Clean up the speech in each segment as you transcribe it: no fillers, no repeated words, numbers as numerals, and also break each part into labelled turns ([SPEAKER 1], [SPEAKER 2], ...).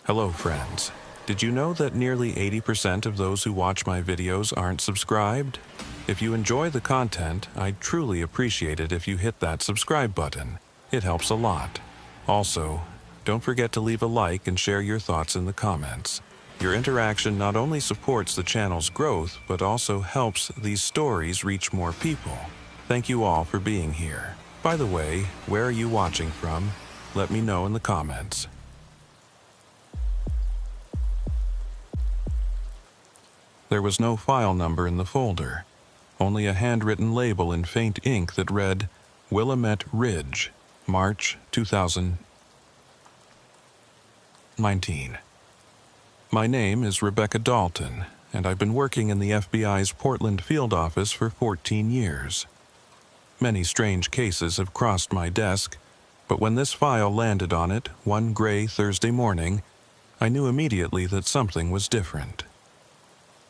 [SPEAKER 1] Hello friends. Did you know that nearly 80% of those who watch my videos aren't subscribed? If you enjoy the content, I'd truly appreciate it if you hit that subscribe button. It helps a lot. Also, don't forget to leave a like and share your thoughts in the comments. Your interaction not only supports the channel's growth, but also helps these stories reach more people. Thank you all for being here. By the way, where are you watching from? Let me know in the comments. There was no file number in the folder, only a handwritten label in faint ink that read, Willamette Ridge, March 2019. My name is Rebecca Dalton, and I've been working in the FBI's Portland field office for 14 years. Many strange cases have crossed my desk, but when this file landed on it one gray Thursday morning, I knew immediately that something was different.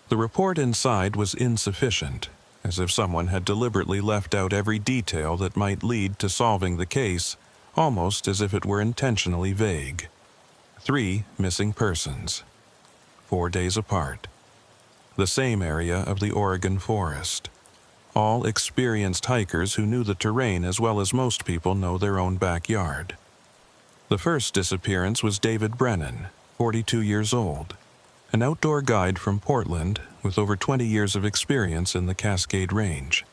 [SPEAKER 1] The report inside was insufficient, as if someone had deliberately left out every detail that might lead to solving the case, almost as if it were intentionally vague. 3 missing persons, 4 days apart. The same area of the Oregon forest. All experienced hikers who knew the terrain as well as most people know their own backyard. The first disappearance was David Brennan, 42 years old. An outdoor guide from Portland with over 20 years of experience in the Cascade Range.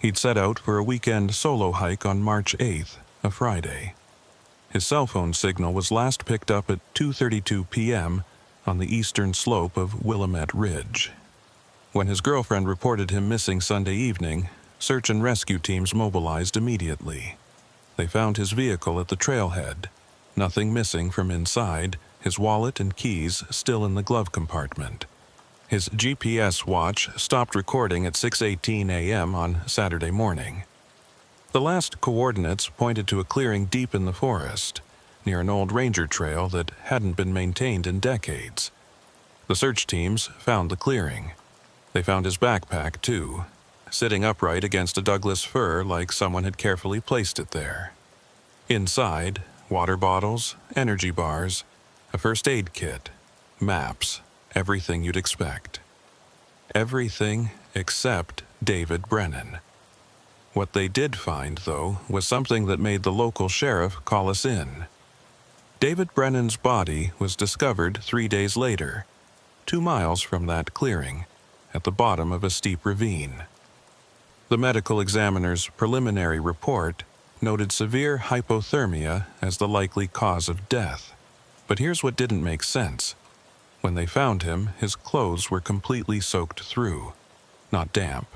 [SPEAKER 1] He'd set out for a weekend solo hike on March 8th, a Friday. His cell phone signal was last picked up at 2:32 p.m. on the eastern slope of Willamette Ridge. When his girlfriend reported him missing Sunday evening, search and rescue teams mobilized immediately. They found his vehicle at the trailhead, nothing missing from inside, his wallet and keys still in the glove compartment. His GPS watch stopped recording at 6:18 a.m. on Saturday morning. The last coordinates pointed to a clearing deep in the forest, near an old ranger trail that hadn't been maintained in decades. The search teams found the clearing. They found his backpack, too, sitting upright against a Douglas fir like someone had carefully placed it there. Inside, water bottles, energy bars, a first aid kit, maps, everything you'd expect. Everything except David Brennan. What they did find, though, was something that made the local sheriff call us in. David Brennan's body was discovered 3 days later, 2 miles from that clearing, at the bottom of a steep ravine. The medical examiner's preliminary report noted severe hypothermia as the likely cause of death. But here's what didn't make sense. When they found him, his clothes were completely soaked through. Not damp,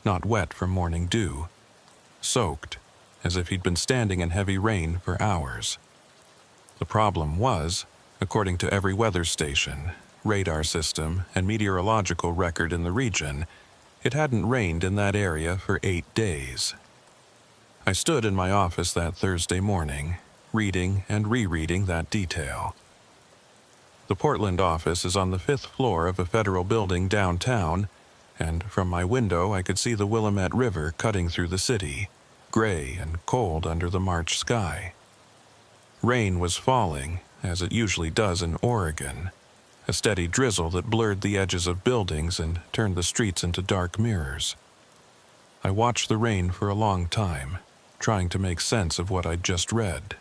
[SPEAKER 1] not wet from morning dew. Soaked, as if he'd been standing in heavy rain for hours. The problem was, according to every weather station, radar system, and meteorological record in the region, it hadn't rained in that area for 8 days. I stood in my office that Thursday morning, reading and rereading that detail. The Portland office is on the 5th floor of a federal building downtown, and from my window I could see the Willamette River cutting through the city, gray and cold under the March sky. Rain was falling, as it usually does in Oregon, a steady drizzle that blurred the edges of buildings and turned the streets into dark mirrors. I watched the rain for a long time, trying to make sense of what I'd just read.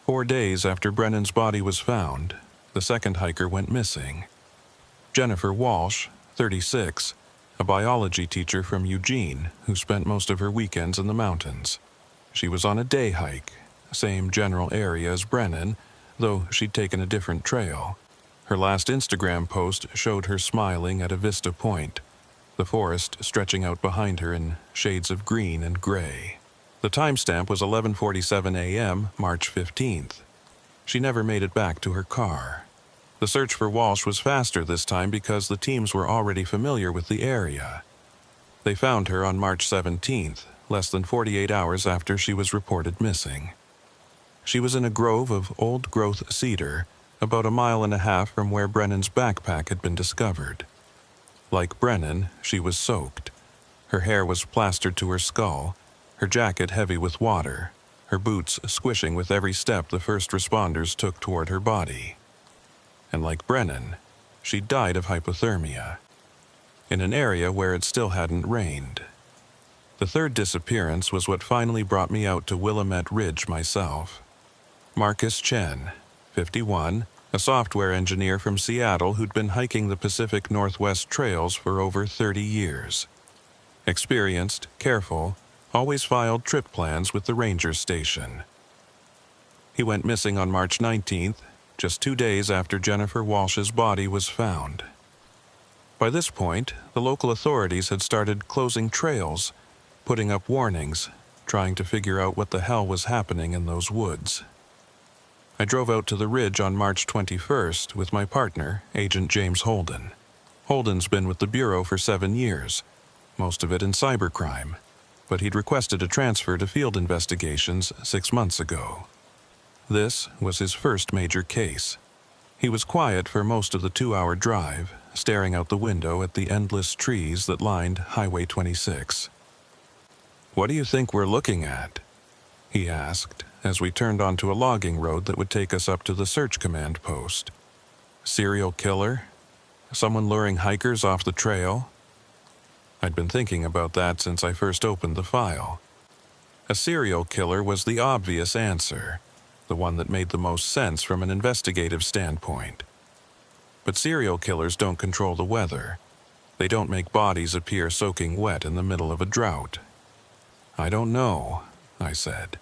[SPEAKER 1] 4 days after Brennan's body was found, the second hiker went missing. Jennifer Walsh, 36, a biology teacher from Eugene who spent most of her weekends in the mountains. She was on a day hike, same general area as Brennan, though she'd taken a different trail. Her last Instagram post showed her smiling at a vista point, the forest stretching out behind her in shades of green and gray. The timestamp was 11:47 a.m., March 15th. She never made it back to her car. The search for Walsh was faster this time because the teams were already familiar with the area. They found her on March 17th, less than 48 hours after she was reported missing. She was in a grove of old-growth cedar, about 1.5 miles from where Brennan's backpack had been discovered. Like Brennan, she was soaked. Her hair was plastered to her skull, her jacket heavy with water, her boots squishing with every step the first responders took toward her body. And like Brennan, she died of hypothermia, in an area where it still hadn't rained. The third disappearance was what finally brought me out to Willamette Ridge myself. Marcus Chen, 51, a software engineer from Seattle who'd been hiking the Pacific Northwest trails for over 30 years. Experienced, careful, always filed trip plans with the ranger station. He went missing on March 19th, just 2 days after Jennifer Walsh's body was found. By this point, the local authorities had started closing trails, putting up warnings, trying to figure out what the hell was happening in those woods. I drove out to the ridge on March 21st with my partner, Agent James Holden. Holden's been with the Bureau for 7 years, most of it in cybercrime, but he'd requested a transfer to field investigations 6 months ago. This was his first major case. He was quiet for most of the 2-hour drive, staring out the window at the endless trees that lined Highway 26. "What do you think we're looking at?" he asked, as we turned onto a logging road that would take us up to the search command post. "Serial killer? Someone luring hikers off the trail?" I'd been thinking about that since I first opened the file. A serial killer was the obvious answer, the one that made the most sense from an investigative standpoint. But serial killers don't control the weather. They don't make bodies appear soaking wet in the middle of a drought. "I don't know," I said,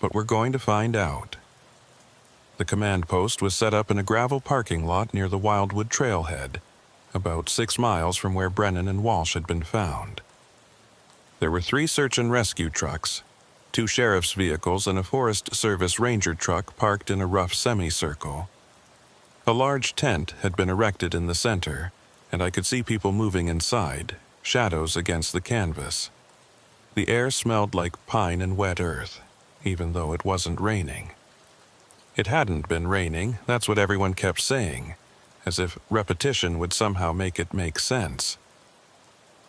[SPEAKER 1] "but we're going to find out." The command post was set up in a gravel parking lot near the Wildwood Trailhead, about 6 miles from where Brennan and Walsh had been found. There were 3 search and rescue trucks, 2 sheriff's vehicles and a Forest Service ranger truck parked in a rough semicircle. A large tent had been erected in the center, and I could see people moving inside, shadows against the canvas. The air smelled like pine and wet earth, even though it wasn't raining. It hadn't been raining, that's what everyone kept saying, as if repetition would somehow make it make sense.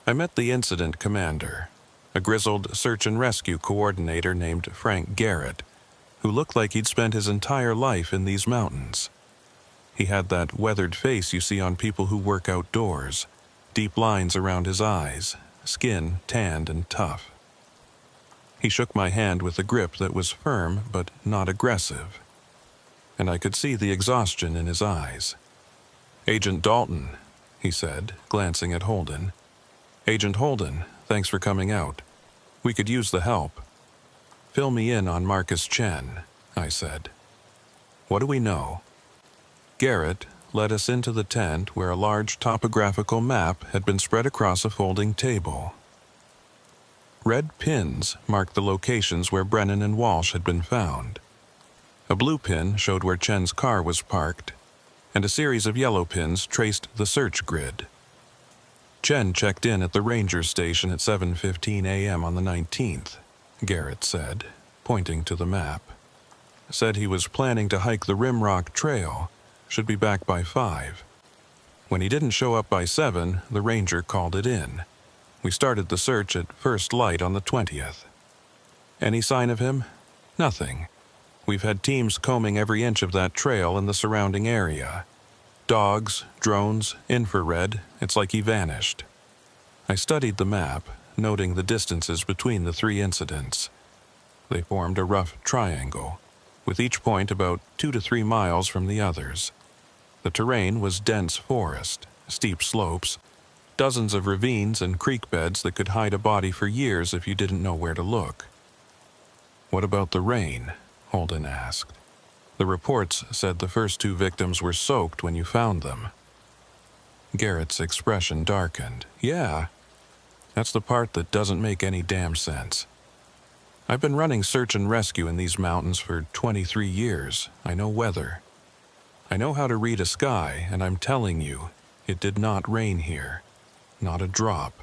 [SPEAKER 1] I met the incident commander, a grizzled search and rescue coordinator named Frank Garrett, who looked like he'd spent his entire life in these mountains. He had that weathered face you see on people who work outdoors, deep lines around his eyes, skin tanned and tough. He shook my hand with a grip that was firm but not aggressive, and I could see the exhaustion in his eyes. "Agent Dalton," he said, glancing at Holden. "Agent Holden, thanks for coming out. We could use the help." "Fill me in on Marcus Chen," I said. "What do we know?" Garrett led us into the tent where a large topographical map had been spread across a folding table. Red pins marked the locations where Brennan and Walsh had been found. A blue pin showed where Chen's car was parked, and a series of yellow pins traced the search grid. "Chen checked in at the ranger station at 7:15 a.m. on the 19th, Garrett said, pointing to the map. Said he was planning to hike the Rimrock Trail, should be back by 5. When he didn't show up by 7, the ranger called it in. We started the search at first light on the 20th. Any sign of him? Nothing. We've had teams combing every inch of that trail and the surrounding area. Dogs, drones, infrared, it's like he vanished." I studied the map, noting the distances between the 3 incidents. They formed a rough triangle, with each point about 2 to 3 miles from the others. The terrain was dense forest, steep slopes, dozens of ravines and creek beds that could hide a body for years if you didn't know where to look. "What about the rain?" Holden asked. "The reports said the first 2 victims were soaked when you found them." Garrett's expression darkened. "Yeah, that's the part that doesn't make any damn sense. I've been running search and rescue in these mountains for 23 years. I know weather. I know how to read a sky, and I'm telling you, it did not rain here. Not a drop.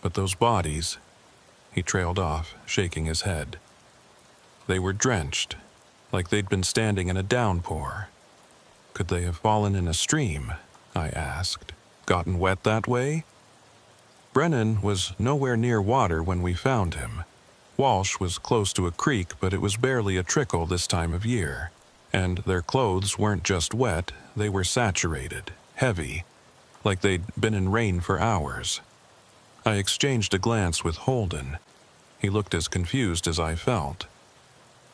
[SPEAKER 1] But those bodies," he trailed off, shaking his head. "They were drenched, like they'd been standing in a downpour. Could they have fallen in a stream?" I asked. "Gotten wet that way?" "Brennan was nowhere near water when we found him. Walsh was close to a creek, but it was barely a trickle this time of year. And their clothes weren't just wet, they were saturated, heavy, like they'd been in rain for hours. I exchanged a glance with Holden. He looked as confused as I felt.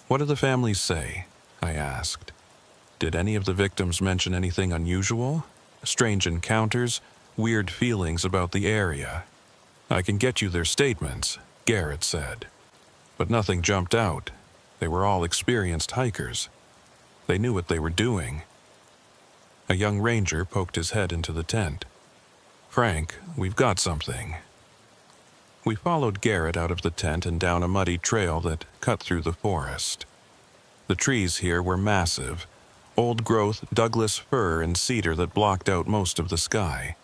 [SPEAKER 1] "What do the families say?" I asked. "Did any of the victims mention anything unusual? Strange encounters? Weird feelings about the area?" "I can get you their statements," Garrett said. "But nothing jumped out. They were all experienced hikers. They knew what they were doing." A young ranger poked his head into the tent. "Frank, we've got something." We followed Garrett out of the tent and down a muddy trail that cut through the forest. The trees here were massive, old-growth Douglas fir and cedar that blocked out most of the sky.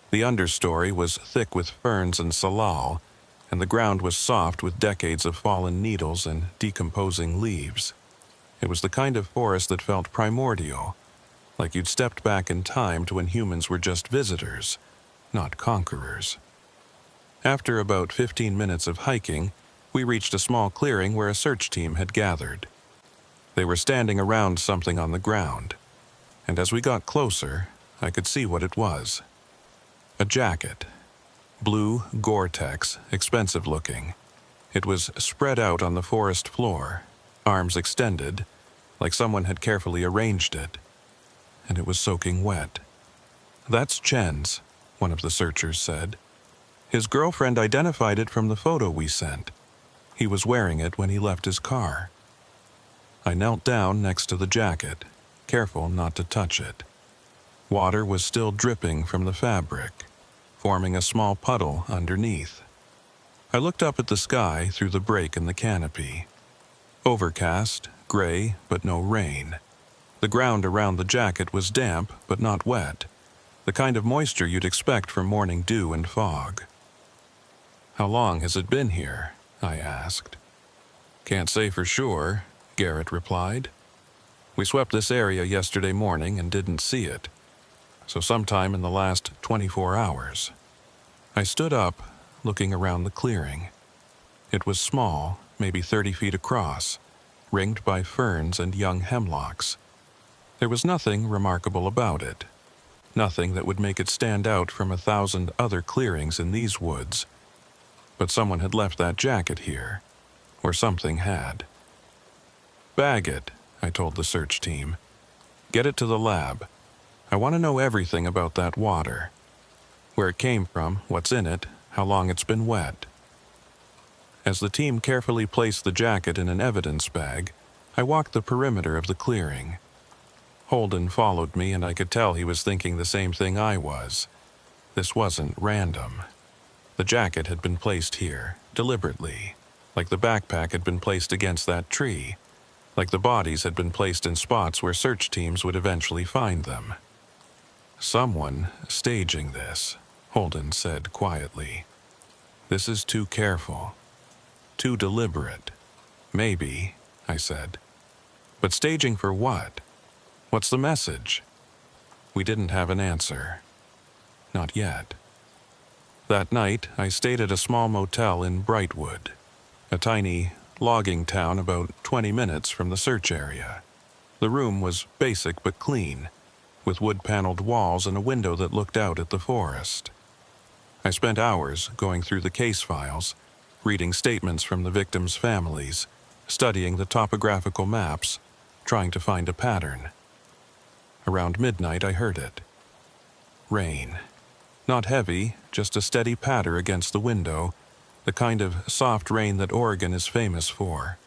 [SPEAKER 1] The understory was thick with ferns and salal, and the ground was soft with decades of fallen needles and decomposing leaves. It was the kind of forest that felt primordial, like you'd stepped back in time to when humans were just visitors, not conquerors. After about 15 minutes of hiking, we reached a small clearing where a search team had gathered. They were standing around something on the ground, and as we got closer, I could see what it was. A jacket. Blue Gore-Tex, expensive looking. It was spread out on the forest floor, arms extended, like someone had carefully arranged it, and it was soaking wet. "That's Chen's," one of the searchers said. "His girlfriend identified it from the photo we sent. He was wearing it when he left his car." I knelt down next to the jacket, careful not to touch it. Water was still dripping from the fabric, forming a small puddle underneath. I looked up at the sky through the break in the canopy. Overcast, gray, but no rain. The ground around the jacket was damp, but not wet, the kind of moisture you'd expect from morning dew and fog. "How long has it been here?" I asked. "Can't say for sure," Garrett replied. "We swept this area yesterday morning and didn't see it, so sometime in the last 24 hours. I stood up, looking around the clearing. It was small, maybe 30 feet across, ringed by ferns and young hemlocks. There was nothing remarkable about it, nothing that would make it stand out from 1,000 other clearings in these woods. But someone had left that jacket here, or something had. "Bag it," I told the search team. "Get it to the lab. I want to know everything about that water. Where it came from, what's in it, how long it's been wet." As the team carefully placed the jacket in an evidence bag, I walked the perimeter of the clearing. Holden followed me, and I could tell he was thinking the same thing I was. This wasn't random. The jacket had been placed here, deliberately, like the backpack had been placed against that tree, like the bodies had been placed in spots where search teams would eventually find them. "Someone staging this," Holden said quietly. "This is too careful, too deliberate." "Maybe," I said. "But staging for what? What's the message?" We didn't have an answer. Not yet. That night, I stayed at a small motel in Brightwood, a tiny logging town about 20 minutes from the search area. The room was basic but clean, with wood-paneled walls and a window that looked out at the forest. I spent hours going through the case files, reading statements from the victims' families, studying the topographical maps, trying to find a pattern. Around midnight, I heard it. Rain. Not heavy, just a steady patter against the window, the kind of soft rain that Oregon is famous for.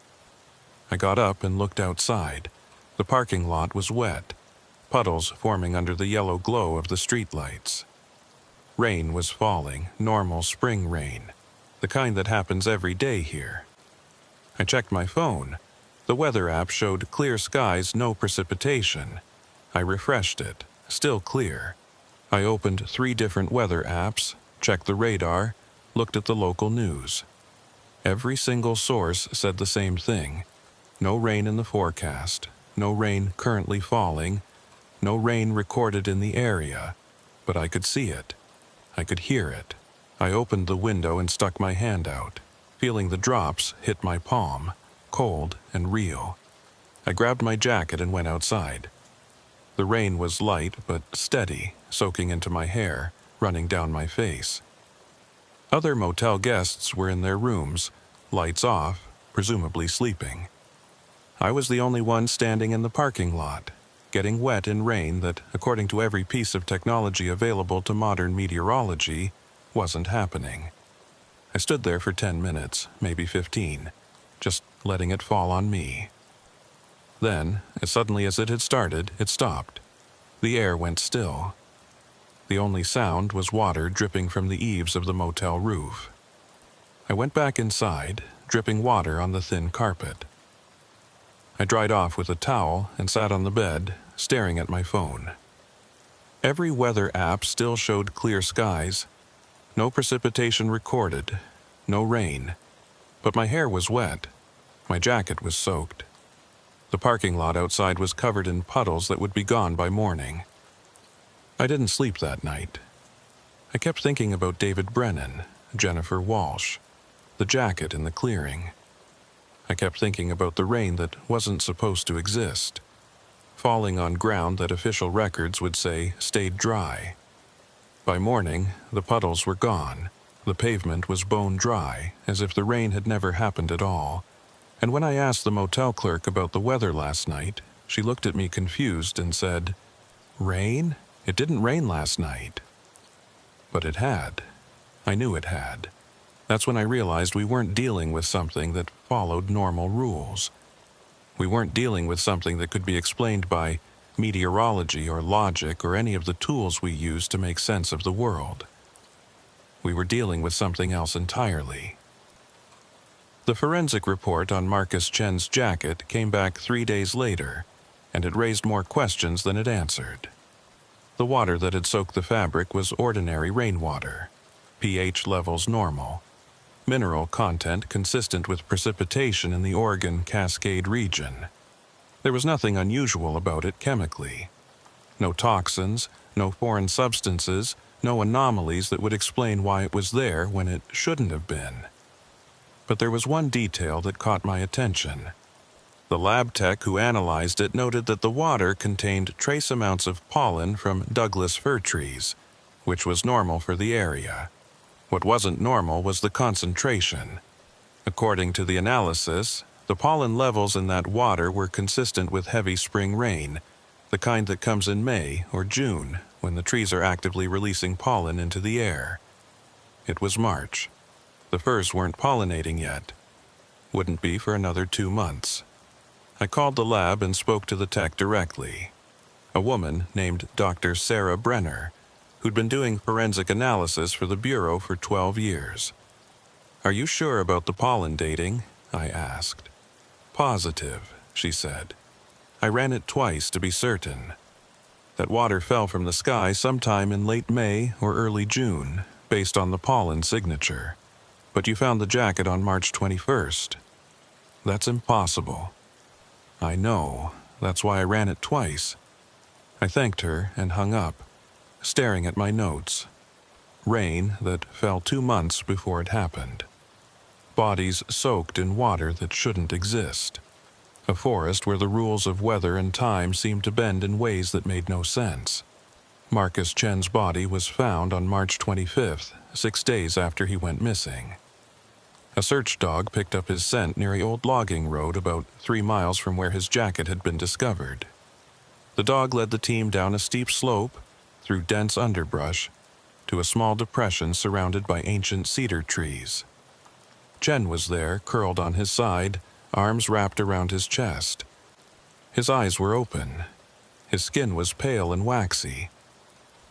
[SPEAKER 1] I got up and looked outside. The parking lot was wet, puddles forming under the yellow glow of the streetlights. Rain was falling, normal spring rain, the kind that happens every day here. I checked my phone. The weather app showed clear skies, no precipitation. I refreshed it, still clear. I opened 3 different weather apps, checked the radar, looked at the local news. Every single source said the same thing. No rain in the forecast, no rain currently falling, no rain recorded in the area, but I could see it. I could hear it. I opened the window and stuck my hand out, feeling the drops hit my palm, cold and real. I grabbed my jacket and went outside. The rain was light but steady, soaking into my hair, running down my face. Other motel guests were in their rooms, lights off, presumably sleeping. I was the only one standing in the parking lot, getting wet in rain that, according to every piece of technology available to modern meteorology, wasn't happening. I stood there for 10 minutes, maybe 15, just letting it fall on me. Then, as suddenly as it had started, it stopped. The air went still. The only sound was water dripping from the eaves of the motel roof. I went back inside, dripping water on the thin carpet. I dried off with a towel and sat on the bed, staring at my phone. Every weather app still showed clear skies. No precipitation recorded, no rain. But my hair was wet. My jacket was soaked. The parking lot outside was covered in puddles that would be gone by morning. I didn't sleep that night. I kept thinking about David Brennan, Jennifer Walsh, the jacket in the clearing. I kept thinking about the rain that wasn't supposed to exist, falling on ground that official records would say stayed dry. By morning, the puddles were gone. The pavement was bone dry, as if the rain had never happened at all. And when I asked the motel clerk about the weather last night, she looked at me confused and said, "Rain? It didn't rain last night." But it had. I knew it had. That's when I realized we weren't dealing with something that followed normal rules. We weren't dealing with something that could be explained by meteorology or logic or any of the tools we use to make sense of the world. We were dealing with something else entirely. The forensic report on Marcus Chen's jacket came back 3 days later, and it raised more questions than it answered. The water that had soaked the fabric was ordinary rainwater, pH levels normal, mineral content consistent with precipitation in the Oregon Cascade region. There was nothing unusual about it chemically. No toxins, no foreign substances, no anomalies that would explain why it was there when it shouldn't have been. But there was one detail that caught my attention. The lab tech who analyzed it noted that the water contained trace amounts of pollen from Douglas fir trees, which was normal for the area. What wasn't normal was the concentration. According to the analysis, the pollen levels in that water were consistent with heavy spring rain, the kind that comes in May or June when the trees are actively releasing pollen into the air. It was March. The firs weren't pollinating yet. Wouldn't be for another 2 months. I called the lab and spoke to the tech directly. A woman named Dr. Sarah Brenner, who'd been doing forensic analysis for the Bureau for 12 years. "Are you sure about the pollen dating?" I asked. "Positive," she said. "I ran it twice to be certain. That water fell from the sky sometime in late May or early June, based on the pollen signature. But you found the jacket on March 21st. That's impossible." "I know. That's why I ran it twice." I thanked her and hung up, staring at my notes. Rain that fell 2 months before it happened. Bodies soaked in water that shouldn't exist. A forest where the rules of weather and time seemed to bend in ways that made no sense. Marcus Chen's body was found on March 25th, 6 days after he went missing. A search dog picked up his scent near an old logging road about 3 miles from where his jacket had been discovered. The dog led the team down a steep slope, through dense underbrush, to a small depression surrounded by ancient cedar trees. Chen was there, curled on his side, arms wrapped around his chest. His eyes were open. His skin was pale and waxy.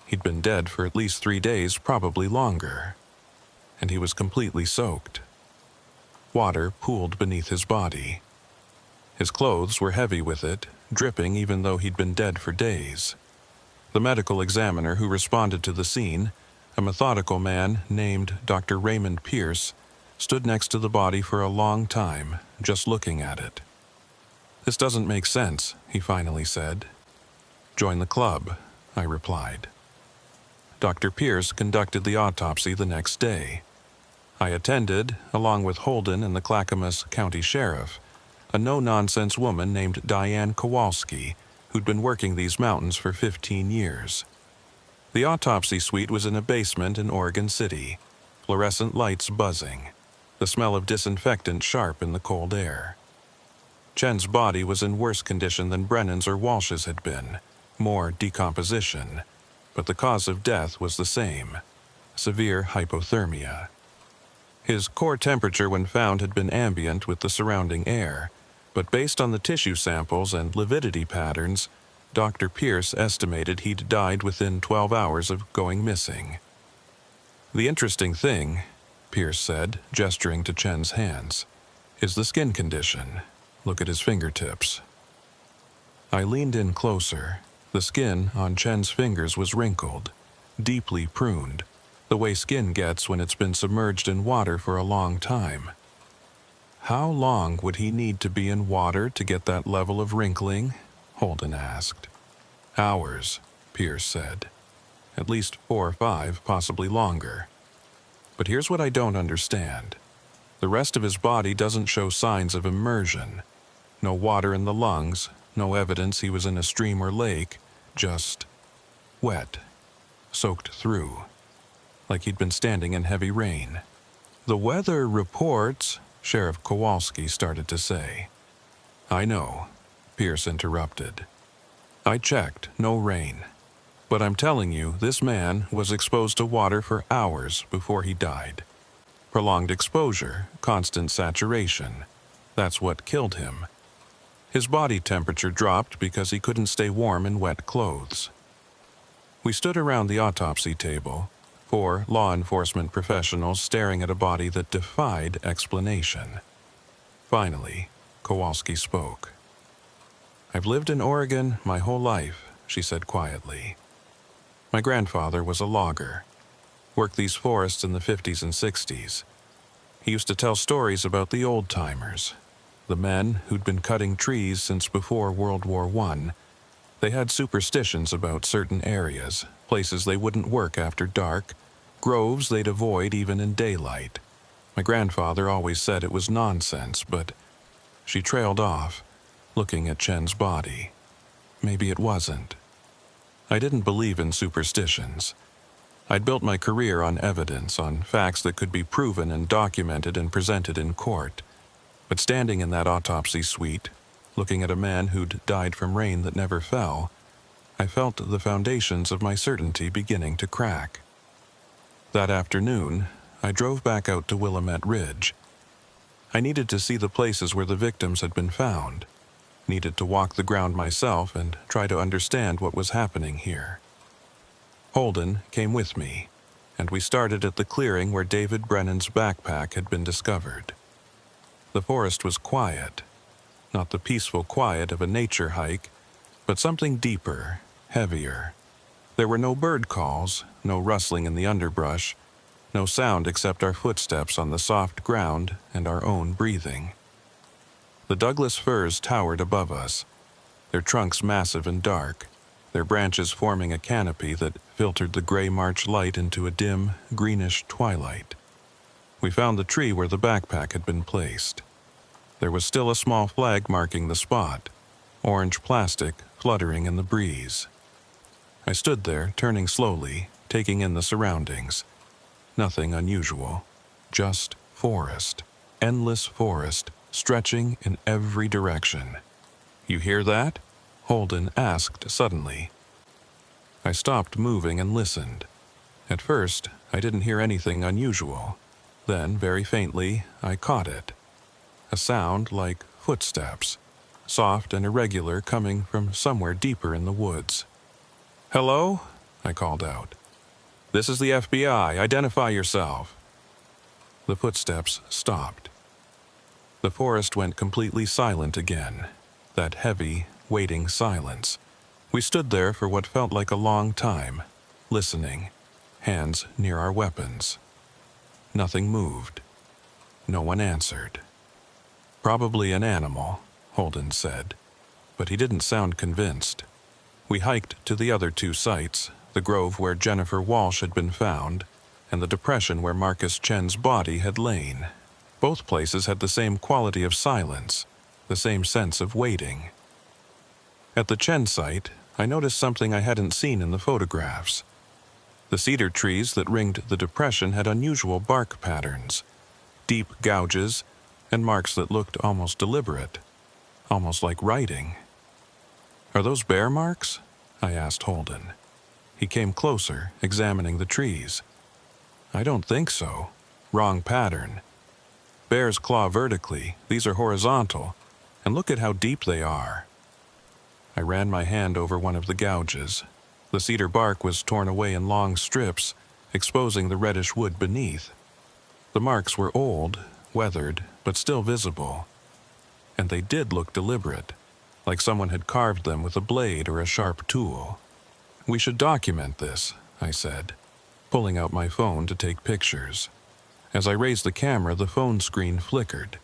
[SPEAKER 1] He'd been dead for at least 3 days, probably longer. And he was completely soaked. Water pooled beneath his body. His clothes were heavy with it, dripping even though he'd been dead for days. The medical examiner who responded to the scene, a methodical man named Dr. Raymond Pierce, stood next to the body for a long time, just looking at it. "This doesn't make sense," he finally said. "Join the club," I replied. Dr. Pierce conducted the autopsy the next day. I attended, along with Holden and the Clackamas County Sheriff, a no-nonsense woman named Diane Kowalski, who'd been working these mountains for 15 years. The autopsy suite was in a basement in Oregon City, fluorescent lights buzzing, the smell of disinfectant sharp in the cold air. Chen's body was in worse condition than Brennan's or Walsh's had been, more decomposition, but the cause of death was the same: severe hypothermia. His core temperature when found had been ambient with the surrounding air, but based on the tissue samples and lividity patterns, Dr. Pierce estimated he'd died within 12 hours of going missing. "The interesting thing," Pierce said, gesturing to Chen's hands, "is the skin condition. Look at his fingertips." I leaned in closer. The skin on Chen's fingers was wrinkled, deeply pruned, the way skin gets when it's been submerged in water for a long time. "How long would he need to be in water to get that level of wrinkling?" Holden asked. "Hours," Pierce said. "At least 4 or 5, possibly longer. But here's what I don't understand. The rest of his body doesn't show signs of immersion. No water in the lungs, no evidence he was in a stream or lake, just wet, soaked through, like he'd been standing in heavy rain." "The weather reports," Sheriff Kowalski started to say. "I know," Pierce interrupted. "I checked, no rain. But I'm telling you, this man was exposed to water for hours before he died. Prolonged exposure, constant saturation. That's what killed him. His body temperature dropped because he couldn't stay warm in wet clothes." We stood around the autopsy table, 4 law enforcement professionals staring at a body that defied explanation. Finally, Kowalski spoke. "I've lived in Oregon my whole life," she said quietly. "My grandfather was a logger, worked these forests in the 50s and 60s. He used to tell stories about the old-timers, the men who'd been cutting trees since before World War I. They had superstitions about certain areas, places they wouldn't work after dark, groves they'd avoid even in daylight. My grandfather always said it was nonsense, but..." She trailed off, looking at Chen's body. Maybe it wasn't. I didn't believe in superstitions. I'd built my career on evidence, on facts that could be proven and documented and presented in court. But standing in that autopsy suite, looking at a man who'd died from rain that never fell, I felt the foundations of my certainty beginning to crack. That afternoon, I drove back out to Willamette Ridge. I needed to see the places where the victims had been found, needed to walk the ground myself and try to understand what was happening here. Holden came with me, and we started at the clearing where David Brennan's backpack had been discovered. The forest was quiet, not the peaceful quiet of a nature hike, but something deeper, heavier. There were no bird calls, no rustling in the underbrush, no sound except our footsteps on the soft ground and our own breathing. The Douglas firs towered above us, their trunks massive and dark, their branches forming a canopy that filtered the gray March light into a dim, greenish twilight. We found the tree where the backpack had been placed. There was still a small flag marking the spot, orange plastic fluttering in the breeze. I stood there, turning slowly, taking in the surroundings. Nothing unusual, just forest, endless forest, stretching in every direction. "You hear that?" Holden asked suddenly. I stopped moving and listened. At first, I didn't hear anything unusual. Then, very faintly, I caught it. A sound like footsteps, soft and irregular, coming from somewhere deeper in the woods. "Hello?" I called out. "This is the FBI. Identify yourself." The footsteps stopped. The forest went completely silent again, that heavy, waiting silence. We stood there for what felt like a long time, listening, hands near our weapons. Nothing moved. No one answered. "Probably an animal," Holden said, but he didn't sound convinced. We hiked to the other 2 sites, the grove where Jennifer Walsh had been found, and the depression where Marcus Chen's body had lain. Both places had the same quality of silence, the same sense of waiting. At the Chen site, I noticed something I hadn't seen in the photographs. The cedar trees that ringed the depression had unusual bark patterns, deep gouges, and marks that looked almost deliberate, almost like writing. "Are those bear marks?" I asked Holden. He came closer, examining the trees. "I don't think so. Wrong pattern. Bears claw vertically, these are horizontal, and look at how deep they are." I ran my hand over one of the gouges. The cedar bark was torn away in long strips, exposing the reddish wood beneath. The marks were old, weathered, but still visible. And they did look deliberate, like someone had carved them with a blade or a sharp tool. "We should document this," I said, pulling out my phone to take pictures. As I raised the camera, the phone screen flickered.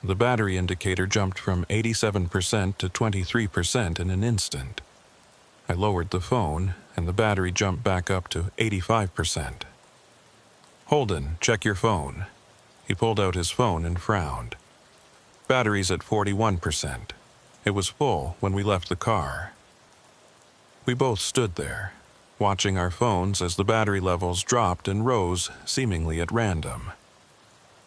[SPEAKER 1] The battery indicator jumped from 87% to 23% in an instant. I lowered the phone, and the battery jumped back up to 85%. "Holden, check your phone." He pulled out his phone and frowned. "Battery's at 41%. It was full when we left the car." We both stood there, watching our phones as the battery levels dropped and rose seemingly at random.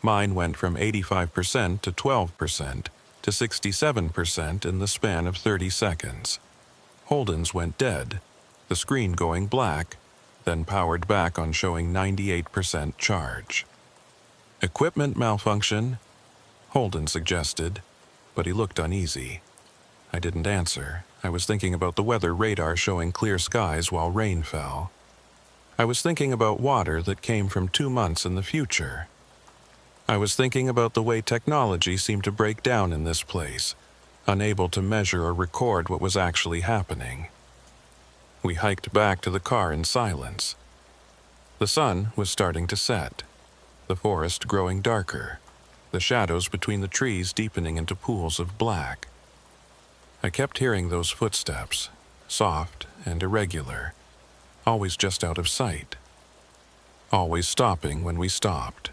[SPEAKER 1] Mine went from 85% to 12% to 67% in the span of 30 seconds. Holden's went dead, the screen going black, then powered back on showing 98% charge. "Equipment malfunction?" Holden suggested, but he looked uneasy. I didn't answer. I was thinking about the weather radar showing clear skies while rain fell. I was thinking about water that came from 2 months in the future. I was thinking about the way technology seemed to break down in this place, unable to measure or record what was actually happening. We hiked back to the car in silence. The sun was starting to set, the forest growing darker, the shadows between the trees deepening into pools of black. I kept hearing those footsteps, soft and irregular, always just out of sight. Always stopping when we stopped.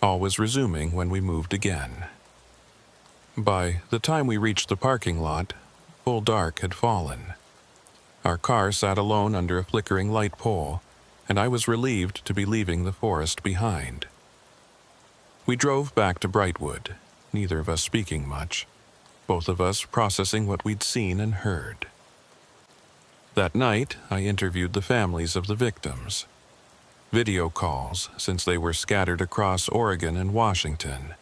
[SPEAKER 1] Always resuming when we moved again. By the time we reached the parking lot, full dark had fallen. Our car sat alone under a flickering light pole, and I was relieved to be leaving the forest behind. We drove back to Brightwood, neither of us speaking much, both of us processing what we'd seen and heard. That night, I interviewed the families of the victims. Video calls, since they were scattered across Oregon and Washington.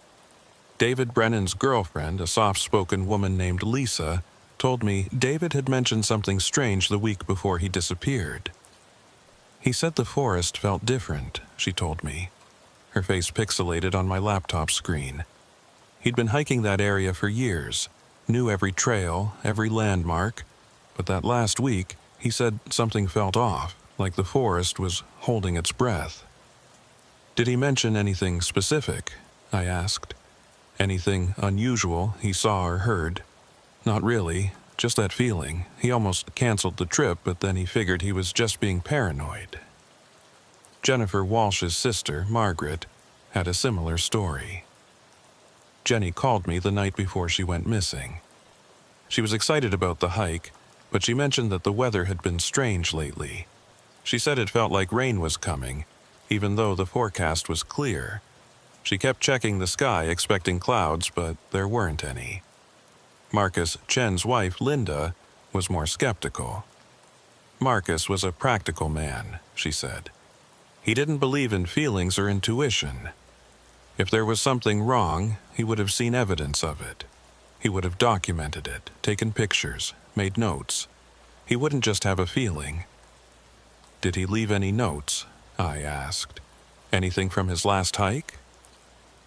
[SPEAKER 1] David Brennan's girlfriend, a soft-spoken woman named Lisa, told me David had mentioned something strange the week before he disappeared. "He said the forest felt different," she told me, her face pixelated on my laptop screen. He'd been hiking that area for years, knew every trail, every landmark, but that last week, he said something felt off, like the forest was holding its breath. "Did he mention anything specific?" I asked. "Anything unusual he saw or heard?" "Not really, just that feeling. He almost canceled the trip, but then he figured he was just being paranoid." Jennifer Walsh's sister, Margaret, had a similar story. Jenny called me the night before she went missing. She was excited about the hike, but she mentioned that the weather had been strange lately. She said it felt like rain was coming, even though the forecast was clear. She kept checking the sky expecting clouds, but there weren't any. Marcus Chen's wife, Linda, was more skeptical. Marcus was a practical man, she said. He didn't believe in feelings or intuition. If there was something wrong, he would have seen evidence of it. He would have documented it, taken pictures, made notes. He wouldn't just have a feeling. "Did he leave any notes?" I asked. "Anything from his last hike?"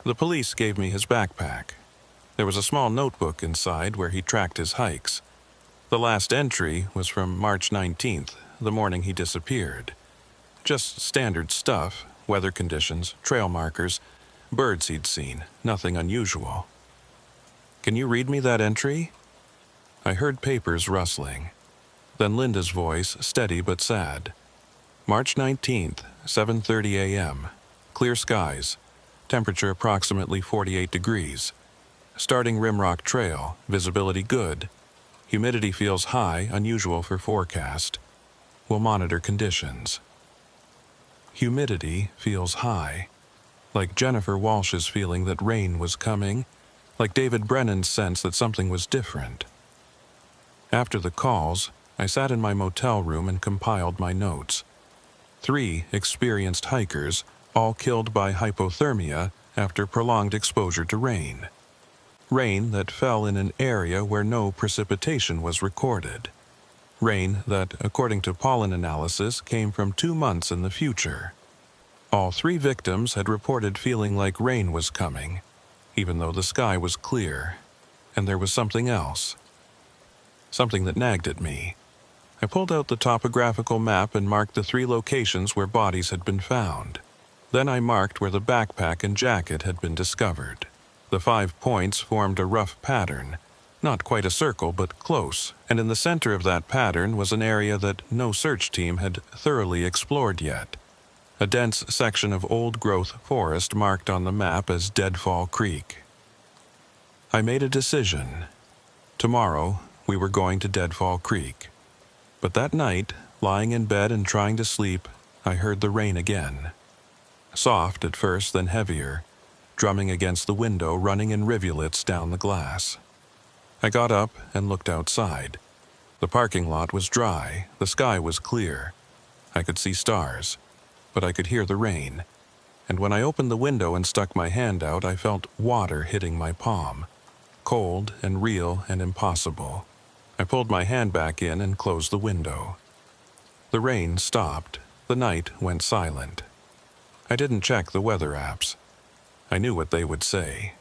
[SPEAKER 1] The police gave me his backpack. There was a small notebook inside where he tracked his hikes. The last entry was from March 19th, the morning he disappeared. Just standard stuff, weather conditions, trail markers, birds he'd seen, nothing unusual. "Can you read me that entry?" I heard papers rustling. Then Linda's voice, steady but sad. March 19th, 7:30 a.m. Clear skies. Temperature approximately 48 degrees. Starting Rimrock Trail, visibility good. Humidity feels high, unusual for forecast. Will monitor conditions. Humidity feels high. Like Jennifer Walsh's feeling that rain was coming. Like David Brennan's sense that something was different. After the calls, I sat in my motel room and compiled my notes. 3 experienced hikers, all killed by hypothermia after prolonged exposure to rain. Rain that fell in an area where no precipitation was recorded. Rain that, according to pollen analysis, came from 2 months in the future. All 3 victims had reported feeling like rain was coming, even though the sky was clear. And there was something else. Something that nagged at me. I pulled out the topographical map and marked the 3 locations where bodies had been found. Then I marked where the backpack and jacket had been discovered. The 5 points formed a rough pattern. Not quite a circle, but close, and in the center of that pattern was an area that no search team had thoroughly explored yet. A dense section of old-growth forest marked on the map as Deadfall Creek. I made a decision. Tomorrow, we were going to Deadfall Creek. But that night, lying in bed and trying to sleep, I heard the rain again. Soft at first, then heavier, drumming against the window, running in rivulets down the glass. I got up and looked outside. The parking lot was dry, the sky was clear. I could see stars, but I could hear the rain. And when I opened the window and stuck my hand out, I felt water hitting my palm. Cold and real and impossible. I pulled my hand back in and closed the window. The rain stopped. The night went silent. I didn't check the weather apps. I knew what they would say.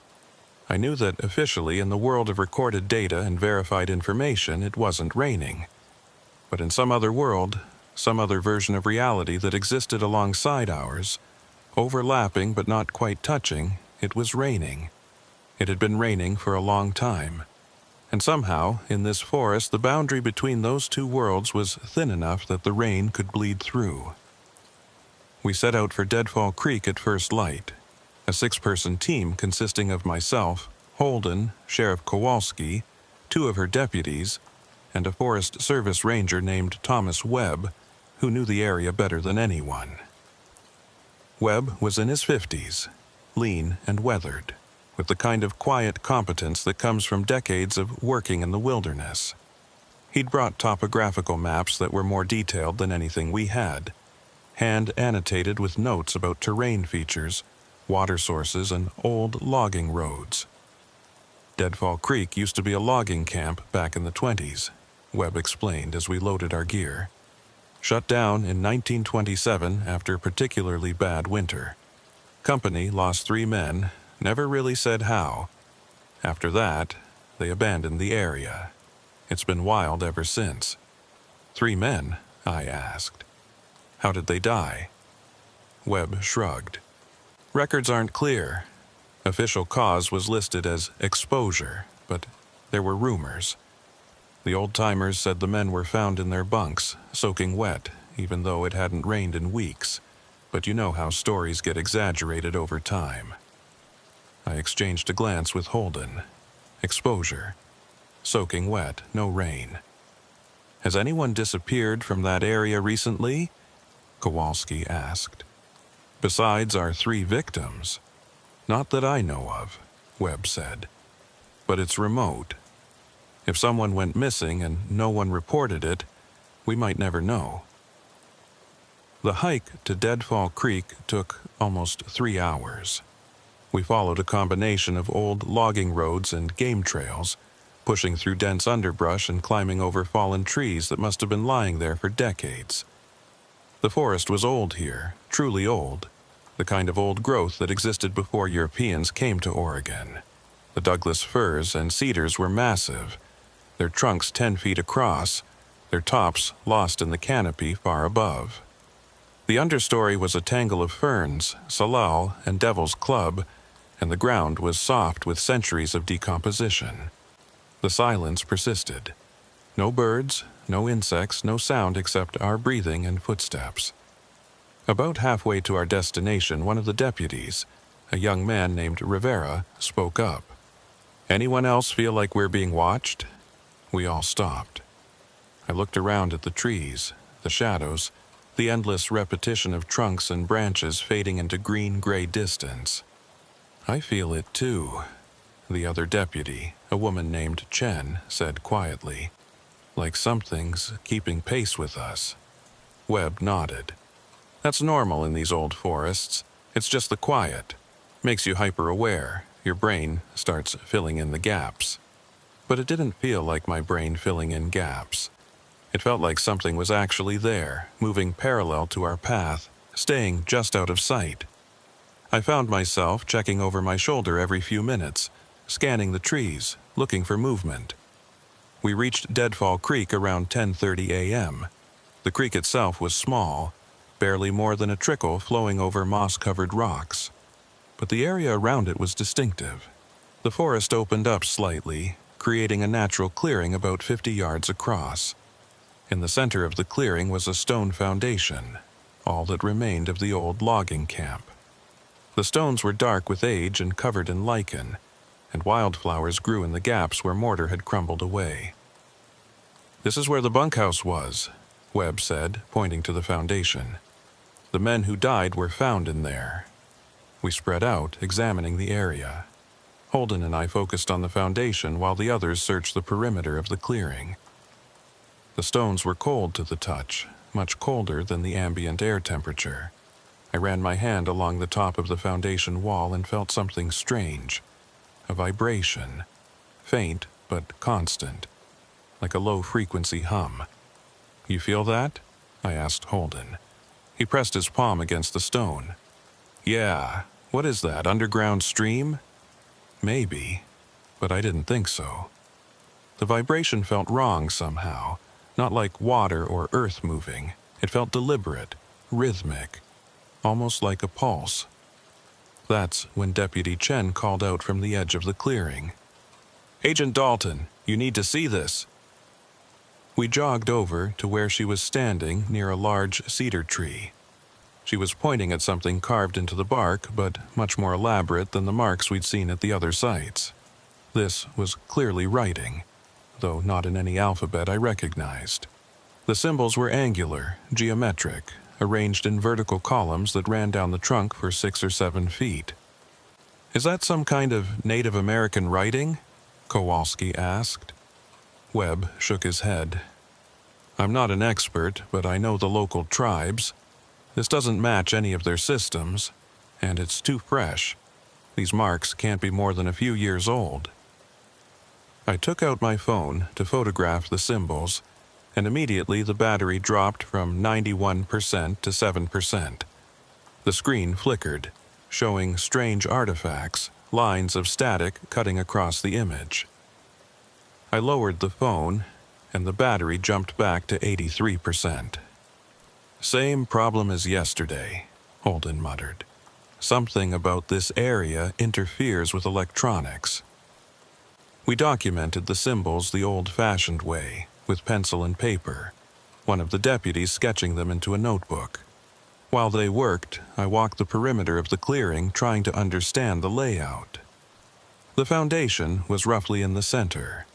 [SPEAKER 1] I knew that officially in the world of recorded data and verified information, it wasn't raining. But in some other world, some other version of reality that existed alongside ours, overlapping but not quite touching, it was raining. It had been raining for a long time. And somehow, in this forest, the boundary between those 2 worlds was thin enough that the rain could bleed through. We set out for Deadfall Creek at first light, a 6-person team consisting of myself, Holden, Sheriff Kowalski, 2 of her deputies, and a Forest Service ranger named Thomas Webb, who knew the area better than anyone. Webb was in his 50s, lean and weathered, with the kind of quiet competence that comes from decades of working in the wilderness. He'd brought topographical maps that were more detailed than anything we had, hand-annotated with notes about terrain features, water sources, and old logging roads. Deadfall Creek used to be a logging camp back in the 20s, Webb explained as we loaded our gear. Shut down in 1927 after a particularly bad winter. Company lost 3 men, never really said how. After that, they abandoned the area. It's been wild ever since. 3 men, I asked. How did they die? Webb shrugged. Records aren't clear. Official cause was listed as exposure, but there were rumors. The old-timers said the men were found in their bunks, soaking wet, even though it hadn't rained in weeks. But you know how stories get exaggerated over time. I exchanged a glance with Holden. Exposure. Soaking wet, no rain. Has anyone disappeared from that area recently? Kowalski asked. Besides our 3 victims. Not that I know of, Webb said. But it's remote. If someone went missing and no one reported it, we might never know. The hike to Deadfall Creek took almost 3 hours. We followed a combination of old logging roads and game trails, pushing through dense underbrush and climbing over fallen trees that must have been lying there for decades. The forest was old here, truly old, the kind of old growth that existed before Europeans came to Oregon. The Douglas firs and cedars were massive, their trunks 10 feet across, their tops lost in the canopy far above. The understory was a tangle of ferns, salal, and devil's club, and the ground was soft with centuries of decomposition. The silence persisted. No birds, no insects, no sound except our breathing and footsteps. About halfway to our destination, one of the deputies, a young man named Rivera, spoke up. "Anyone else feel like we're being watched?" We all stopped. I looked around at the trees, the shadows, the endless repetition of trunks and branches fading into green-gray distance. "I feel it too," the other deputy, a woman named Chen, said quietly. "Like something's keeping pace with us." Webb nodded. "That's normal in these old forests. It's just the quiet. Makes you hyper-aware. Your brain starts filling in the gaps." But it didn't feel like my brain filling in gaps. It felt like something was actually there, moving parallel to our path, staying just out of sight. I found myself checking over my shoulder every few minutes, scanning the trees, looking for movement. We reached Deadfall Creek around 10:30 a.m. The creek itself was small, barely more than a trickle flowing over moss-covered rocks. But the area around it was distinctive. The forest opened up slightly, creating a natural clearing about 50 yards across. In the center of the clearing was a stone foundation, all that remained of the old logging camp. The stones were dark with age and covered in lichen, and wildflowers grew in the gaps where mortar had crumbled away. "This is where the bunkhouse was," Webb said, pointing to the foundation. "The men who died were found in there." We spread out, examining the area. Holden and I focused on the foundation while the others searched the perimeter of the clearing. The stones were cold to the touch, much colder than the ambient air temperature. I ran my hand along the top of the foundation wall and felt something strange. A vibration. Faint, but constant. Like a low-frequency hum. "You feel that?" I asked Holden. He pressed his palm against the stone. "Yeah. What is that, underground stream?" "Maybe, but I didn't think so." The vibration felt wrong somehow, not like water or earth moving. It felt deliberate, rhythmic, almost like a pulse. That's when Deputy Chen called out from the edge of the clearing. "Agent Dalton, you need to see this." We jogged over to where she was standing near a large cedar tree. She was pointing at something carved into the bark, but much more elaborate than the marks we'd seen at the other sites. This was clearly writing, though not in any alphabet I recognized. The symbols were angular, geometric, arranged in vertical columns that ran down the trunk for 6 or 7 feet. "Is that some kind of Native American writing?" Kowalski asked. Webb shook his head. "I'm not an expert, but I know the local tribes. This doesn't match any of their systems, and it's too fresh. These marks can't be more than a few years old." I took out my phone to photograph the symbols, and immediately the battery dropped from 91% to 7%. The screen flickered, showing strange artifacts, lines of static cutting across the image. I lowered the phone, and the battery jumped back to 83%. "Same problem as yesterday," Holden muttered. "Something about this area interferes with electronics." We documented the symbols the old-fashioned way, with pencil and paper, one of the deputies sketching them into a notebook. While they worked, I walked the perimeter of the clearing trying to understand the layout. The foundation was roughly in the center.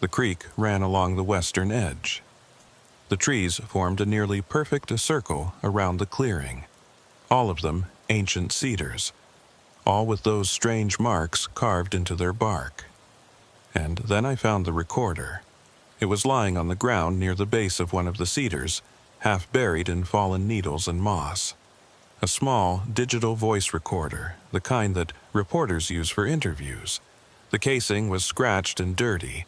[SPEAKER 1] The creek ran along the western edge. The trees formed a nearly perfect circle around the clearing, all of them ancient cedars, all with those strange marks carved into their bark. And then I found the recorder. It was lying on the ground near the base of one of the cedars, half buried in fallen needles and moss. A small, digital voice recorder, the kind that reporters use for interviews. The casing was scratched and dirty,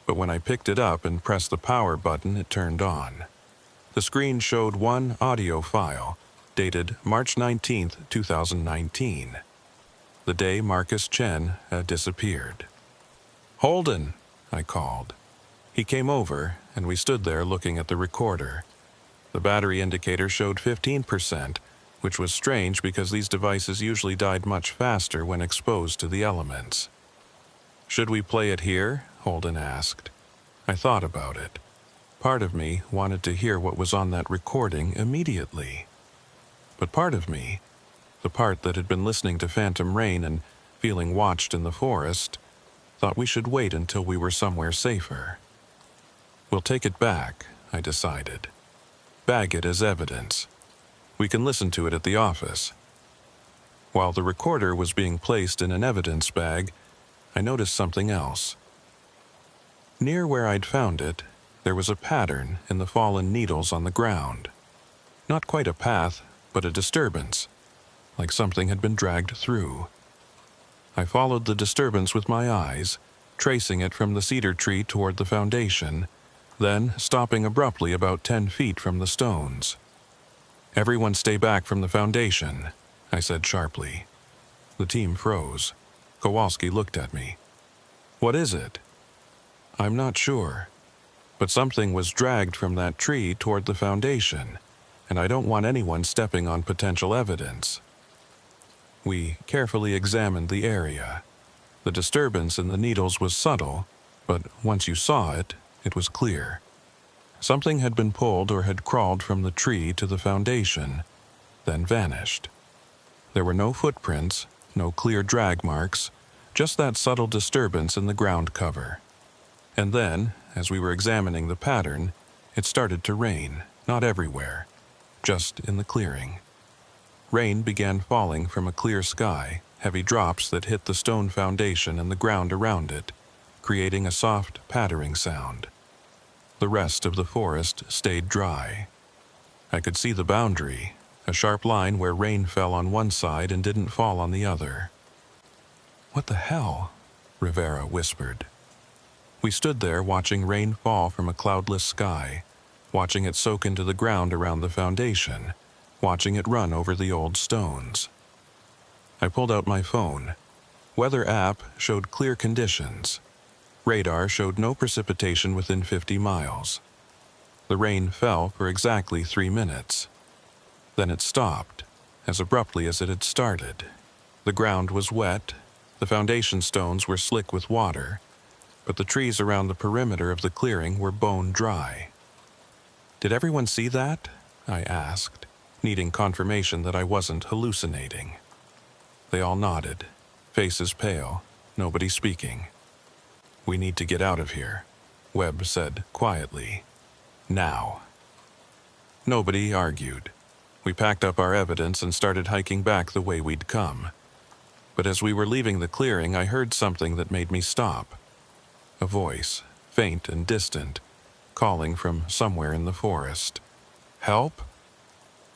[SPEAKER 1] but when I picked it up and pressed the power button, it turned on. The screen showed one audio file, dated March 19, 2019, the day Marcus Chen had disappeared. "Holden," I called. He came over, and we stood there looking at the recorder. The battery indicator showed 15%, which was strange because these devices usually died much faster when exposed to the elements. "Should we play it here?" Holden asked. I thought about it. Part of me wanted to hear what was on that recording immediately. But part of me, the part that had been listening to phantom rain and feeling watched in the forest, thought we should wait until we were somewhere safer. We'll take it back, I decided. Bag it as evidence. We can listen to it at the office. While the recorder was being placed in an evidence bag, I noticed something else. Near where I'd found it, there was a pattern in the fallen needles on the ground. Not quite a path, but a disturbance, like something had been dragged through. I followed the disturbance with my eyes, tracing it from the cedar tree toward the foundation, then stopping abruptly about 10 feet from the stones. "Everyone stay back from the foundation," I said sharply. The team froze. Kowalski looked at me. "What is it?" "I'm not sure, but something was dragged from that tree toward the foundation, and I don't want anyone stepping on potential evidence." We carefully examined the area. The disturbance in the needles was subtle, but once you saw it, it was clear. Something had been pulled or had crawled from the tree to the foundation, then vanished. There were no footprints, no clear drag marks, just that subtle disturbance in the ground cover. And then, as we were examining the pattern, it started to rain, not everywhere, just in the clearing. Rain began falling from a clear sky, heavy drops that hit the stone foundation and the ground around it, creating a soft, pattering sound. The rest of the forest stayed dry. I could see the boundary, a sharp line where rain fell on one side and didn't fall on the other. "What the hell?" Rivera whispered. We stood there watching rain fall from a cloudless sky, watching it soak into the ground around the foundation, watching it run over the old stones. I pulled out my phone. Weather app showed clear conditions. Radar showed no precipitation within 50 miles. The rain fell for exactly 3 minutes. Then it stopped, as abruptly as it had started. The ground was wet, the foundation stones were slick with water, but the trees around the perimeter of the clearing were bone dry. "Did everyone see that?" I asked, needing confirmation that I wasn't hallucinating. They all nodded, faces pale, nobody speaking. "We need to get out of here," Webb said quietly. "Now." Nobody argued. We packed up our evidence and started hiking back the way we'd come. But as we were leaving the clearing, I heard something that made me stop. A voice, faint and distant, calling from somewhere in the forest. "Help?"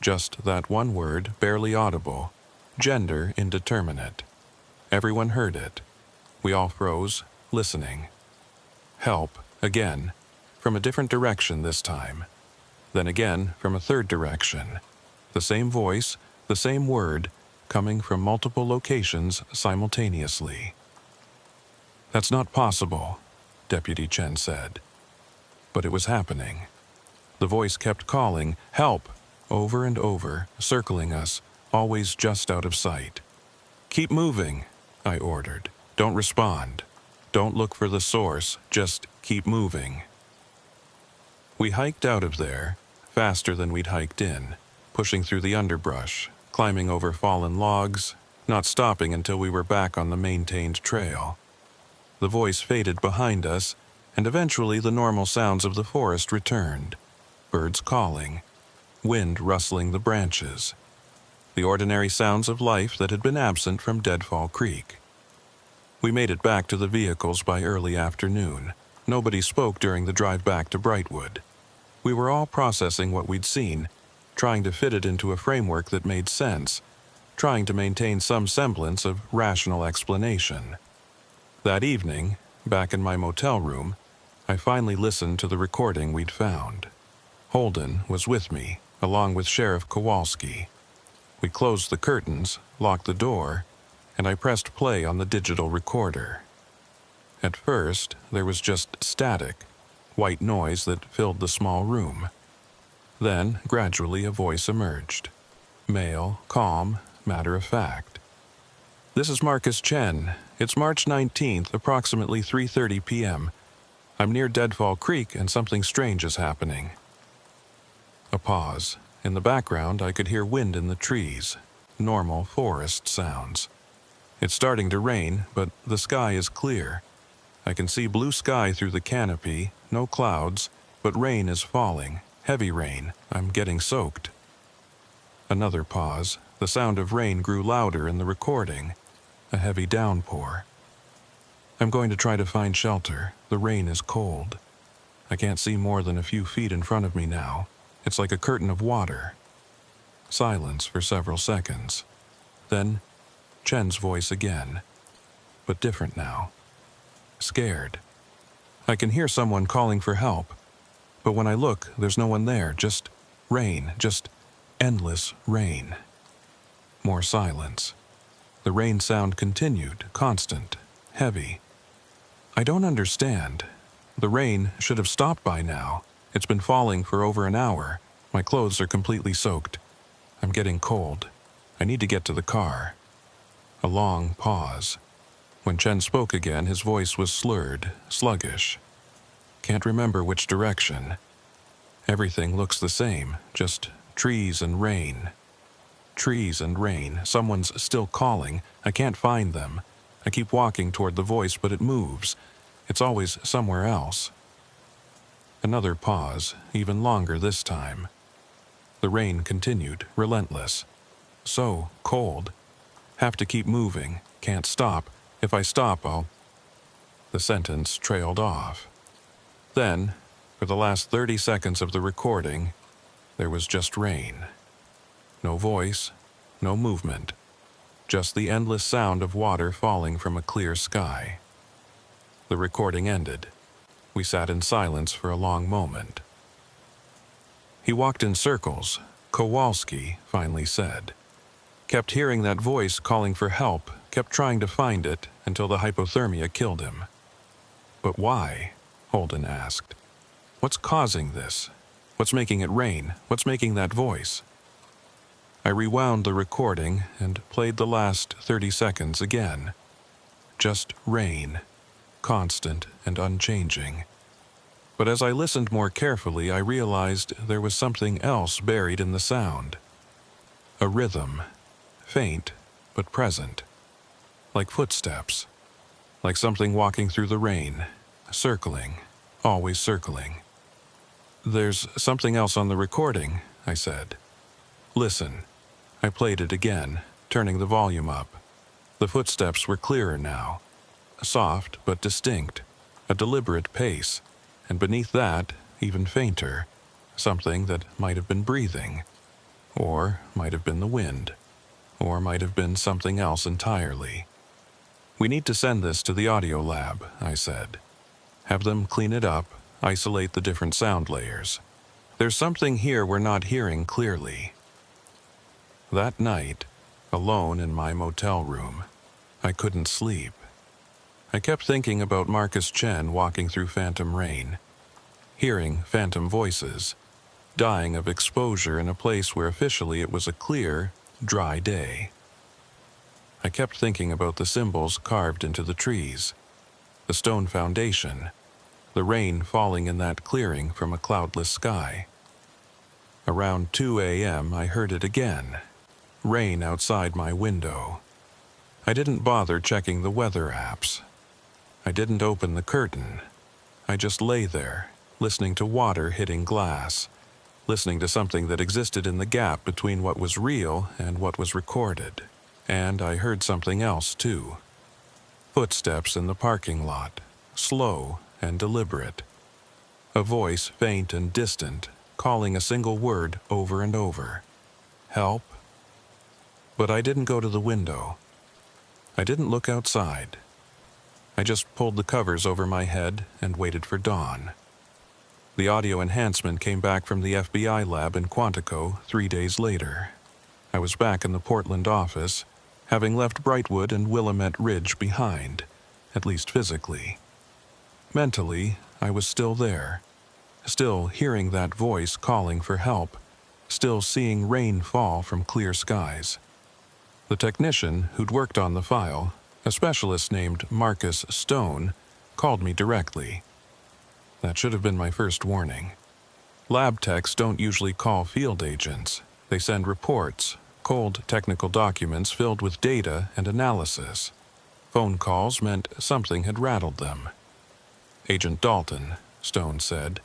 [SPEAKER 1] Just that one word, barely audible, gender indeterminate. Everyone heard it. We all froze, listening. "Help," again, from a different direction this time. Then again from a third direction. The same voice, the same word, coming from multiple locations simultaneously. "That's not possible," Deputy Chen said. But it was happening. The voice kept calling, "Help!" over and over, circling us, always just out of sight. "Keep moving," I ordered. "Don't respond. Don't look for the source, just keep moving." We hiked out of there, faster than we'd hiked in, pushing through the underbrush, climbing over fallen logs, not stopping until we were back on the maintained trail. The voice faded behind us, and eventually the normal sounds of the forest returned. Birds calling, wind rustling the branches, the ordinary sounds of life that had been absent from Deadfall Creek. We made it back to the vehicles by early afternoon. Nobody spoke during the drive back to Brightwood. We were all processing what we'd seen, trying to fit it into a framework that made sense, trying to maintain some semblance of rational explanation. That evening, back in my motel room, I finally listened to the recording we'd found. Holden was with me, along with Sheriff Kowalski. We closed the curtains, locked the door, and I pressed play on the digital recorder. At first, there was just static, white noise that filled the small room. Then, gradually, a voice emerged. Male, calm, matter-of-fact. "This is Marcus Chen. It's March 19th, approximately 3:30 p.m. I'm near Deadfall Creek and something strange is happening." A pause, In the background, I could hear wind in the trees, normal forest sounds. It's starting to rain, but the sky is clear. I can see blue sky through the canopy, no clouds, but rain is falling, heavy rain. I'm getting soaked. Another pause. The sound of rain grew louder in the recording, a heavy downpour. I'm going to try to find shelter. The rain is cold. I can't see more than a few feet in front of me now. It's like a curtain of water. Silence for several seconds. Then, Chen's voice again, but different now. Scared. I can hear someone calling for help, but when I look, there's no one there, just rain, just endless rain. More silence. The rain sound continued, constant, heavy. I don't understand. The rain should have stopped by now. It's been falling for over an hour. My clothes are completely soaked. I'm getting cold. I need to get to the car. A long pause. When Chen spoke again, his voice was slurred, sluggish. Can't remember which direction. Everything looks the same, just trees and rain. Trees and rain. Someone's still calling. I can't find them. I keep walking toward the voice, but it moves. It's always somewhere else. Another pause, even longer this time. The rain continued, relentless. So cold. Have to keep moving. Can't stop. If I stop, I'll... The sentence trailed off. Then, for the last 30 seconds of the recording, there was just rain. No voice, no movement. Just the endless sound of water falling from a clear sky. The recording ended. We sat in silence for a long moment. He walked in circles, Kowalski finally said. Kept hearing that voice calling for help, kept trying to find it until the hypothermia killed him. But why? Holden asked. What's causing this? What's making it rain? What's making that voice? I rewound the recording and played the last 30 seconds again. Just rain, constant and unchanging. But as I listened more carefully, I realized there was something else buried in the sound. A rhythm, faint but present. Like footsteps. Like something walking through the rain, circling, always circling. There's something else on the recording, I said. Listen. I played it again, turning the volume up. The footsteps were clearer now. Soft but distinct, a deliberate pace, and beneath that, even fainter, something that might have been breathing, or might have been the wind, or might have been something else entirely. We need to send this to the audio lab, I said. Have them clean it up, isolate the different sound layers. There's something here we're not hearing clearly. That night, alone in my motel room, I couldn't sleep. I kept thinking about Marcus Chen walking through phantom rain, hearing phantom voices, dying of exposure in a place where officially it was a clear, dry day. I kept thinking about the symbols carved into the trees, the stone foundation, the rain falling in that clearing from a cloudless sky. Around 2 a.m. I heard it again. Rain outside my window. I didn't bother checking the weather apps. I didn't open the curtain. I just lay there, listening to water hitting glass, listening to something that existed in the gap between what was real and what was recorded. And I heard something else, too. Footsteps in the parking lot, slow and deliberate. A voice faint and distant, calling a single word over and over. Help. But I didn't go to the window. I didn't look outside. I just pulled the covers over my head and waited for dawn. The audio enhancement came back from the FBI lab in Quantico 3 days later. I was back in the Portland office, having left Brightwood and Willamette Ridge behind, at least physically. Mentally, I was still there, still hearing that voice calling for help, still seeing rain fall from clear skies. The technician who'd worked on the file, a specialist named Marcus Stone, called me directly. That should have been my first warning. Lab techs don't usually call field agents. They send reports, cold technical documents filled with data and analysis. Phone calls meant something had rattled them. "Agent Dalton," Stone said,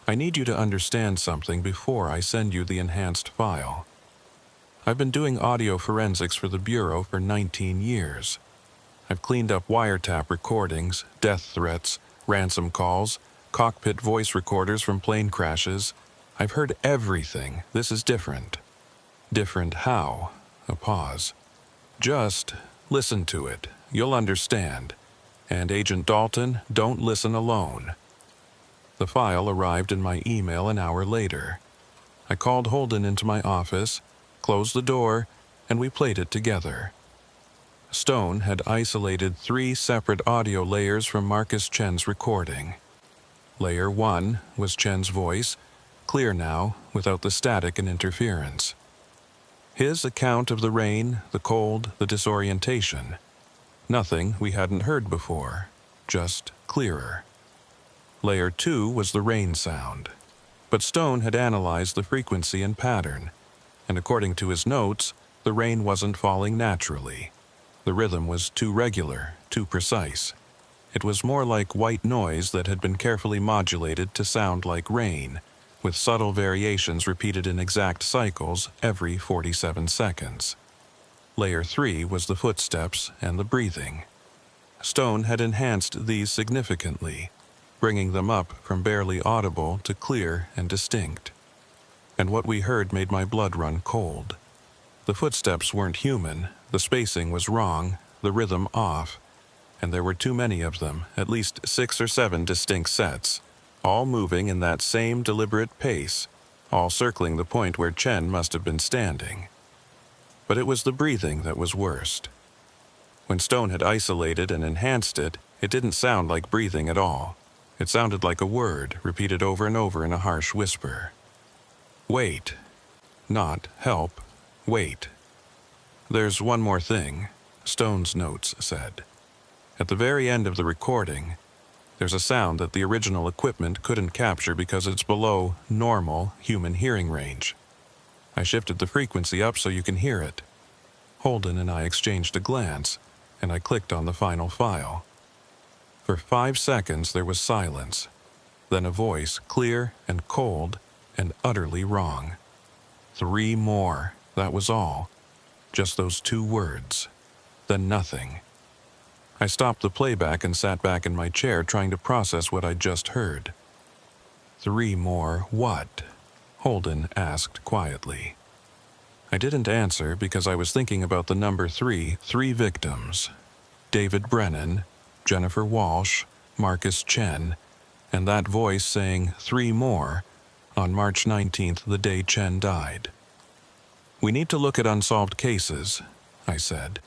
[SPEAKER 1] "I need you to understand something before I send you the enhanced file. I've been doing audio forensics for the Bureau for 19 years. I've cleaned up wiretap recordings, death threats, ransom calls, cockpit voice recorders from plane crashes. I've heard everything. This is different." "Different how?" A pause. "Just listen to it. You'll understand. And Agent Dalton, don't listen alone." The file arrived in my email an hour later. I called Holden into my office, closed the door, and we played it together. Stone had isolated 3 separate audio layers from Marcus Chen's recording. Layer 1 was Chen's voice, clear now, without the static and interference. His account of the rain, the cold, the disorientation. Nothing we hadn't heard before, just clearer. Layer 2 was the rain sound. But Stone had analyzed the frequency and pattern, and according to his notes, the rain wasn't falling naturally. The rhythm was too regular, too precise. It was more like white noise that had been carefully modulated to sound like rain, with subtle variations repeated in exact cycles every 47 seconds. Layer 3 was the footsteps and the breathing. Stone had enhanced these significantly, bringing them up from barely audible to clear and distinct. And what we heard made my blood run cold. The footsteps weren't human, the spacing was wrong, the rhythm off, and there were too many of them, at least 6 or 7 distinct sets, all moving in that same deliberate pace, all circling the point where Chen must have been standing. But it was the breathing that was worst. When Stone had isolated and enhanced it, it didn't sound like breathing at all. It sounded like a word, repeated over and over in a harsh whisper. "Wait." Not "help." Wait. "There's one more thing," Stone's notes said. "At the very end of the recording, there's a sound that the original equipment couldn't capture because it's below normal human hearing range. I shifted the frequency up so you can hear it." Holden and I exchanged a glance, and I clicked on the final file. For 5 seconds there was silence, then a voice, clear and cold and utterly wrong. 3 more, that was all. Just those 2 words. Then nothing. I stopped the playback and sat back in my chair trying to process what I'd just heard. "3 more what?" Holden asked quietly. I didn't answer because I was thinking about the number 3 victims. David Brennan, Jennifer Walsh, Marcus Chen, and that voice saying 3 more on March 19th, the day Chen died. "We need to look at unsolved cases," I said.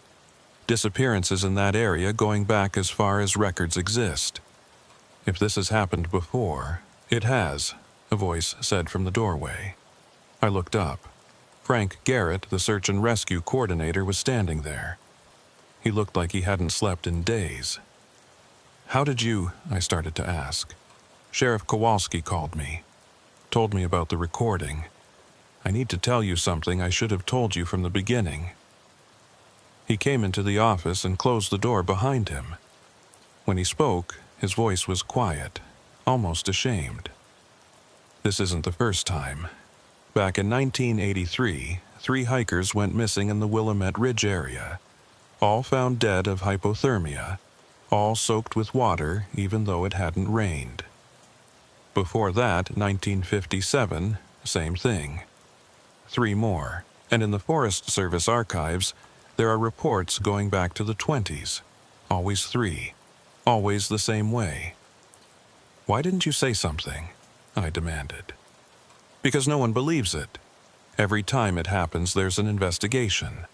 [SPEAKER 1] "Disappearances in that area going back as far as records exist. If this has happened before." "It has," a voice said from the doorway. I looked up. Frank Garrett, the search and rescue coordinator, was standing there. He looked like he hadn't slept in days. "How did you?" I started to ask. "Sheriff Kowalski called me. Told me about the recording. I need to tell you something I should have told you from the beginning." He came into the office and closed the door behind him. When he spoke, his voice was quiet, almost ashamed. "This isn't the first time. Back in 1983, 3 hikers went missing in the Willamette Ridge area, all found dead of hypothermia, all soaked with water even though it hadn't rained. Before that, 1957, same thing. 3 more, and in the Forest Service archives, there are reports going back to the 20s. Always 3. Always the same way." "Why didn't you say something?" I demanded. "Because no one believes it. Every time it happens, there's an investigation.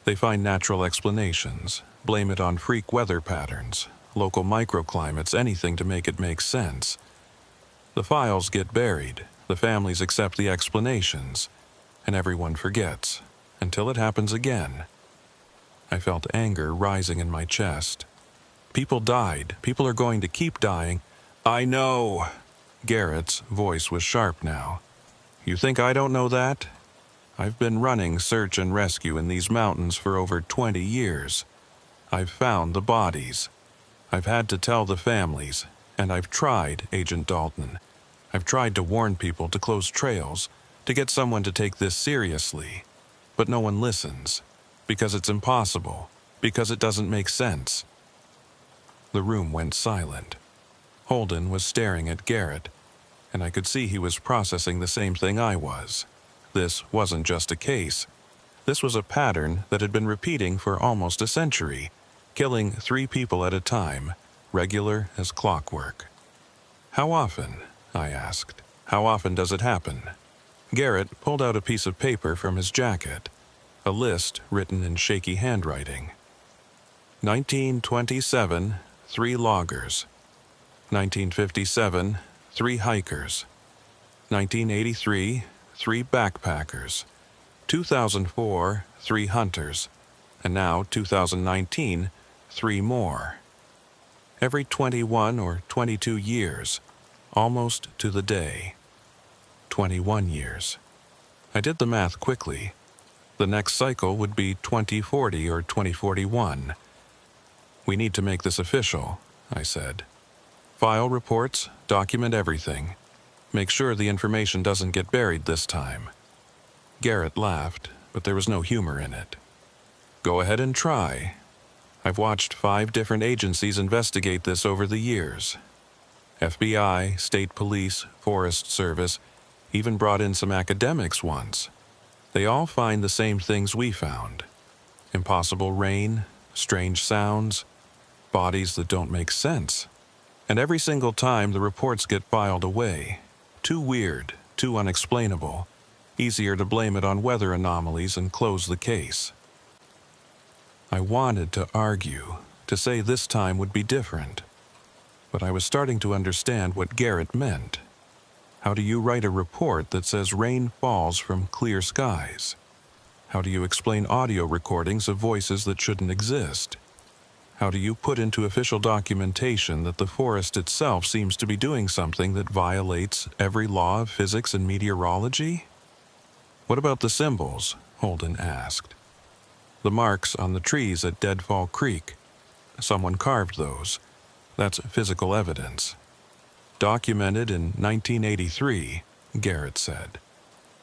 [SPEAKER 1] They find natural explanations, blame it on freak weather patterns, local microclimates, anything to make it make sense. The files get buried, the families accept the explanations, and everyone forgets, until it happens again." I felt anger rising in my chest. "People died. People are going to keep dying." "I know," Garrett's voice was sharp now. "You think I don't know that? I've been running search and rescue in these mountains for over 20 years. I've found the bodies. I've had to tell the families, and I've tried, Agent Dalton. I've tried to warn people to close trails, to get someone to take this seriously. But no one listens, because it's impossible, because it doesn't make sense." The room went silent. Holden was staring at Garrett, and I could see he was processing the same thing I was. This wasn't just a case. This was a pattern that had been repeating for almost a century, killing 3 people at a time, regular as clockwork. "How often?" I asked. "How often does it happen?" Garrett pulled out a piece of paper from his jacket, a list written in shaky handwriting. 1927, 3 loggers. 1957, 3 hikers. 1983, 3 backpackers. 2004, 3 hunters. And now, 2019, 3 more. Every 21 or 22 years, almost to the day. 21 years. I did the math quickly. The next cycle would be 2040 or 2041. "We need to make this official," I said. "File reports, document everything. Make sure the information doesn't get buried this time." Garrett laughed, but there was no humor in it. "Go ahead and try. I've watched 5 different agencies investigate this over the years. FBI, State Police, Forest Service, even brought in some academics once. They all find the same things we found. Impossible rain, strange sounds, bodies that don't make sense. And every single time the reports get filed away. Too weird, too unexplainable. Easier to blame it on weather anomalies and close the case." I wanted to argue, to say this time would be different. But I was starting to understand what Garrett meant. How do you write a report that says rain falls from clear skies? How do you explain audio recordings of voices that shouldn't exist? How do you put into official documentation that the forest itself seems to be doing something that violates every law of physics and meteorology? "What about the symbols?" Holden asked. "The marks on the trees at Deadfall Creek. Someone carved those. That's physical evidence." "Documented in 1983, Garrett said.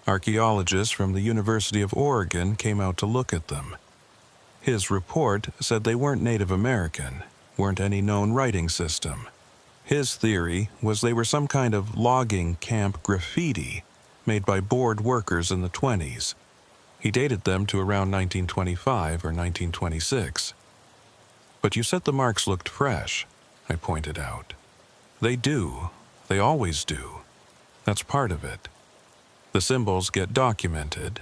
[SPEAKER 1] "Archaeologists from the University of Oregon came out to look at them. His report said they weren't Native American, weren't any known writing system. His theory was they were some kind of logging camp graffiti made by bored workers in the 20s. He dated them to around 1925 or 1926. "But you said the marks looked fresh," I pointed out. "They do. They always do. That's part of it. The symbols get documented.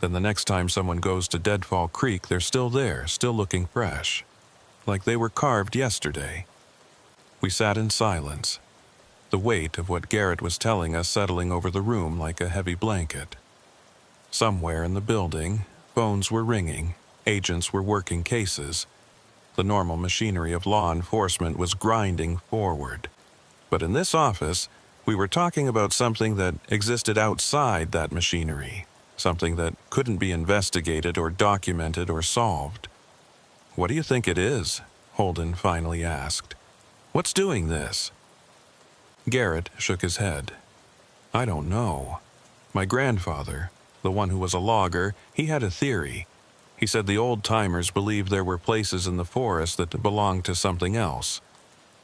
[SPEAKER 1] Then the next time someone goes to Deadfall Creek, they're still there, still looking fresh. Like they were carved yesterday." We sat in silence, the weight of what Garrett was telling us settling over the room like a heavy blanket. Somewhere in the building, phones were ringing, agents were working cases. The normal machinery of law enforcement was grinding forward. But in this office, we were talking about something that existed outside that machinery, something that couldn't be investigated or documented or solved. "What do you think it is?" Holden finally asked. "What's doing this?" Garrett shook his head. "I don't know. My grandfather, the one who was a logger, he had a theory. He said the old-timers believed there were places in the forest that belonged to something else.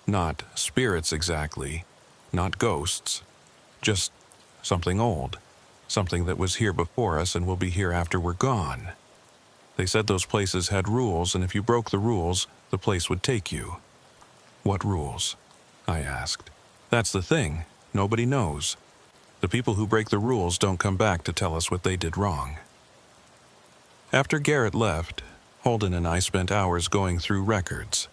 [SPEAKER 1] Not spirits exactly, not ghosts, just something old, something that was here before us and will be here after we're gone. They said those places had rules, and if you broke the rules, the place would take you." "What rules?" I asked. "That's the thing. Nobody knows. The people who break the rules don't come back to tell us what they did wrong." After Garrett left, Holden and I spent hours going through records,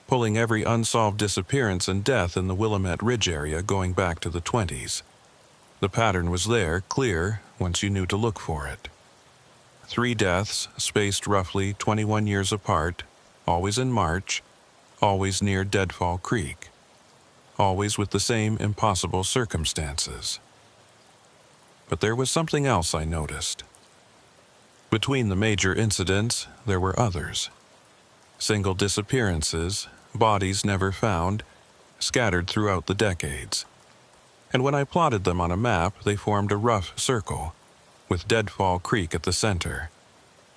[SPEAKER 1] pulling every unsolved disappearance and death in the Willamette Ridge area going back to the 20s. The pattern was there, clear, once you knew to look for it. 3 deaths, spaced roughly 21 years apart, always in March, always near Deadfall Creek. always with the same impossible circumstances. But there was something else I noticed. Between the major incidents, there were others. Single disappearances, bodies never found, scattered throughout the decades. And when I plotted them on a map, they formed a rough circle, with Deadfall Creek at the center,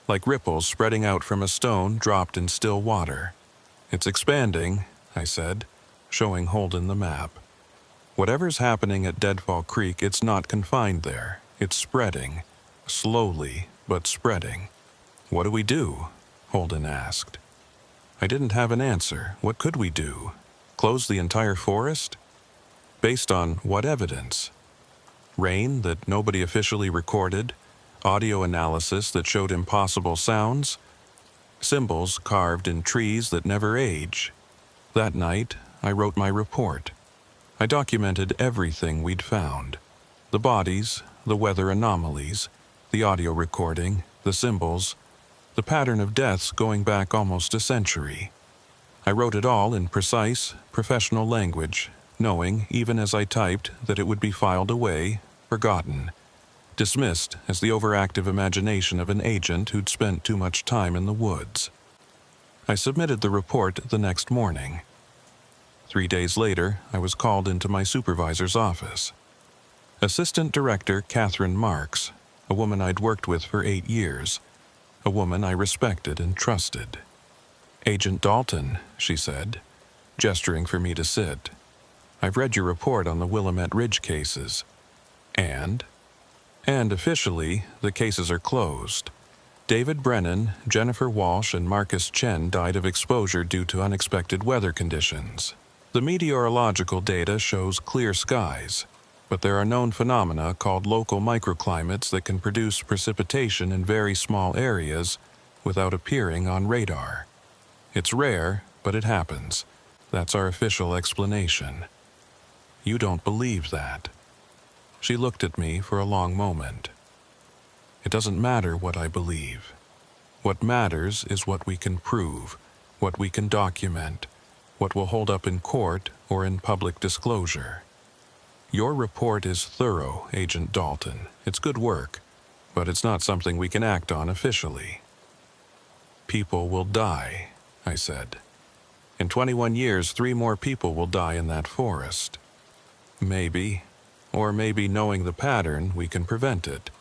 [SPEAKER 1] like ripples spreading out from a stone dropped in still water. "It's expanding," I said, showing Holden the map. "Whatever's happening at Deadfall Creek, it's not confined there. It's spreading, slowly, but spreading." "What do we do?" Holden asked. I didn't have an answer. What could we do? Close the entire forest? Based on what evidence? Rain that nobody officially recorded? Audio analysis that showed impossible sounds? Symbols carved in trees that never age? That night, I wrote my report. I documented everything we'd found. The bodies, the weather anomalies, the audio recording, the symbols, the pattern of deaths going back almost a century. I wrote it all in precise, professional language, knowing, even as I typed, that it would be filed away, forgotten, dismissed as the overactive imagination of an agent who'd spent too much time in the woods. I submitted the report the next morning. 3 days later, I was called into my supervisor's office. Assistant Director Catherine Marks, a woman I'd worked with for 8 years, a woman I respected and trusted. "Agent Dalton," she said, gesturing for me to sit. "I've read your report on the Willamette Ridge cases. And officially, the cases are closed. David Brennan, Jennifer Walsh, and Marcus Chen died of exposure due to unexpected weather conditions. The meteorological data shows clear skies, but there are known phenomena called local microclimates that can produce precipitation in very small areas without appearing on radar. It's rare, but it happens. That's our official explanation. You don't believe that." She looked at me for a long moment. "It doesn't matter what I believe. What matters is what we can prove, what we can document, what will hold up in court or in public disclosure. Your report is thorough, Agent Dalton. It's good work, but it's not something we can act on officially." "People will die," I said. "In 21 years, 3 more people will die in that forest. Maybe, or maybe knowing the pattern, we can prevent it.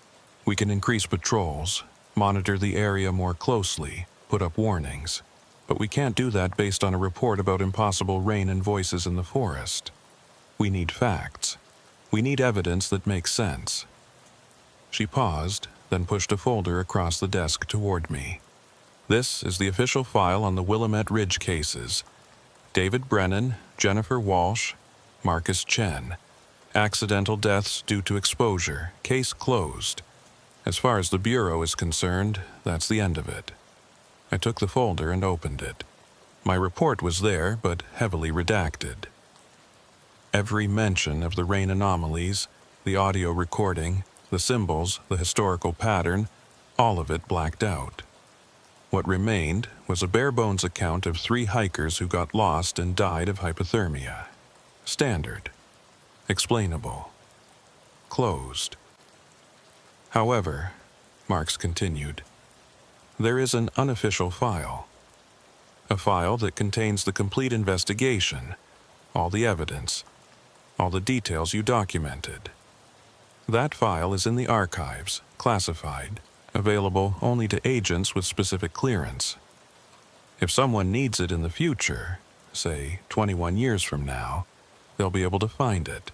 [SPEAKER 1] We can increase patrols, monitor the area more closely, put up warnings. But we can't do that based on a report about impossible rain and voices in the forest. We need facts. We need evidence that makes sense." She paused, then pushed a folder across the desk toward me. "This is the official file on the Willamette Ridge cases. David Brennan, Jennifer Walsh, Marcus Chen. Accidental deaths due to exposure. Case closed. As far as the Bureau is concerned, that's the end of it." I took the folder and opened it. My report was there, but heavily redacted. Every mention of the rain anomalies, the audio recording, the symbols, the historical pattern, all of it blacked out. What remained was a bare-bones account of 3 hikers who got lost and died of hypothermia. Standard. Explainable. Closed. "However," Marks continued, "there is an unofficial file. A file that contains the complete investigation, all the evidence, all the details you documented. That file is in the archives, classified, available only to agents with specific clearance. If someone needs it in the future, say 21 years from now, they'll be able to find it."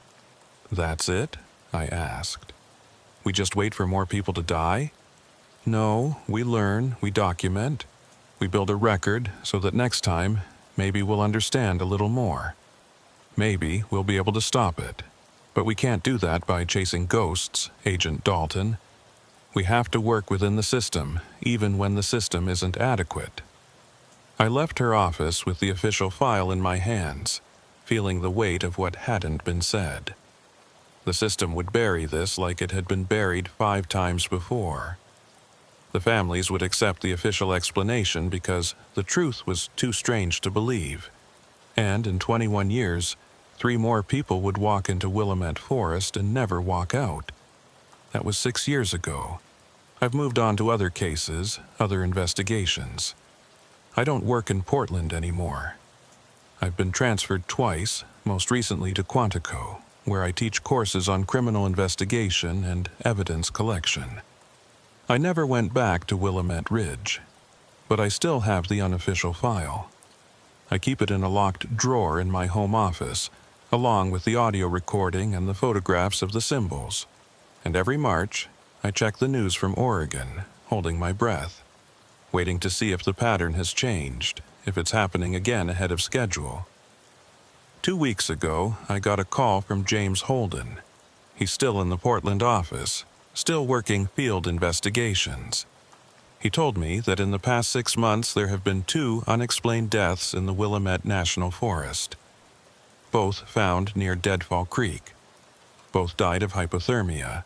[SPEAKER 1] "That's it?" I asked. "We just wait for more people to die?" "No, we learn, we document. We build a record so that next time, maybe we'll understand a little more. Maybe we'll be able to stop it. But we can't do that by chasing ghosts, Agent Dalton. We have to work within the system, even when the system isn't adequate." I left her office with the official file in my hands, feeling the weight of what hadn't been said. The system would bury this like it had been buried 5 times before. The families would accept the official explanation because the truth was too strange to believe. And in 21 years, 3 more people would walk into Willamette Forest and never walk out. That was 6 years ago. I've moved on to other cases, other investigations. I don't work in Portland anymore. I've been transferred twice, most recently to Quantico, where I teach courses on criminal investigation and evidence collection. I never went back to Willamette Ridge, but I still have the unofficial file. I keep it in a locked drawer in my home office, along with the audio recording and the photographs of the symbols. And every March, I check the news from Oregon, holding my breath, waiting to see if the pattern has changed, if it's happening again ahead of schedule. 2 weeks ago, I got a call from James Holden. He's still in the Portland office, still working field investigations. He told me that in the past 6 months there have been 2 unexplained deaths in the Willamette National Forest. Both found near Deadfall Creek. Both died of hypothermia.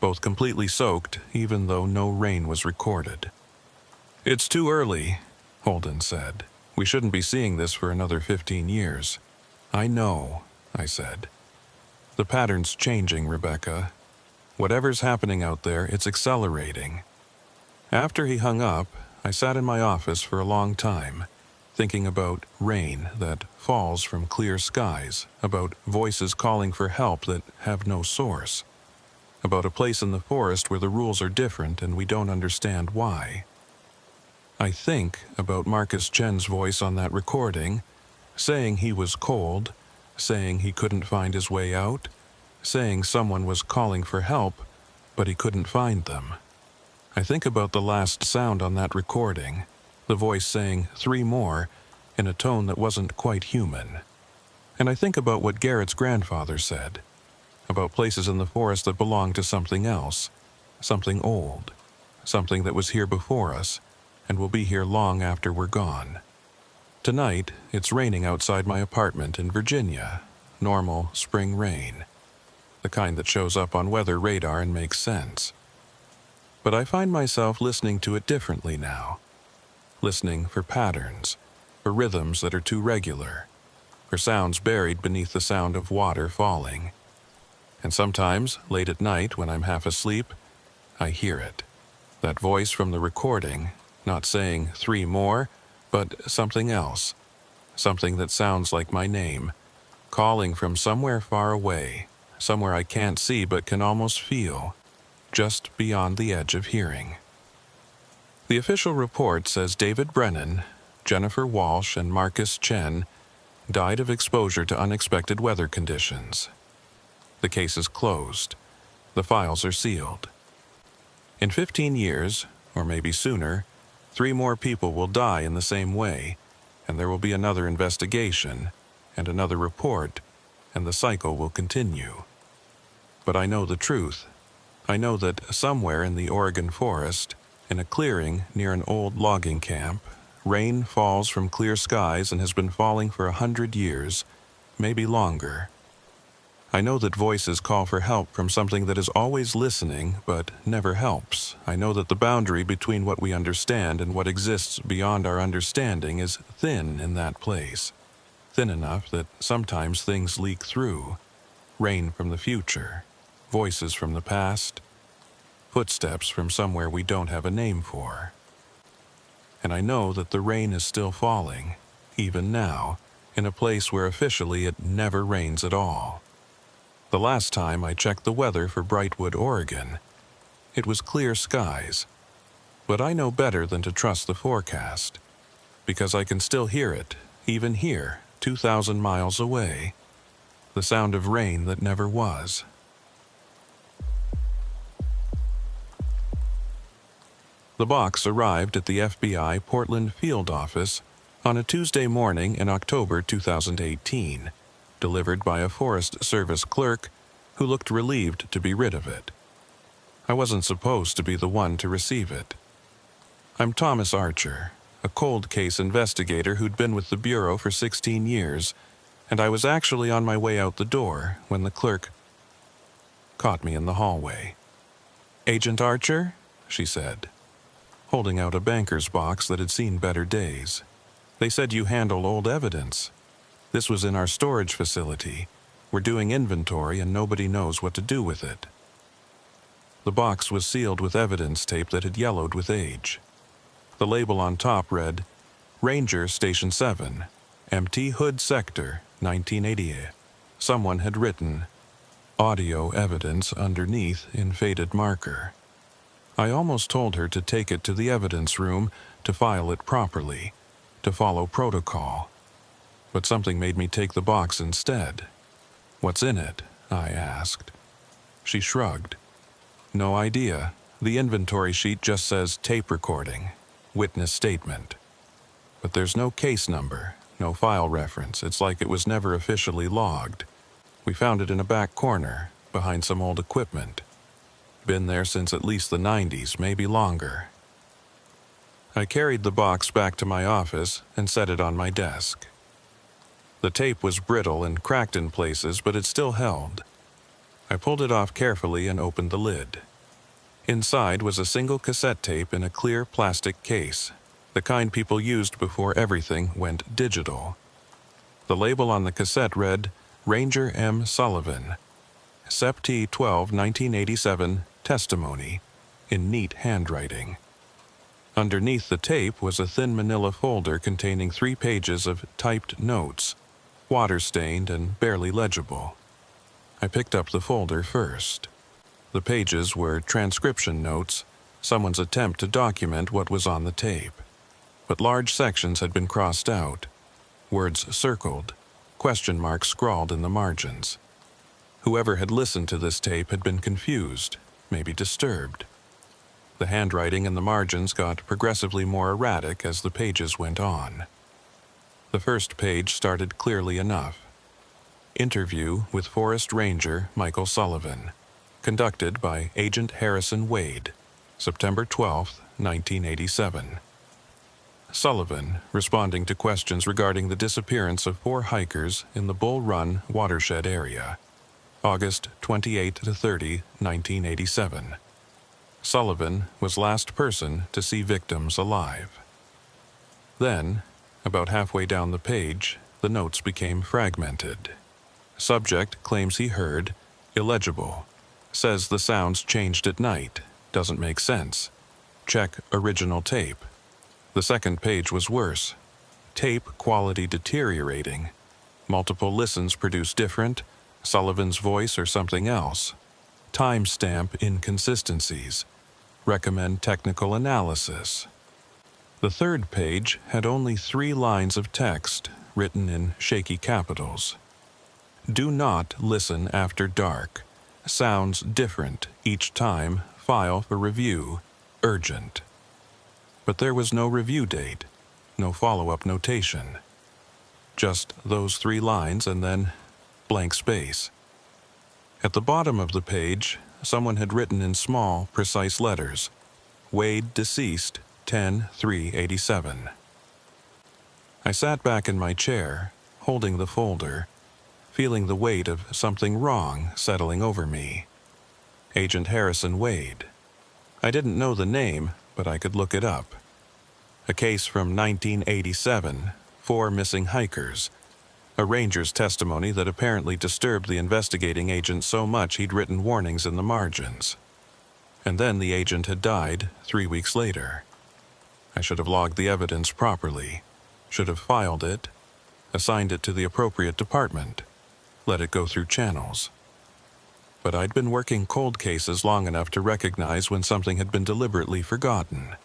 [SPEAKER 1] Both completely soaked, even though no rain was recorded. "It's too early," Holden said. "We shouldn't be seeing this for another 15 years. "I know," I said. "The pattern's changing, Rebecca. Whatever's happening out there, it's accelerating." After he hung up, I sat in my office for a long time, thinking about rain that falls from clear skies, about voices calling for help that have no source, about a place in the forest where the rules are different and we don't understand why. I think about Marcus Chen's voice on that recording, saying he was cold, saying he couldn't find his way out, saying someone was calling for help, but he couldn't find them. I think about the last sound on that recording, the voice saying 3 more in a tone that wasn't quite human. And I think about what Garrett's grandfather said, about places in the forest that belong to something else, something old, something that was here before us and will be here long after we're gone. Tonight, it's raining outside my apartment in Virginia, normal spring rain, the kind that shows up on weather radar and makes sense. But I find myself listening to it differently now, listening for patterns, for rhythms that are too regular, for sounds buried beneath the sound of water falling. And sometimes, late at night when I'm half asleep, I hear it, that voice from the recording, not saying 3 more, but something else, something that sounds like my name, calling from somewhere far away, somewhere I can't see but can almost feel, just beyond the edge of hearing. The official report says David Brennan, Jennifer Walsh, and Marcus Chen died of exposure to unexpected weather conditions. The case is closed. The files are sealed. In 15 years, or maybe sooner, 3 more people will die in the same way, and there will be another investigation, and another report, and the cycle will continue. But I know the truth. I know that somewhere in the Oregon forest, in a clearing near an old logging camp, rain falls from clear skies and has been falling for 100 years, maybe longer. I know that voices call for help from something that is always listening but never helps. I know that the boundary between what we understand and what exists beyond our understanding is thin in that place, thin enough that sometimes things leak through. Rain from the future, voices from the past, footsteps from somewhere we don't have a name for. And I know that the rain is still falling, even now, in a place where officially it never rains at all. The last time I checked the weather for Brightwood, Oregon, it was clear skies. But I know better than to trust the forecast, because I can still hear it, even here, 2,000 miles away, the sound of rain that never was. The box arrived at the FBI Portland field office on a Tuesday morning in October 2018, delivered by a Forest Service clerk who looked relieved to be rid of it. I wasn't supposed to be the one to receive it. I'm Thomas Archer, a cold case investigator who'd been with the Bureau for 16 years, and I was actually on my way out the door when the clerk caught me in the hallway. "Agent Archer?" she said, holding out a banker's box that had seen better days. "They said you handle old evidence." This was in our storage facility. We're doing inventory and nobody knows what to do with it. The box was sealed with evidence tape that had yellowed with age. The label on top read, Ranger Station 7, Empty Hood Sector, 1988. Someone had written, audio evidence underneath in faded marker. I almost told her to take it to the evidence room to file it properly, to follow protocol. But something made me take the box instead. What's in it? I asked. She shrugged. No idea. The inventory sheet just says tape recording, witness statement. But there's no case number, no file reference. It's like it was never officially logged. We found it in a back corner, behind some old equipment. Been there since at least the 90s, maybe longer. I carried the box back to my office and set it on my desk. The tape was brittle and cracked in places, but it still held. I pulled it off carefully and opened the lid. Inside was a single cassette tape in a clear plastic case, the kind people used before everything went digital. The label on the cassette read, Ranger M. Sullivan, Sept. 12, 1987, testimony, in neat handwriting. Underneath the tape was a thin manila folder containing 3 pages of typed notes, water-stained and barely legible. I picked up the folder first. The pages were transcription notes, someone's attempt to document what was on the tape. But large sections had been crossed out, words circled, question marks scrawled in the margins. Whoever had listened to this tape had been confused, maybe disturbed. The handwriting in the margins got progressively more erratic as the pages went on. The first page started clearly enough. Interview with Forest Ranger Michael Sullivan, conducted by Agent Harrison Wade, September 12, 1987. Sullivan, responding to questions regarding the disappearance of 4 hikers in the Bull Run watershed area, August 28 to 30, 1987. Sullivan was last person to see victims alive. Then, about halfway down the page, the notes became fragmented. Subject claims he heard, illegible. Says the sounds changed at night, doesn't make sense. Check original tape. The second page was worse. Tape quality deteriorating. Multiple listens produce different, Sullivan's voice or something else. Timestamp inconsistencies. Recommend technical analysis. The third page had only 3 lines of text, written in shaky capitals. Do not listen after dark. Sounds different each time. File for review. Urgent. But there was no review date, no follow-up notation. Just those 3 lines and then blank space. At the bottom of the page, someone had written in small, precise letters, Wade deceased, 10/3/87. I sat back in my chair, holding the folder, feeling the weight of something wrong settling over me. Agent Harrison Wade. I didn't know the name, but I could look it up. A case from 1987, 4 missing hikers. A ranger's testimony that apparently disturbed the investigating agent so much he'd written warnings in the margins. And then the agent had died 3 weeks later. I should have logged the evidence properly, should have filed it, assigned it to the appropriate department, let it go through channels. But I'd been working cold cases long enough to recognize when something had been deliberately forgotten.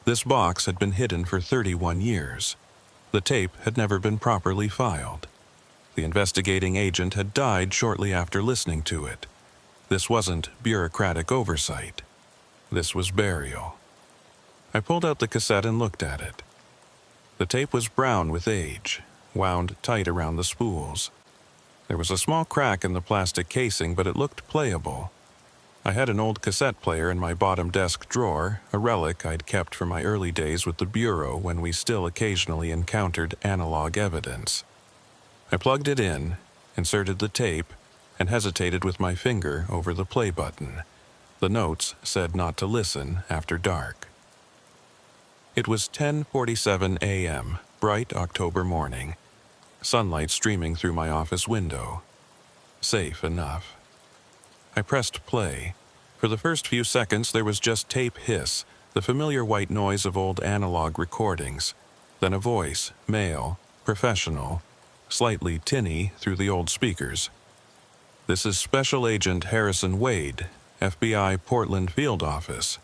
[SPEAKER 1] This box had been hidden for 31 years. The tape had never been properly filed. The investigating agent had died shortly after listening to it. This wasn't bureaucratic oversight. This was burial. I pulled out the cassette and looked at it. The tape was brown with age, wound tight around the spools. There was a small crack in the plastic casing, but it looked playable. I had an old cassette player in my bottom desk drawer, a relic I'd kept from my early days with the Bureau when we still occasionally encountered analog evidence. I plugged it in, inserted the tape, and hesitated with my finger over the play button. The notes said not to listen after dark. It was 10:47 a.m., bright October morning. sunlight streaming through my office window. Safe enough. I pressed play. For the first few seconds there was just tape hiss, the familiar white noise of old analog recordings. Then a voice, male, professional, slightly tinny through the old speakers. "This is Special Agent Harrison Wade, FBI Portland Field Office.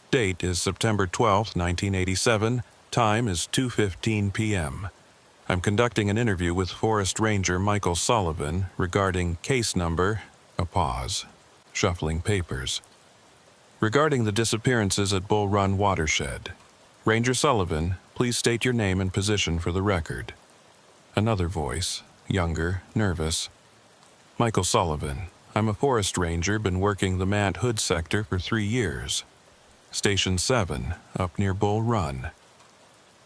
[SPEAKER 1] Date is September 12, 1987. Time is 2:15 p.m. I'm conducting an interview with Forest Ranger Michael Sullivan regarding case number," a pause, shuffling papers, "regarding the disappearances at Bull Run Watershed. Ranger Sullivan, please state your name and position for the record." Another voice, younger, nervous. "Michael Sullivan. I'm a forest ranger, been working the Mant Hood sector for 3 years. Station 7, up near Bull Run."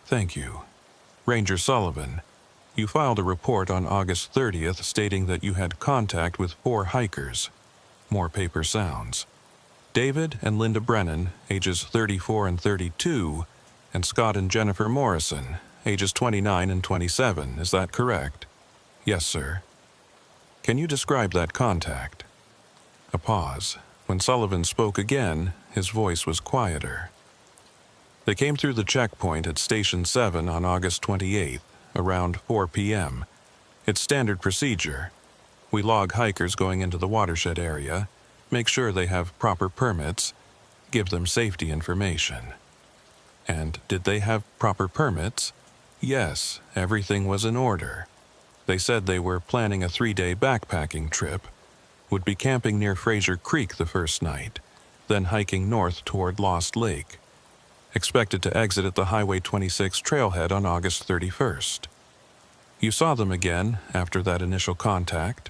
[SPEAKER 1] "Thank you. Ranger Sullivan, you filed a report on August 30th stating that you had contact with 4 hikers." More paper sounds. "David and Linda Brennan, ages 34 and 32, and Scott and Jennifer Morrison, ages 29 and 27, is that correct?" "Yes, sir." "Can you describe that contact?" A pause. When Sullivan spoke again, his voice was quieter. "They came through the checkpoint at Station 7 on August 28th, around 4 p.m. It's standard procedure. We log hikers going into the watershed area, make sure they have proper permits, give them safety information." "And did they have proper permits?" "Yes, everything was in order. They said they were planning a 3-day backpacking trip, would be camping near Fraser Creek the first night, then hiking north toward Lost Lake. Expected to exit at the Highway 26 trailhead on August 31st. You saw them again after that initial contact?"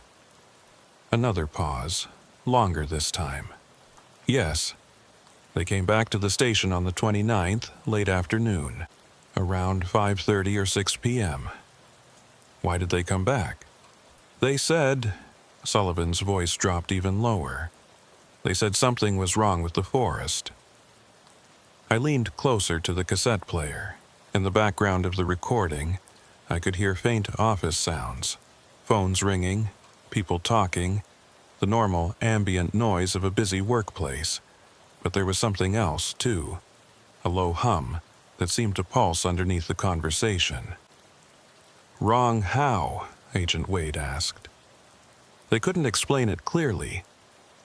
[SPEAKER 1] Another pause, longer this time. "Yes. They came back to the station on the 29th, late afternoon, around 5:30 or 6 p.m. "Why did they come back?" "They said," Sullivan's voice dropped even lower, "they said something was wrong with the forest." I leaned closer to the cassette player. In the background of the recording, I could hear faint office sounds, phones ringing, people talking, the normal ambient noise of a busy workplace. But there was something else, too, a low hum that seemed to pulse underneath the conversation. "Wrong how?" Agent Wade asked. They couldn't explain it clearly.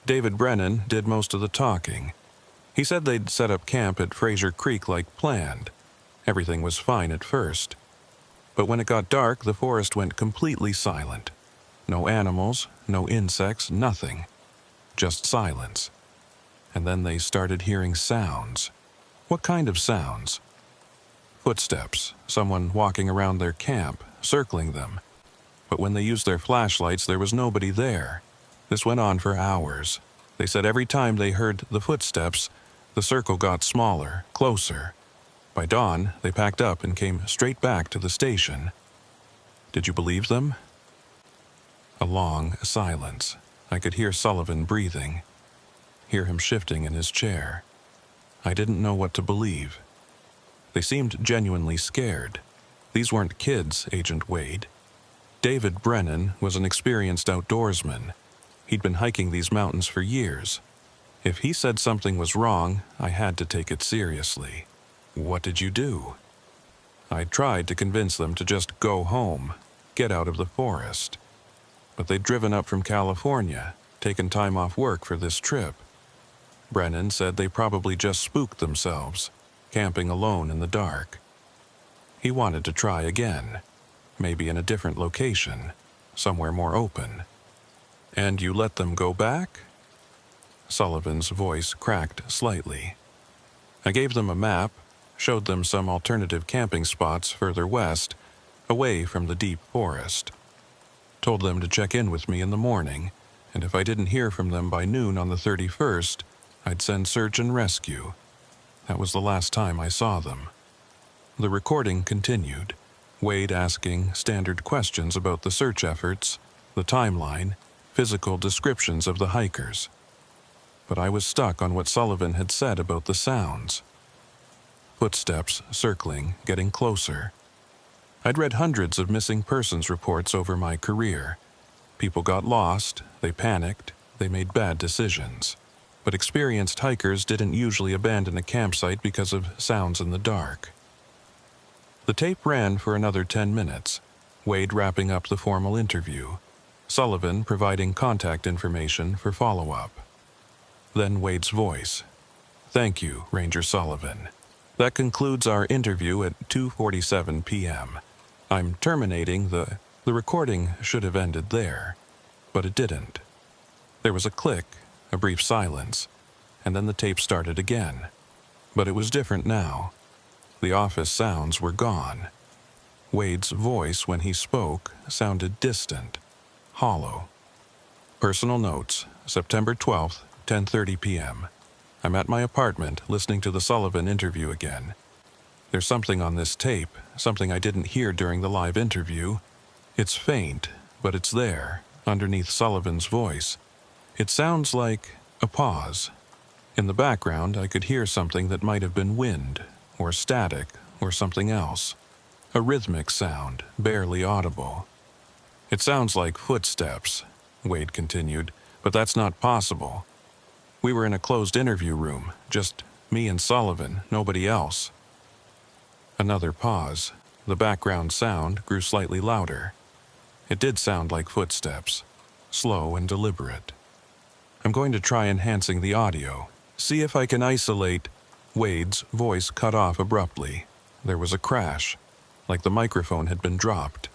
[SPEAKER 1] David Brennan did most of the talking. He said they'd set up camp at Fraser Creek like planned. Everything was fine at first. But when it got dark, the forest went completely silent. No animals, no insects, nothing. Just silence. And then they started hearing sounds. "What kind of sounds?" "Footsteps, someone walking around their camp, circling them. But when they used their flashlights, there was nobody there. This went on for hours. They said every time they heard the footsteps, the circle got smaller, closer. By dawn, they packed up and came straight back to the station." "Did you believe them?" A long silence. I could hear Sullivan breathing, hear him shifting in his chair. I didn't know what to believe. They seemed genuinely scared. These weren't kids, Agent Wade. David Brennan was an experienced outdoorsman. He'd been hiking these mountains for years. If he said something was wrong, I had to take it seriously. "What did you do?" I tried to convince them to just go home, get out of the forest. But they'd driven up from California, taken time off work for this trip. Brennan said they probably just spooked themselves, camping alone in the dark. He wanted to try again, maybe in a different location, somewhere more open. "And you let them go back?" Sullivan's voice cracked slightly. I gave them a map, showed them some alternative camping spots further west, away from the deep forest. Told them to check in with me in the morning, and if I didn't hear from them by noon on the 31st, I'd send search and rescue. That was the last time I saw them. The recording continued, Wade asking standard questions about the search efforts, the timeline, physical descriptions of the hikers. But I was stuck on what Sullivan had said about the sounds. Footsteps circling, getting closer. I'd read hundreds of missing persons reports over my career. People got lost, they panicked, they made bad decisions. But experienced hikers didn't usually abandon a campsite because of sounds in the dark. The tape ran for another 10 minutes, Wade wrapping up the formal interview, Sullivan providing contact information for follow-up. Then Wade's voice. "Thank you, Ranger Sullivan. That concludes our interview at 2:47 p.m. I'm terminating the recording should have ended there, but it didn't. There was a click, a brief silence, and then the tape started again. But it was different now. The office sounds were gone. Wade's voice, when he spoke, sounded distant, hollow. Personal notes, September 12th, 10:30 p.m. I'm at my apartment listening to the Sullivan interview again. There's something on this tape, something I didn't hear during the live interview. It's faint, but it's there, underneath Sullivan's voice. It sounds like a pause. In the background, I could hear something that might have been wind, or static, or something else. A rhythmic sound, barely audible. It sounds like footsteps," Wade continued, "but that's not possible. We were in a closed interview room, just me and Sullivan, nobody else." Another pause. The background sound grew slightly louder. It did sound like footsteps, slow and deliberate. "I'm going to try enhancing the audio. See if I can isolate." Wade's voice cut off abruptly. There was a crash, like the microphone had been dropped.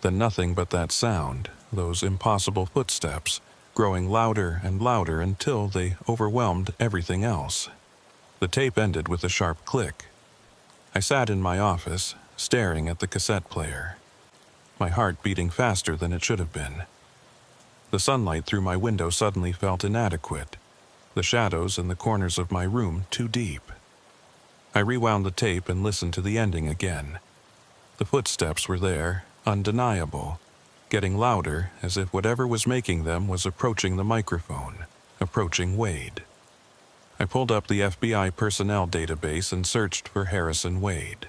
[SPEAKER 1] Then nothing but that sound, those impossible footsteps, growing louder and louder until they overwhelmed everything else. The tape ended with a sharp click. I sat in my office, staring at the cassette player, my heart beating faster than it should have been. The sunlight through my window suddenly felt inadequate, the shadows in the corners of my room too deep. I rewound the tape and listened to the ending again. The footsteps were there, undeniable, getting louder as if whatever was making them was approaching the microphone, approaching Wade. I pulled up the FBI personnel database and searched for Harrison Wade.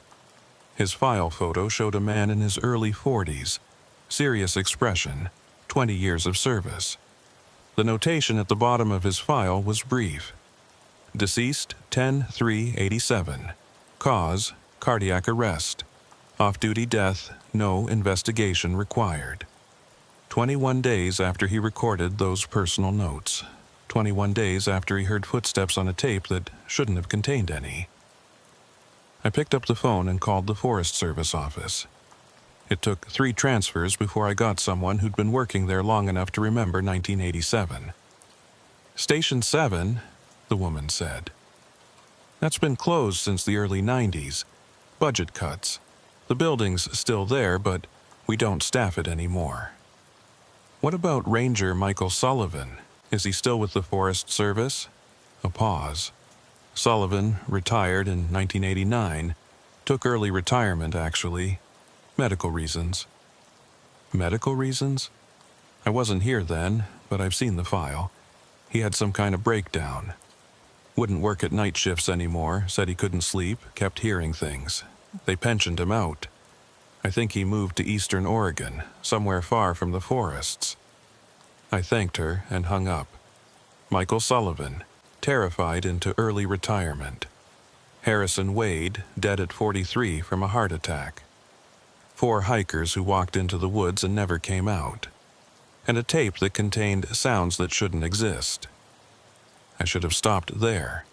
[SPEAKER 1] His file photo showed a man in his early 40s, serious expression, 20 years of service. The notation at the bottom of his file was brief. Deceased 10/3/87. Cause, cardiac arrest. Off-duty death, no investigation required. 21 days after he recorded those personal notes. 21 days after he heard footsteps on a tape that shouldn't have contained any. I picked up the phone and called the Forest Service office. It took 3 transfers before I got someone who'd been working there long enough to remember 1987. "Station 7, the woman said. "That's been closed since the early 90s. Budget cuts. The building's still there, but we don't staff it anymore." "What about Ranger Michael Sullivan? Is he still with the Forest Service?" A pause. "Sullivan retired in 1989. Took early retirement, actually. Medical reasons." "Medical reasons?" "I wasn't here then, but I've seen the file. He had some kind of breakdown. Wouldn't work at night shifts anymore, said he couldn't sleep, kept hearing things. They pensioned him out. I think he moved to eastern Oregon, somewhere far from the forests." I thanked her and hung up. Michael Sullivan, terrified into early retirement. Harrison Wade, dead at 43 from a heart attack. 4 hikers who walked into the woods and never came out. And a tape that contained sounds that shouldn't exist. I should have stopped there.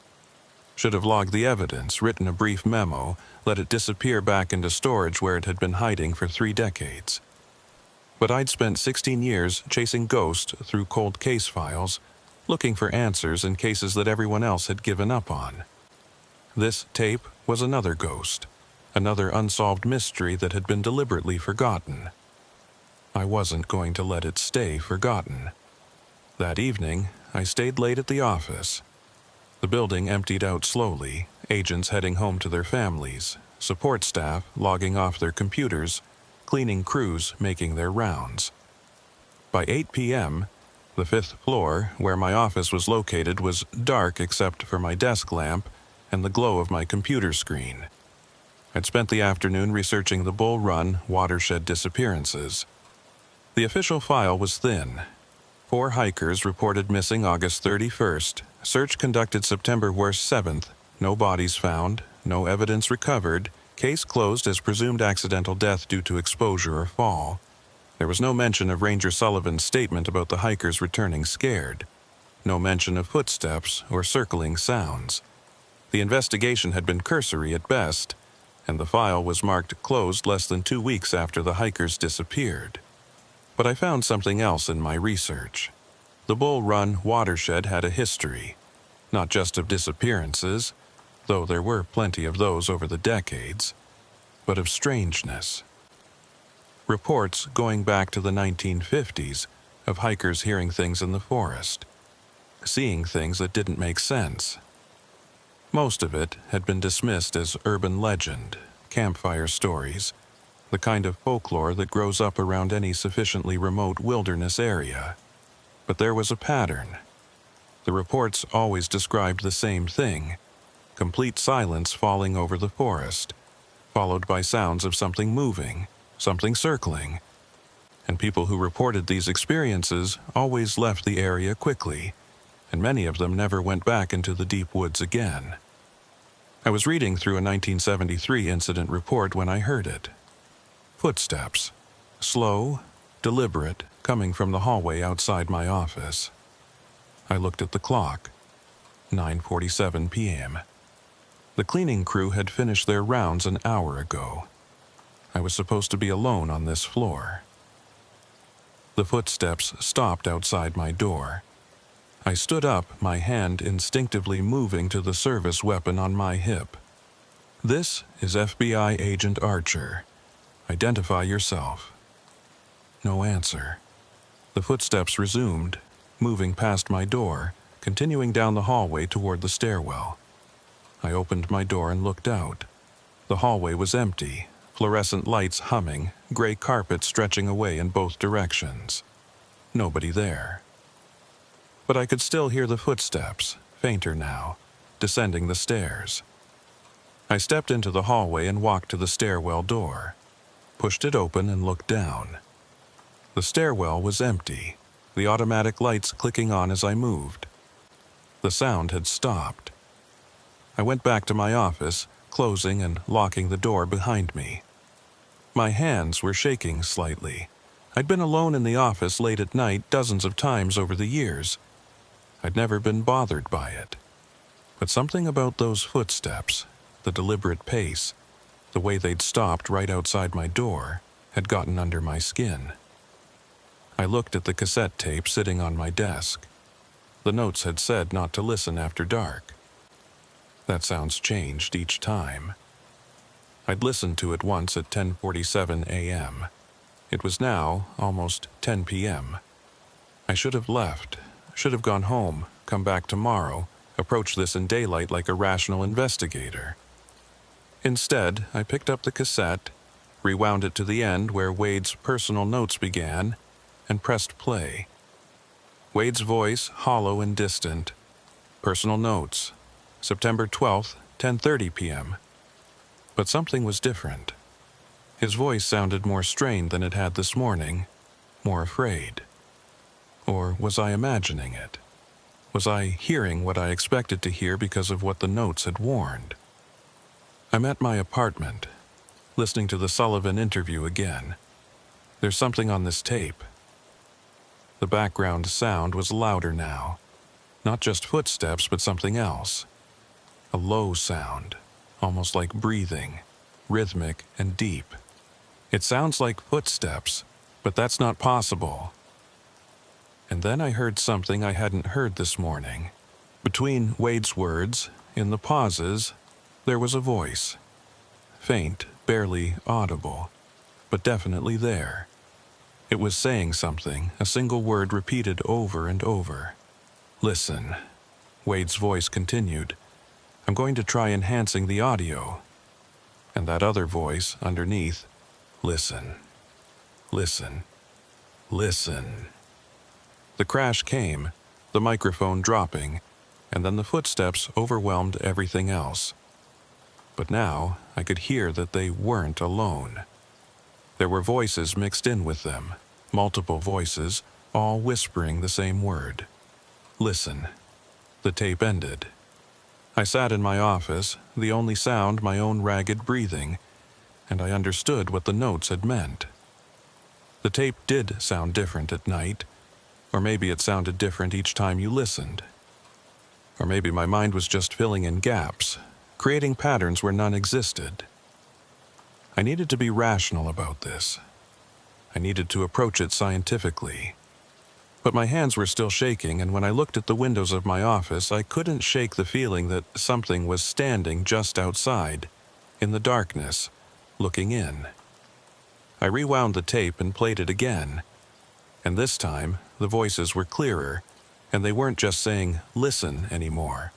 [SPEAKER 1] Should have logged the evidence, written a brief memo, let it disappear back into storage where it had been hiding for 3 decades. But I'd spent 16 years chasing ghosts through cold case files, looking for answers in cases that everyone else had given up on. This tape was another ghost, another unsolved mystery that had been deliberately forgotten. I wasn't going to let it stay forgotten. That evening, I stayed late at the office. The building emptied out slowly, agents heading home to their families, support staff logging off their computers, cleaning crews making their rounds. By 8 p.m., the 5th floor, where my office was located, was dark except for my desk lamp and the glow of my computer screen. I'd spent the afternoon researching the Bull Run watershed disappearances. The official file was thin. 4 hikers reported missing August 31st. Search conducted September 7th. No bodies found, no evidence recovered. Case closed as presumed accidental death due to exposure or fall. There was no mention of Ranger Sullivan's statement about the hikers returning scared. No mention of footsteps or circling sounds. The investigation had been cursory at best, and the file was marked closed less than 2 weeks after the hikers disappeared. But I found something else in my research. The Bull Run watershed had a history, not just of disappearances, though there were plenty of those over the decades, but of strangeness. Reports going back to the 1950s of hikers hearing things in the forest, seeing things that didn't make sense. Most of it had been dismissed as urban legend, campfire stories, the kind of folklore that grows up around any sufficiently remote wilderness area. But there was a pattern. The reports always described the same thing: complete silence falling over the forest, followed by sounds of something moving, something circling. And people who reported these experiences always left the area quickly, and many of them never went back into the deep woods again. I was reading through a 1973 incident report when I heard it. Footsteps, slow, deliberate, coming from the hallway outside my office. I looked at the clock. 9:47 p.m. The cleaning crew had finished their rounds an hour ago. I was supposed to be alone on this floor. The footsteps stopped outside my door. I stood up, my hand instinctively moving to the service weapon on my hip. "This is FBI Agent Archer. Identify yourself." No answer. The footsteps resumed, moving past my door, continuing down the hallway toward the stairwell. I opened my door and looked out. The hallway was empty, fluorescent lights humming, gray carpet stretching away in both directions. Nobody there. But I could still hear the footsteps, fainter now, descending the stairs. I stepped into the hallway and walked to the stairwell door, pushed it open and looked down. The stairwell was empty, the automatic lights clicking on as I moved. The sound had stopped. I went back to my office, closing and locking the door behind me. My hands were shaking slightly. I'd been alone in the office late at night dozens of times over the years. I'd never been bothered by it. But something about those footsteps, the deliberate pace, the way they'd stopped right outside my door, had gotten under my skin. I looked at the cassette tape sitting on my desk. The notes had said not to listen after dark. That sounds changed each time. I'd listened to it once at 10:47 a.m. It was now almost 10 p.m. I should have left, should have gone home, come back tomorrow, approach this in daylight like a rational investigator. Instead, I picked up the cassette, rewound it to the end where Wade's personal notes began, and pressed play. Wade's voice, hollow and distant. Personal notes. September 12th, 10:30 p.m. But something was different. His voice sounded more strained than it had this morning, more afraid. Or was I imagining it? Was I hearing what I expected to hear because of what the notes had warned? I'm at my apartment, listening to the Sullivan interview again. There's something on this tape. The background sound was louder now. Not just footsteps, but something else. A low sound, almost like breathing, rhythmic and deep. It sounds like footsteps, but that's not possible. And then I heard something I hadn't heard this morning. Between Wade's words, in the pauses, there was a voice. Faint, barely audible, but definitely there. It was saying something, a single word repeated over and over. "Listen." Wade's voice continued. "I'm going to try enhancing the audio." And that other voice underneath. "Listen. Listen. Listen." The crash came, the microphone dropping, and then the footsteps overwhelmed everything else. But now I could hear that they weren't alone. There were voices mixed in with them, multiple voices, all whispering the same word. Listen. The tape ended. I sat in my office, the only sound my own ragged breathing, and I understood what the notes had meant. The tape did sound different at night, or maybe it sounded different each time you listened. Or maybe my mind was just filling in gaps, creating patterns where none existed. I needed to be rational about this. I needed to approach it scientifically. But my hands were still shaking, and when I looked at the windows of my office, I couldn't shake the feeling that something was standing just outside, in the darkness, looking in. I rewound the tape and played it again, and this time the voices were clearer, and they weren't just saying, "Listen," anymore.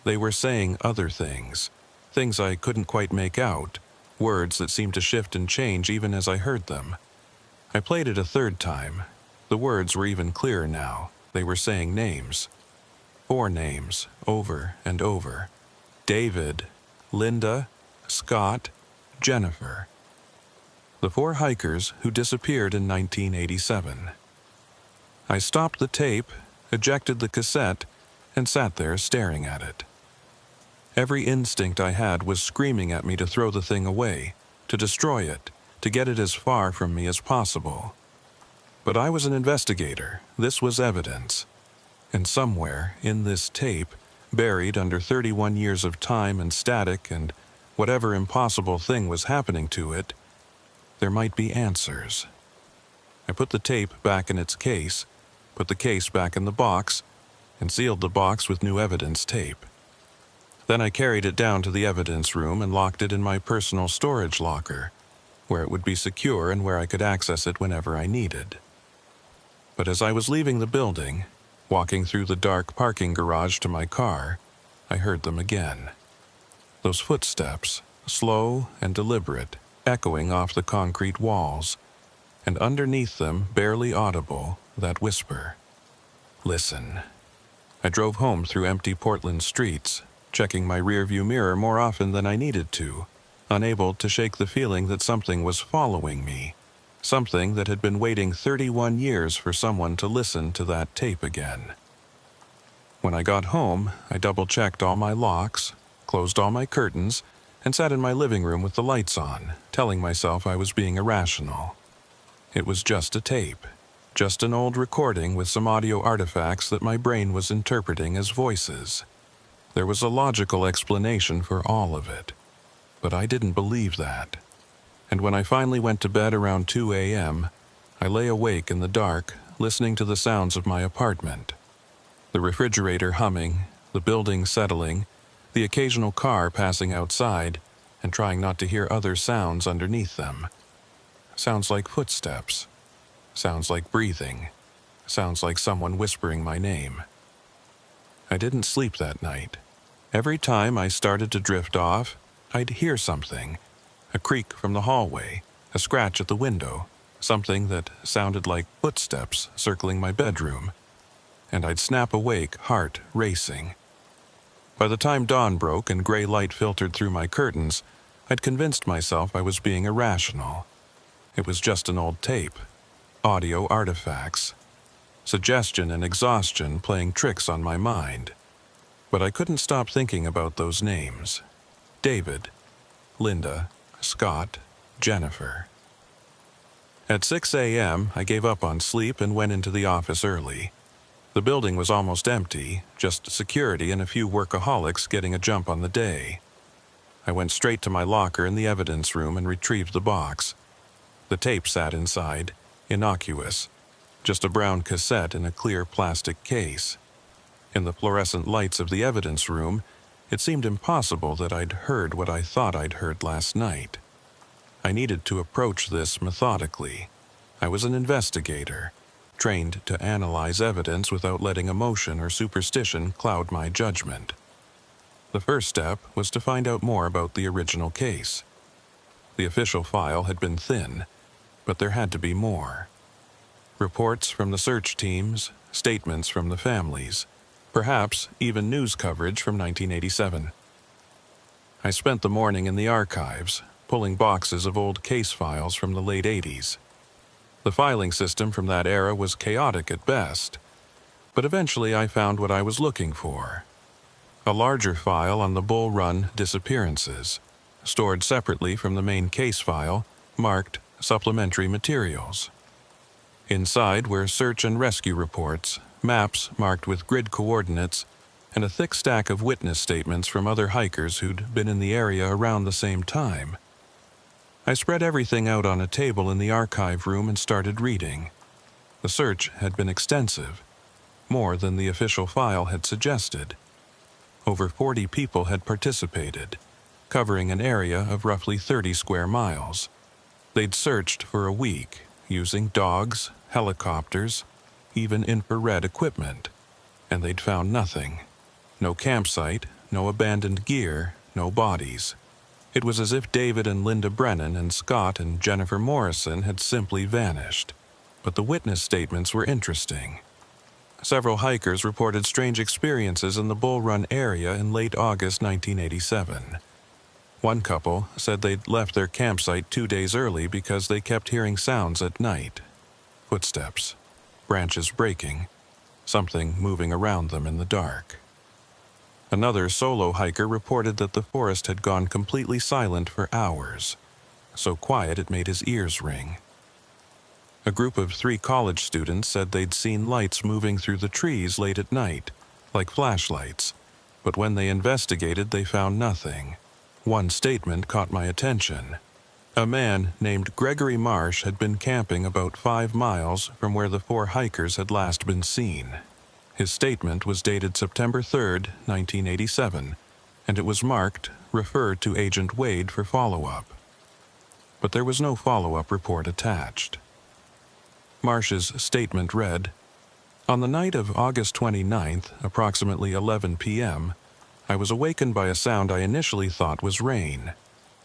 [SPEAKER 1] They were saying other things, things I couldn't quite make out, words that seemed to shift and change even as I heard them. I played it a third time. The words were even clearer now. They were saying names. 4 names, over and over. David, Linda, Scott, Jennifer. The 4 hikers who disappeared in 1987. I stopped the tape, ejected the cassette, and sat there staring at it. Every instinct I had was screaming at me to throw the thing away, to destroy it, to get it as far from me as possible. But I was an investigator. This was evidence. And somewhere in this tape, buried under 31 years of time and static and whatever impossible thing was happening to it, there might be answers. I put the tape back in its case, put the case back in the box, and sealed the box with new evidence tape. Then I carried it down to the evidence room and locked it in my personal storage locker, where it would be secure and where I could access it whenever I needed. But as I was leaving the building, walking through the dark parking garage to my car, I heard them again. Those footsteps, slow and deliberate, echoing off the concrete walls, and underneath them, barely audible, that whisper. Listen. I drove home through empty Portland streets, checking my rearview mirror more often than I needed to, unable to shake the feeling that something was following me, something that had been waiting 31 years for someone to listen to that tape again. When I got home, I double-checked all my locks, closed all my curtains, and sat in my living room with the lights on, telling myself I was being irrational. It was just a tape, just an old recording with some audio artifacts that my brain was interpreting as voices. There was a logical explanation for all of it, but I didn't believe that. And when I finally went to bed around 2 a.m., I lay awake in the dark, listening to the sounds of my apartment. The refrigerator humming, the building settling, the occasional car passing outside, and trying not to hear other sounds underneath them. Sounds like footsteps. Sounds like breathing. Sounds like someone whispering my name. I didn't sleep that night. Every time I started to drift off, I'd hear something. A creak from the hallway, a scratch at the window, something that sounded like footsteps circling my bedroom. And I'd snap awake, heart racing. By the time dawn broke and gray light filtered through my curtains, I'd convinced myself I was being irrational. It was just an old tape. Audio artifacts. Suggestion and exhaustion playing tricks on my mind. But I couldn't stop thinking about those names. David, Linda, Scott, Jennifer. At 6 a.m., I gave up on sleep and went into the office early. The building was almost empty, just security and a few workaholics getting a jump on the day. I went straight to my locker in the evidence room and retrieved the box. The tape sat inside, innocuous, just a brown cassette in a clear plastic case. In the fluorescent lights of the evidence room, it seemed impossible that I'd heard what I thought I'd heard last night. I needed to approach this methodically. I was an investigator, trained to analyze evidence without letting emotion or superstition cloud my judgment. The first step was to find out more about the original case. The official file had been thin, but there had to be more. Reports from the search teams, statements from the families, perhaps even news coverage from 1987. I spent the morning in the archives, pulling boxes of old case files from the late 80s. The filing system from that era was chaotic at best, but eventually I found what I was looking for. A larger file on the Bull Run disappearances, stored separately from the main case file, marked Supplementary Materials. Inside were search and rescue reports, maps marked with grid coordinates, and a thick stack of witness statements from other hikers who'd been in the area around the same time. I spread everything out on a table in the archive room and started reading. The search had been extensive, more than the official file had suggested. Over 40 people had participated, covering an area of roughly 30 square miles. They'd searched for a week, using dogs, helicopters, even infrared equipment, and they'd found nothing. No campsite, no abandoned gear, no bodies. It was as if David and Linda Brennan and Scott and Jennifer Morrison had simply vanished. But the witness statements were interesting. Several hikers reported strange experiences in the Bull Run area in late August 1987. One couple said they'd left their campsite 2 days early because they kept hearing sounds at night. Footsteps, branches breaking, something moving around them in the dark. Another solo hiker reported that the forest had gone completely silent for hours, so quiet it made his ears ring. A group of 3 college students said they'd seen lights moving through the trees late at night, like flashlights, but when they investigated they found nothing. One statement caught my attention. A man named Gregory Marsh had been camping about 5 miles from where the 4 hikers had last been seen. His statement was dated September 3, 1987, and it was marked, "Refer to Agent Wade for follow-up." But there was no follow-up report attached. Marsh's statement read, "On the night of August 29th, approximately 11 p.m., I was awakened by a sound I initially thought was rain.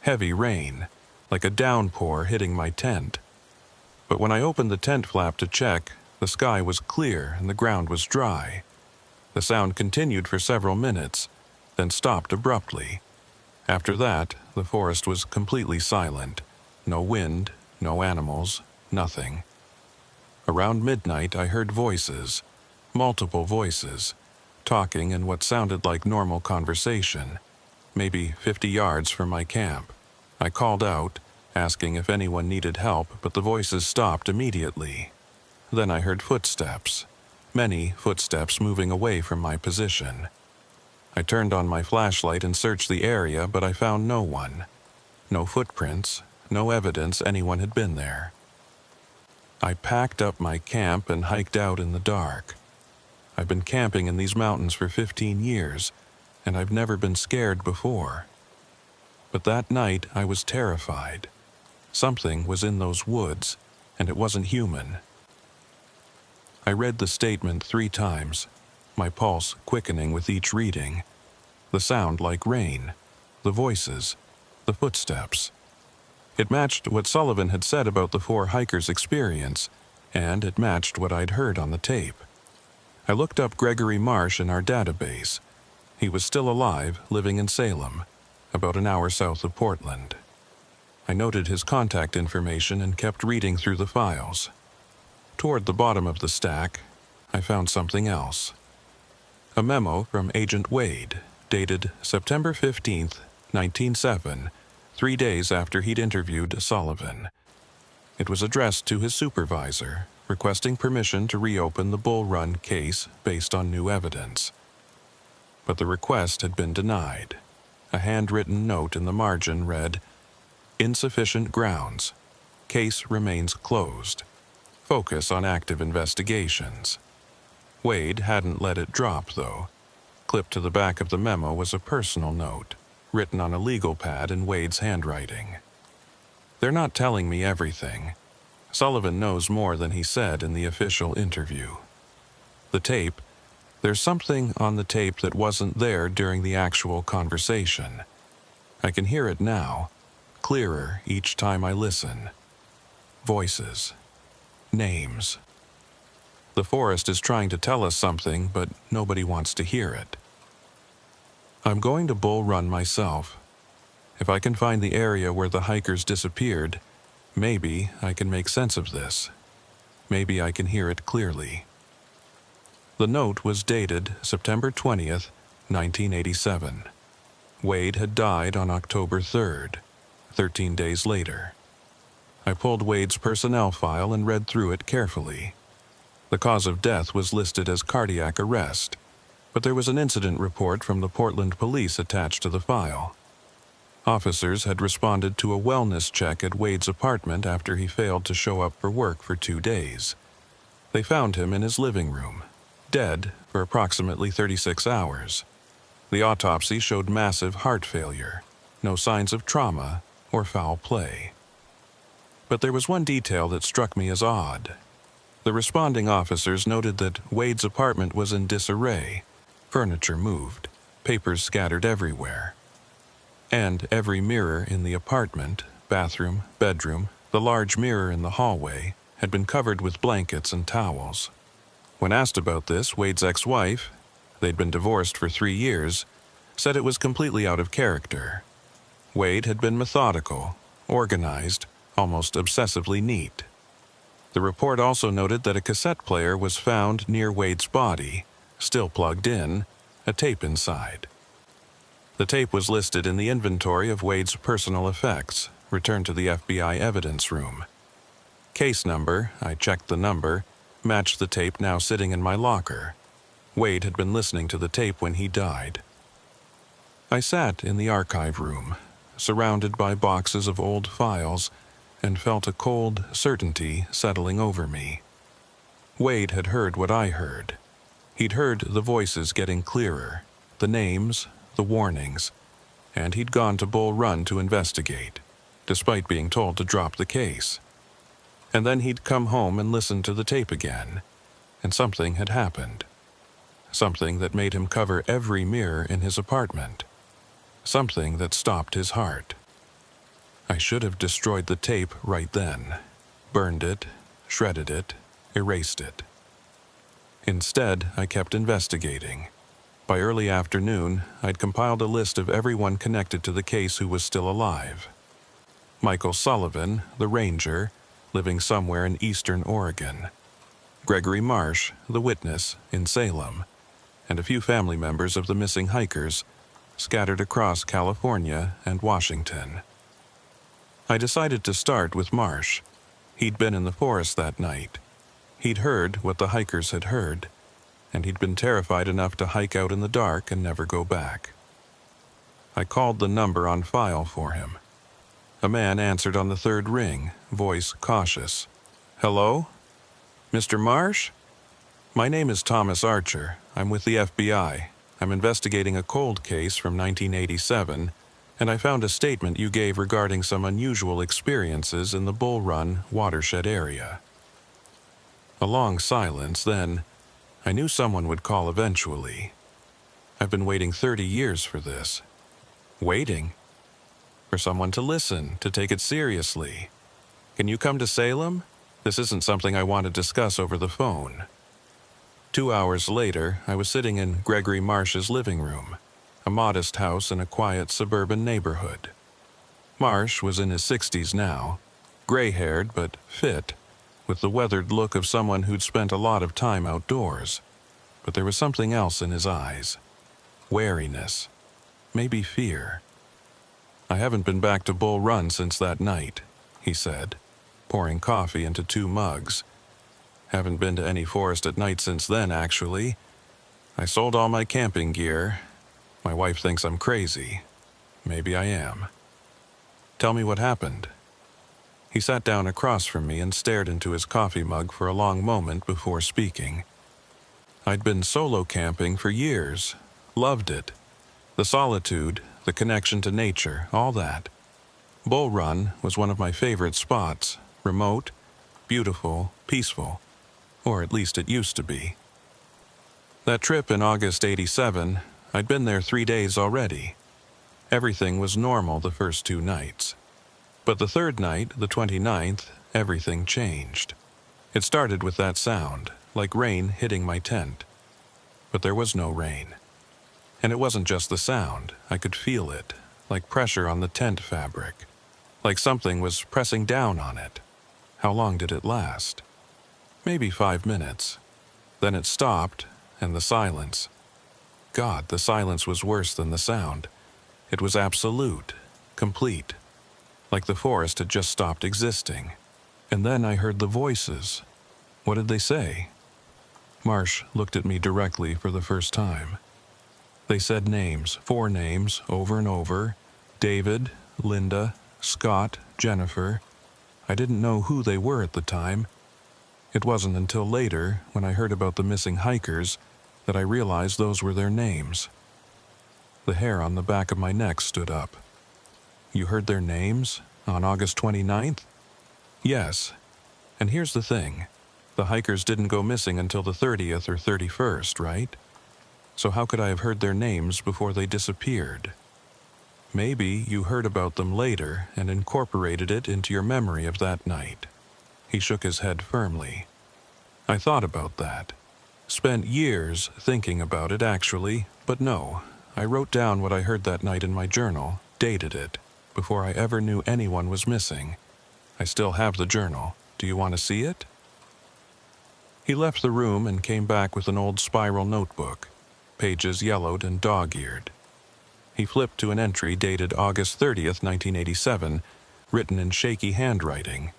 [SPEAKER 1] Heavy rain, like a downpour hitting my tent. But when I opened the tent flap to check, the sky was clear and the ground was dry. The sound continued for several minutes, then stopped abruptly. After that, the forest was completely silent. No wind, no animals, nothing. Around midnight, I heard voices, multiple voices, talking in what sounded like normal conversation, maybe 50 yards from my camp. I called out, asking if anyone needed help, but the voices stopped immediately. Then I heard footsteps, many footsteps moving away from my position. I turned on my flashlight and searched the area, but I found no one. No footprints, no evidence anyone had been there. I packed up my camp and hiked out in the dark. I've been camping in these mountains for 15 years, and I've never been scared before. But that night I was terrified. Something was in those woods, and it wasn't human. I read the statement 3 times, my pulse quickening with each reading. The sound like rain, the voices, the footsteps. It matched what Sullivan had said about the 4 hikers' experience, and it matched what I'd heard on the tape. I looked up Gregory Marsh in our database. He was still alive, living in Salem, about an hour south of Portland. I noted his contact information and kept reading through the files. Toward the bottom of the stack, I found something else. A memo from Agent Wade, dated September 15, 1907, 3 days after he'd interviewed Sullivan. It was addressed to his supervisor, requesting permission to reopen the Bull Run case based on new evidence. But the request had been denied. A handwritten note in the margin read, "Insufficient grounds. Case remains closed. Focus on active investigations." Wade hadn't let it drop, though. Clipped to the back of the memo was a personal note, written on a legal pad in Wade's handwriting. They're not telling me everything. Sullivan knows more than he said in the official interview. The tape, there's something on the tape that wasn't there during the actual conversation. I can hear it now, clearer each time I listen. Voices. Names. The forest is trying to tell us something, but nobody wants to hear it. I'm going to Bull Run myself. If I can find the area where the hikers disappeared, maybe I can make sense of this. Maybe I can hear it clearly. The note was dated September 20th, 1987. Wade had died on October 3rd, 13 days later. I pulled Wade's personnel file and read through it carefully. The cause of death was listed as cardiac arrest, but there was an incident report from the Portland police attached to the file. Officers had responded to a wellness check at Wade's apartment after he failed to show up for work for 2 days. They found him in his living room, dead for approximately 36 hours. The autopsy showed massive heart failure, no signs of trauma or foul play. But there was one detail that struck me as odd. The responding officers noted that Wade's apartment was in disarray, furniture moved, papers scattered everywhere. And every mirror in the apartment, bathroom, bedroom, the large mirror in the hallway, had been covered with blankets and towels. When asked about this, Wade's ex-wife, they'd been divorced for 3 years, said it was completely out of character. Wade had been methodical, organized, almost obsessively neat. The report also noted that a cassette player was found near Wade's body, still plugged in, a tape inside. The tape was listed in the inventory of Wade's personal effects, returned to the FBI evidence room. Case number, I checked the number, matched the tape now sitting in my locker. Wade had been listening to the tape when he died. I sat in the archive room, surrounded by boxes of old files, and felt a cold certainty settling over me. Wade had heard what I heard. He'd heard the voices getting clearer, the names, the warnings, and he'd gone to Bull Run to investigate, despite being told to drop the case. And then he'd come home and listened to the tape again, and something had happened. Something that made him cover every mirror in his apartment. Something that stopped his heart. I should have destroyed the tape right then, burned it, shredded it, erased it. Instead, I kept investigating. By early afternoon, I'd compiled a list of everyone connected to the case who was still alive. Michael Sullivan, the ranger, living somewhere in eastern Oregon. Gregory Marsh, the witness, in Salem, and a few family members of the missing hikers, scattered across California and Washington. I decided to start with Marsh. He'd been in the forest that night. He'd heard what the hikers had heard, and he'd been terrified enough to hike out in the dark and never go back. I called the number on file for him. A man answered on the third ring, voice cautious. "Hello? Mr. Marsh? My name is Thomas Archer. I'm with the FBI. I'm investigating a cold case from 1987, and I found a statement you gave regarding some unusual experiences in the Bull Run watershed area." A long silence, then, I knew someone would call eventually. I've been waiting 30 years for this. Waiting? For someone to listen, to take it seriously. Can you come to Salem? This isn't something I want to discuss over the phone. 2 hours later, I was sitting in Gregory Marsh's living room, a modest house in a quiet suburban neighborhood. Marsh was in his 60s now, gray-haired but fit, with the weathered look of someone who'd spent a lot of time outdoors. But there was something else in his eyes. Wariness. Maybe fear. "I haven't been back to Bull Run since that night," he said, pouring coffee into 2 mugs. "Haven't been to any forest at night since then, actually. I sold all my camping gear. My wife thinks I'm crazy. Maybe I am." "Tell me what happened." He sat down across from me and stared into his coffee mug for a long moment before speaking. I'd been solo camping for years. Loved it. The solitude, the connection to nature, all that. Bull Run was one of my favorite spots. Remote, beautiful, peaceful. Or at least it used to be. That trip in August '87, I'd been there 3 days already. Everything was normal the first 2 nights. But the third night, the 29th, everything changed. It started with that sound, like rain hitting my tent. But there was no rain. And it wasn't just the sound, I could feel it, like pressure on the tent fabric, like something was pressing down on it. How long did it last? Maybe 5 minutes. Then it stopped, and the silence. God, the silence was worse than the sound. It was absolute, complete, like the forest had just stopped existing. And then I heard the voices. What did they say? Marsh looked at me directly for the first time. They said names, 4 names, over and over. David, Linda, Scott, Jennifer. I didn't know who they were at the time. It wasn't until later, when I heard about the missing hikers, that I realized those were their names. The hair on the back of my neck stood up. You heard their names? On August 29th? Yes. And here's the thing. The hikers didn't go missing until the 30th or 31st, right? So how could I have heard their names before they disappeared? Maybe you heard about them later and incorporated it into your memory of that night. He shook his head firmly. I thought about that. Spent years thinking about it, actually, but no. I wrote down what I heard that night in my journal, dated it, before I ever knew anyone was missing. I still have the journal. Do you want to see it? He left the room and came back with an old spiral notebook, pages yellowed and dog-eared. He flipped to an entry dated August 30th, 1987, written in shaky handwriting.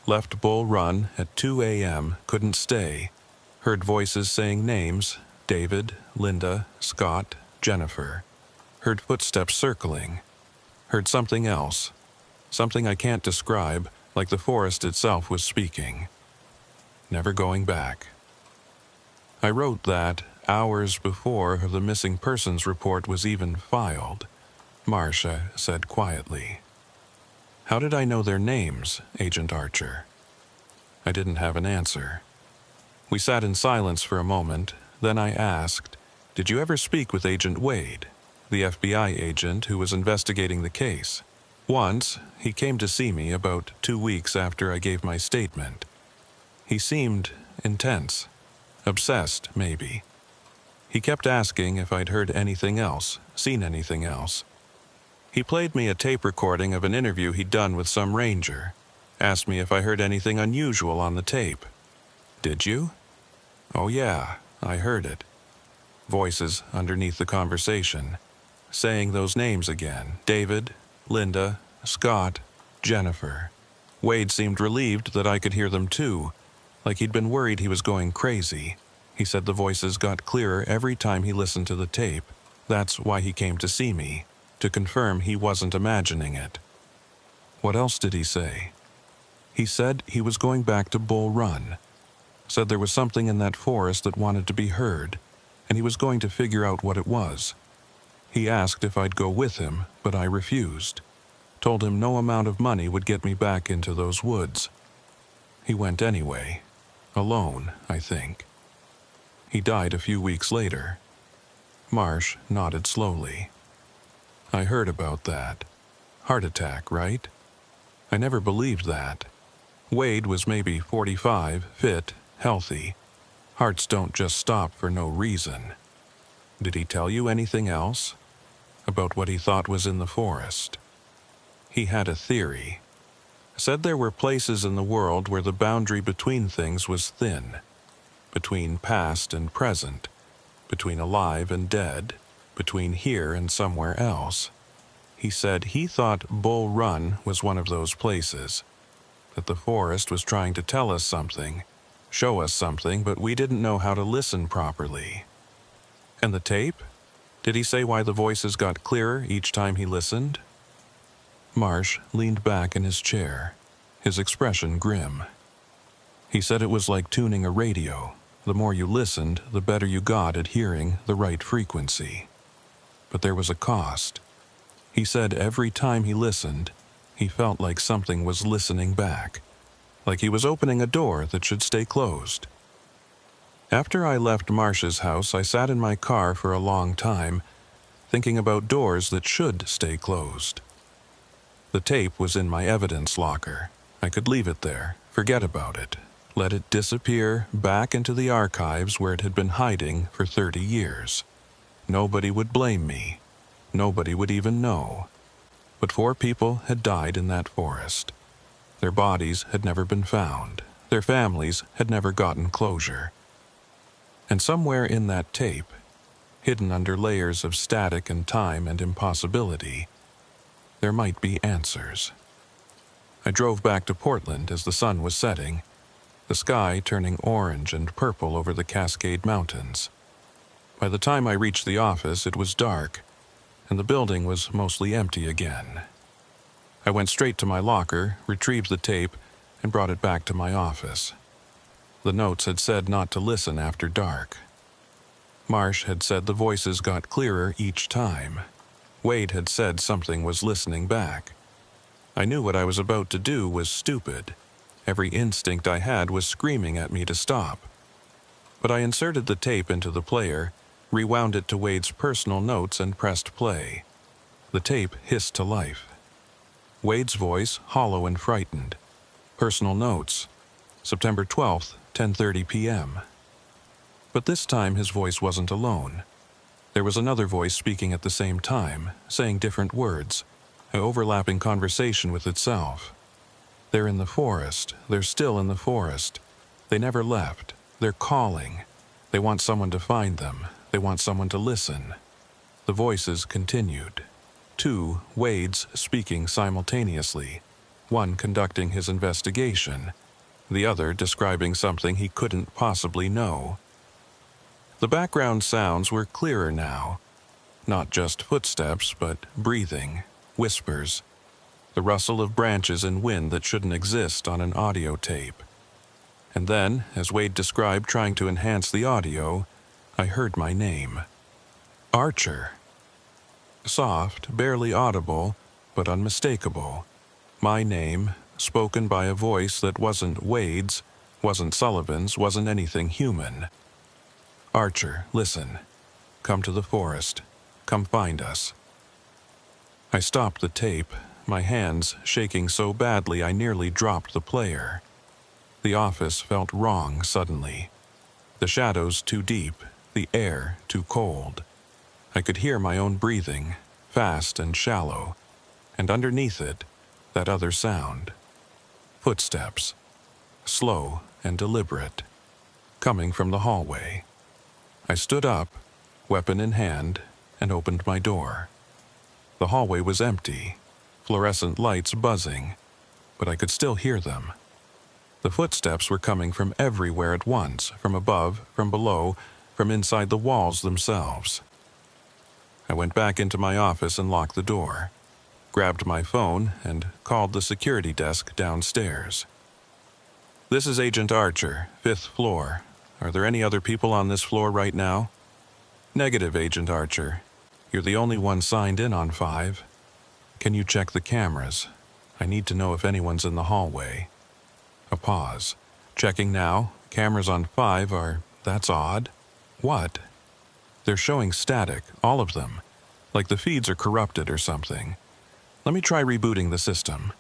[SPEAKER 1] Left Bull Run at 2 a.m., couldn't stay. Heard voices saying names, David, Linda, Scott, Jennifer. Heard footsteps circling. Heard something else. Something I can't describe, like the forest itself was speaking. Never going back. I wrote that hours before the missing persons report was even filed, Marcia said quietly. How did I know their names, Agent Archer? I didn't have an answer. We sat in silence for a moment, then I asked, did you ever speak with Agent Wade, the FBI agent who was investigating the case? Once, he came to see me about 2 weeks after I gave my statement. He seemed intense, obsessed, maybe. He kept asking if I'd heard anything else, seen anything else. He played me a tape recording of an interview he'd done with some ranger, asked me if I heard anything unusual on the tape. Did you? Oh yeah, I heard it. Voices underneath the conversation, saying those names again, David, Linda, Scott, Jennifer. Wade seemed relieved that I could hear them too, like he'd been worried he was going crazy. He said the voices got clearer every time he listened to the tape. That's why he came to see me, to confirm he wasn't imagining it. What else did he say? He said he was going back to Bull Run. Said there was something in that forest that wanted to be heard, and he was going to figure out what it was. He asked if I'd go with him, but I refused. Told him no amount of money would get me back into those woods. He went anyway. Alone, I think. He died a few weeks later. Marsh nodded slowly. I heard about that. Heart attack, right? I never believed that. Wade was maybe 45, fit, healthy. Hearts don't just stop for no reason. Did he tell you anything else? About what he thought was in the forest? He had a theory. Said there were places in the world where the boundary between things was thin. Between past and present. Between alive and dead. Between here and somewhere else. He said he thought Bull Run was one of those places. That the forest was trying to tell us something, show us something, but we didn't know how to listen properly. And the tape? Did he say why the voices got clearer each time he listened? Marsh leaned back in his chair, his expression grim. He said it was like tuning a radio. The more you listened, the better you got at hearing the right frequency. But there was a cost. He said every time he listened, he felt like something was listening back, like he was opening a door that should stay closed. After I left Marsh's house, I sat in my car for a long time, thinking about doors that should stay closed. The tape was in my evidence locker. I could leave it there, forget about it, let it disappear back into the archives where it had been hiding for 30 years. Nobody would blame me. Nobody would even know. But 4 people had died in that forest. Their bodies had never been found. Their families had never gotten closure. And somewhere in that tape, hidden under layers of static and time and impossibility, there might be answers. I drove back to Portland as the sun was setting, the sky turning orange and purple over the Cascade Mountains. By the time I reached the office, it was dark, and the building was mostly empty again. I went straight to my locker, retrieved the tape, and brought it back to my office. The notes had said not to listen after dark. Marsh had said the voices got clearer each time. Wade had said something was listening back. I knew what I was about to do was stupid. Every instinct I had was screaming at me to stop. But I inserted the tape into the player, rewound it to Wade's personal notes, and pressed play. The tape hissed to life. Wade's voice, hollow and frightened. Personal notes. September 12th, 10:30 p.m. But this time his voice wasn't alone. There was another voice speaking at the same time, saying different words, an overlapping conversation with itself. They're in the forest. They're still in the forest. They never left. They're calling. They want someone to find them. They want someone to listen. The voices continued. 2 Wades speaking simultaneously, one conducting his investigation, the other describing something he couldn't possibly know. The background sounds were clearer now. Not just footsteps, but breathing, whispers, the rustle of branches and wind that shouldn't exist on an audio tape. And then, as Wade described trying to enhance the audio, I heard my name. Archer. Soft, barely audible, but unmistakable. My name, spoken by a voice that wasn't Wade's, wasn't Sullivan's, wasn't anything human. Archer, listen. Come to the forest. Come find us. I stopped the tape, my hands shaking so badly I nearly dropped the player. The office felt wrong suddenly. The shadows too deep, the air too cold. I could hear my own breathing, fast and shallow, and underneath it, that other sound. Footsteps, slow and deliberate, coming from the hallway. I stood up, weapon in hand, and opened my door. The hallway was empty, fluorescent lights buzzing, but I could still hear them. The footsteps were coming from everywhere at once, from above, from below, from inside the walls themselves. I went back into my office and locked the door, grabbed my phone, and called the security desk downstairs. This is Agent Archer, 5th floor. Are there any other people on this floor right now? Negative, Agent Archer. You're the only one signed in on 5. Can you check the cameras? I need to know if anyone's in the hallway. A pause. Checking now. Cameras on 5 are... That's odd. What? They're showing static, all of them. Like the feeds are corrupted or something. Let me try rebooting the system.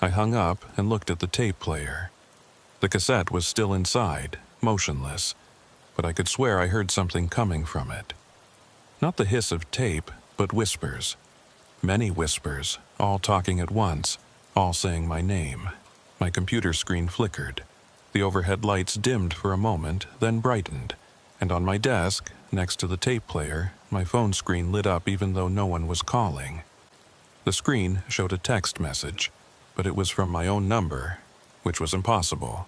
[SPEAKER 1] I hung up and looked at the tape player. The cassette was still inside, motionless, but I could swear I heard something coming from it. Not the hiss of tape, but whispers. Many whispers, all talking at once, all saying my name. My computer screen flickered. The overhead lights dimmed for a moment, then brightened, and on my desk, next to the tape player, my phone screen lit up even though no one was calling. The screen showed a text message, but it was from my own number, which was impossible.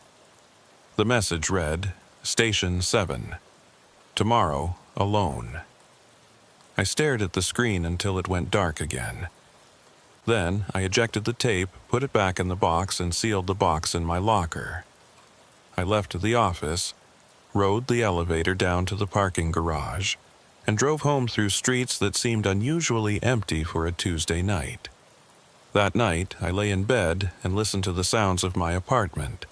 [SPEAKER 1] The message read, Station 7. Tomorrow, alone. I stared at the screen until it went dark again. Then I ejected the tape, put it back in the box, and sealed the box in my locker. I left the office, rode the elevator down to the parking garage, and drove home through streets that seemed unusually empty for a Tuesday night. That night, I lay in bed and listened to the sounds of my apartment,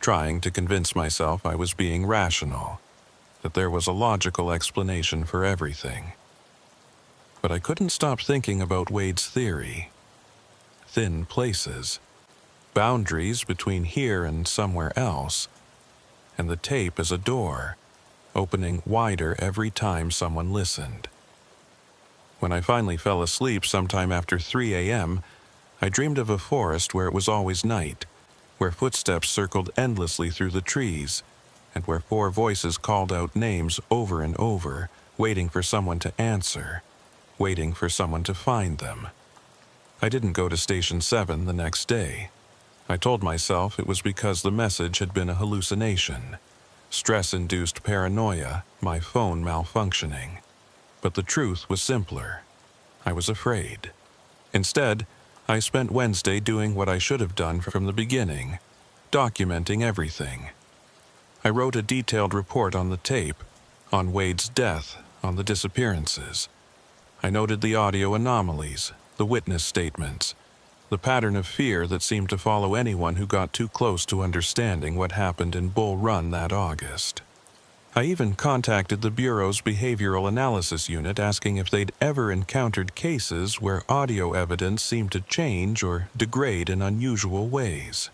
[SPEAKER 1] trying to convince myself I was being rational, that there was a logical explanation for everything. But I couldn't stop thinking about Wade's theory. Thin places, boundaries between here and somewhere else, and the tape as a door, opening wider every time someone listened. When I finally fell asleep sometime after 3 a.m., I dreamed of a forest where it was always night, where footsteps circled endlessly through the trees, and where 4 voices called out names over and over, waiting for someone to answer, waiting for someone to find them. I didn't go to Station 7 the next day. I told myself it was because the message had been a hallucination, stress-induced paranoia, my phone malfunctioning. But the truth was simpler. I was afraid. Instead, I spent Wednesday doing what I should have done from the beginning, documenting everything. I wrote a detailed report on the tape, on Wade's death, on the disappearances. I noted the audio anomalies, the witness statements, the pattern of fear that seemed to follow anyone who got too close to understanding what happened in Bull Run that August. I even contacted the Bureau's Behavioral Analysis Unit asking if they'd ever encountered cases where audio evidence seemed to change or degrade in unusual ways.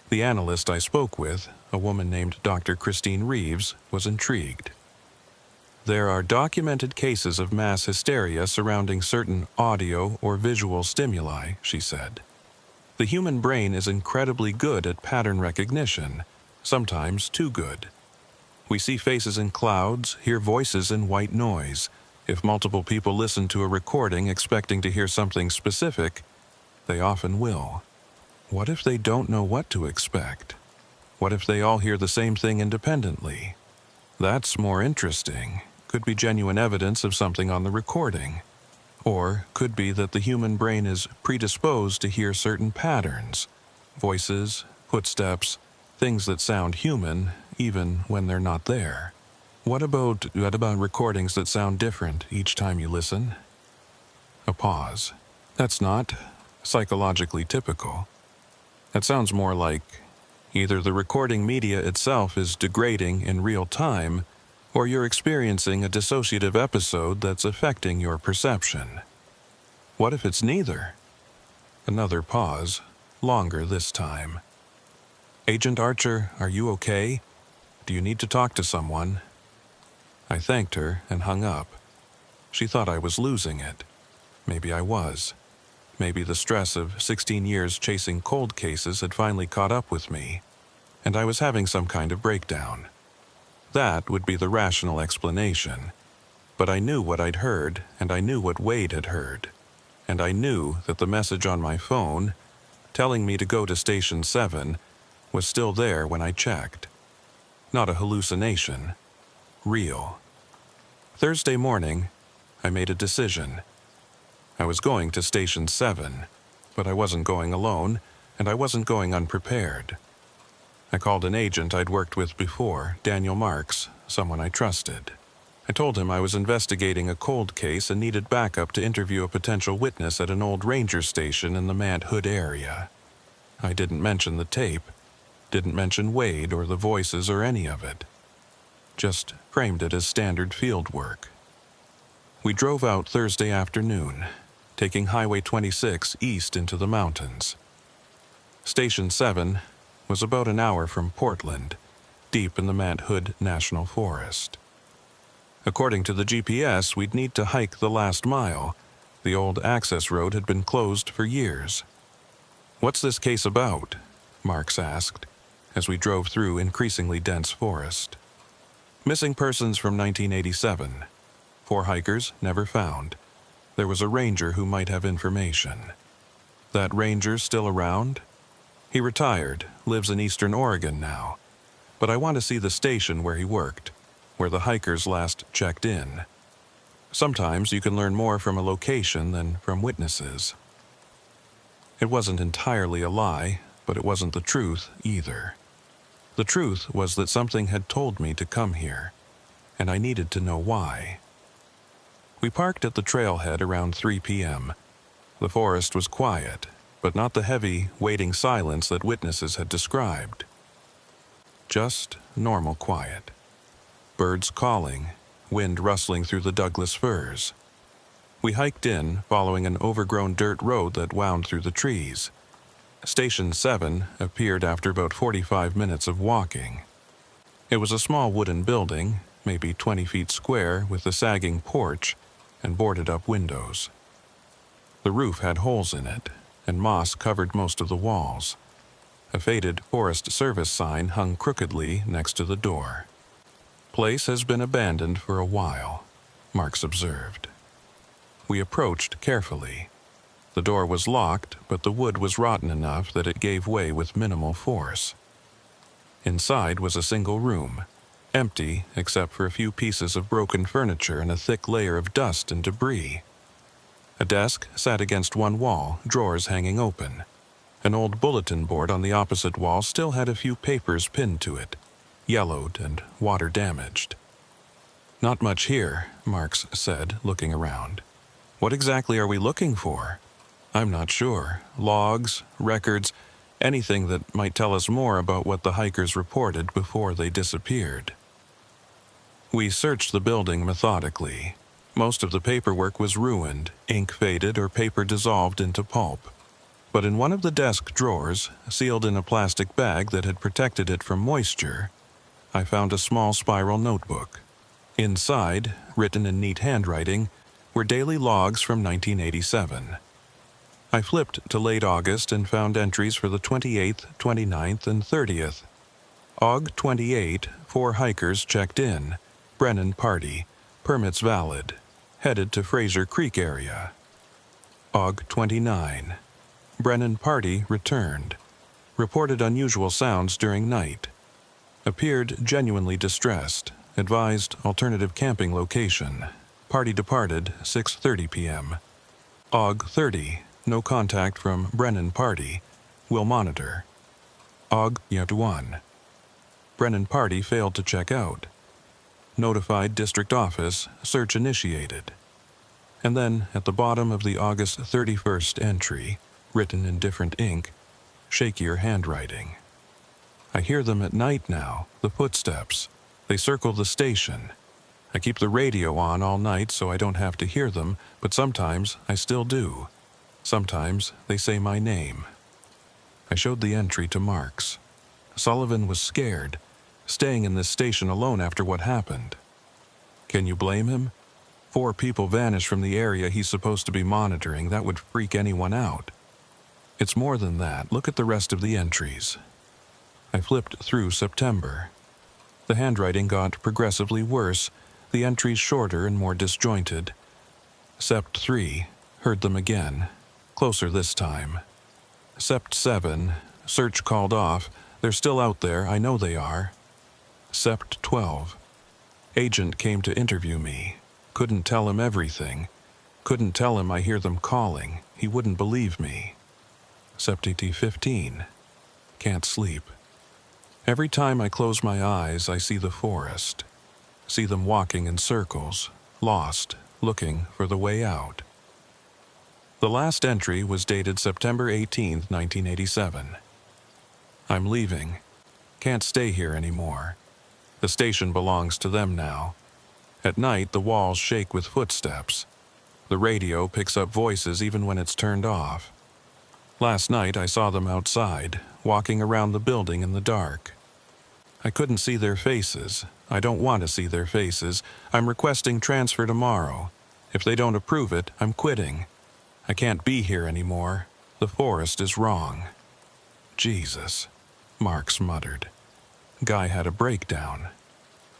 [SPEAKER 1] The analyst I spoke with, a woman named Dr. Christine Reeves, was intrigued. There are documented cases of mass hysteria surrounding certain audio or visual stimuli, she said. The human brain is incredibly good at pattern recognition, sometimes too good. We see faces in clouds, hear voices in white noise. If multiple people listen to a recording expecting to hear something specific, they often will. What if they don't know what to expect? What if they all hear the same thing independently? That's more interesting. Could be genuine evidence of something on the recording. Or could be that the human brain is predisposed to hear certain patterns, voices, footsteps, things that sound human, even when they're not there. What about recordings that sound different each time you listen? A pause. That's not psychologically typical. That sounds more like either the recording media itself is degrading in real time, or you're experiencing a dissociative episode that's affecting your perception. What if it's neither? Another pause, longer this time. Agent Archer, are you okay? Do you need to talk to someone? I thanked her and hung up. She thought I was losing it. Maybe I was. Maybe the stress of 16 years chasing cold cases had finally caught up with me, and I was having some kind of breakdown. That would be the rational explanation. But I knew what I'd heard, and I knew what Wade had heard. And I knew that the message on my phone, telling me to go to Station 7, was still there when I checked. Not a hallucination. Real. Thursday morning, I made a decision. I was going to Station 7, but I wasn't going alone, and I wasn't going unprepared. I called an agent I'd worked with before, Daniel Marks, someone I trusted. I told him I was investigating a cold case and needed backup to interview a potential witness at an old ranger station in the Mad Hood area. I didn't mention the tape, didn't mention Wade or the voices or any of it. Just framed it as standard field work. We drove out Thursday afternoon, taking Highway 26 east into the mountains. Station 7 was about an hour from Portland, deep in the Mad Hood National Forest. According to the GPS, we'd need to hike the last mile. The old access road had been closed for years. "What's this case about?" Marks asked, as we drove through increasingly dense forest. "Missing persons from 1987. 4 hikers never found. There was a ranger who might have information." "That ranger still around?" "He retired, lives in Eastern Oregon now. But I want to see the station where he worked, where the hikers last checked in. Sometimes you can learn more from a location than from witnesses." It wasn't entirely a lie, but it wasn't the truth either. The truth was that something had told me to come here, and I needed to know why. We parked at the trailhead around 3 p.m. The forest was quiet, but not the heavy, waiting silence that witnesses had described. Just normal quiet. Birds calling, wind rustling through the Douglas firs. We hiked in, following an overgrown dirt road that wound through the trees. Station 7 appeared after about 45 minutes of walking. It was a small wooden building, maybe 20 feet square, with a sagging porch, and boarded-up windows. The roof had holes in it, and moss covered most of the walls. A faded Forest Service sign hung crookedly next to the door. "Place has been abandoned for a while," Marks observed. We approached carefully. The door was locked, but the wood was rotten enough that it gave way with minimal force. Inside was a single room, empty except for a few pieces of broken furniture and a thick layer of dust and debris. A desk sat against one wall, drawers hanging open. An old bulletin board on the opposite wall still had a few papers pinned to it, yellowed and water-damaged. "Not much here," Marks said, looking around. "What exactly are we looking for?" "I'm not sure. Logs, records, anything that might tell us more about what the hikers reported before they disappeared." We searched the building methodically. Most of the paperwork was ruined, ink faded, or paper dissolved into pulp. But in one of the desk drawers, sealed in a plastic bag that had protected it from moisture, I found a small spiral notebook. Inside, written in neat handwriting, were daily logs from 1987. I flipped to late August and found entries for the 28th, 29th, and 30th. Aug 28, 4 hikers checked in. Brennan party. Permits valid. Headed to Fraser Creek area. Aug 29. Brennan party returned. Reported unusual sounds during night. Appeared genuinely distressed. Advised alternative camping location. Party departed 6:30 p.m. Aug 30. No contact from Brennan party. Will monitor. Aug 1. Brennan party failed to check out. Notified district office, search initiated. And then, at the bottom of the August 31st entry, written in different ink, shakier handwriting. I hear them at night now, the footsteps. They circle the station. I keep the radio on all night so I don't have to hear them, but sometimes I still do. Sometimes they say my name. I showed the entry to Marks. Sullivan was scared, staying in this station alone after what happened. Can you blame him? 4 people vanished from the area he's supposed to be monitoring. That would freak anyone out. It's more than that. Look at the rest of the entries. I flipped through September. The handwriting got progressively worse, the entries shorter and more disjointed. Sept 3, heard them again. Closer this time. Sept 7, search called off. They're still out there, I know they are. Sept 12. Agent came to interview me. Couldn't tell him everything. Couldn't tell him I hear them calling. He wouldn't believe me. Sept 15. Can't sleep. Every time I close my eyes, I see the forest. See them walking in circles, lost, looking for the way out. The last entry was dated September 18, 1987. I'm leaving. Can't stay here anymore. The station belongs to them now. At night, the walls shake with footsteps. The radio picks up voices even when it's turned off. Last night, I saw them outside, walking around the building in the dark. I couldn't see their faces. I don't want to see their faces. I'm requesting transfer tomorrow. If they don't approve it, I'm quitting. I can't be here anymore. The forest is wrong. Jesus, Marks muttered. Guy had a breakdown.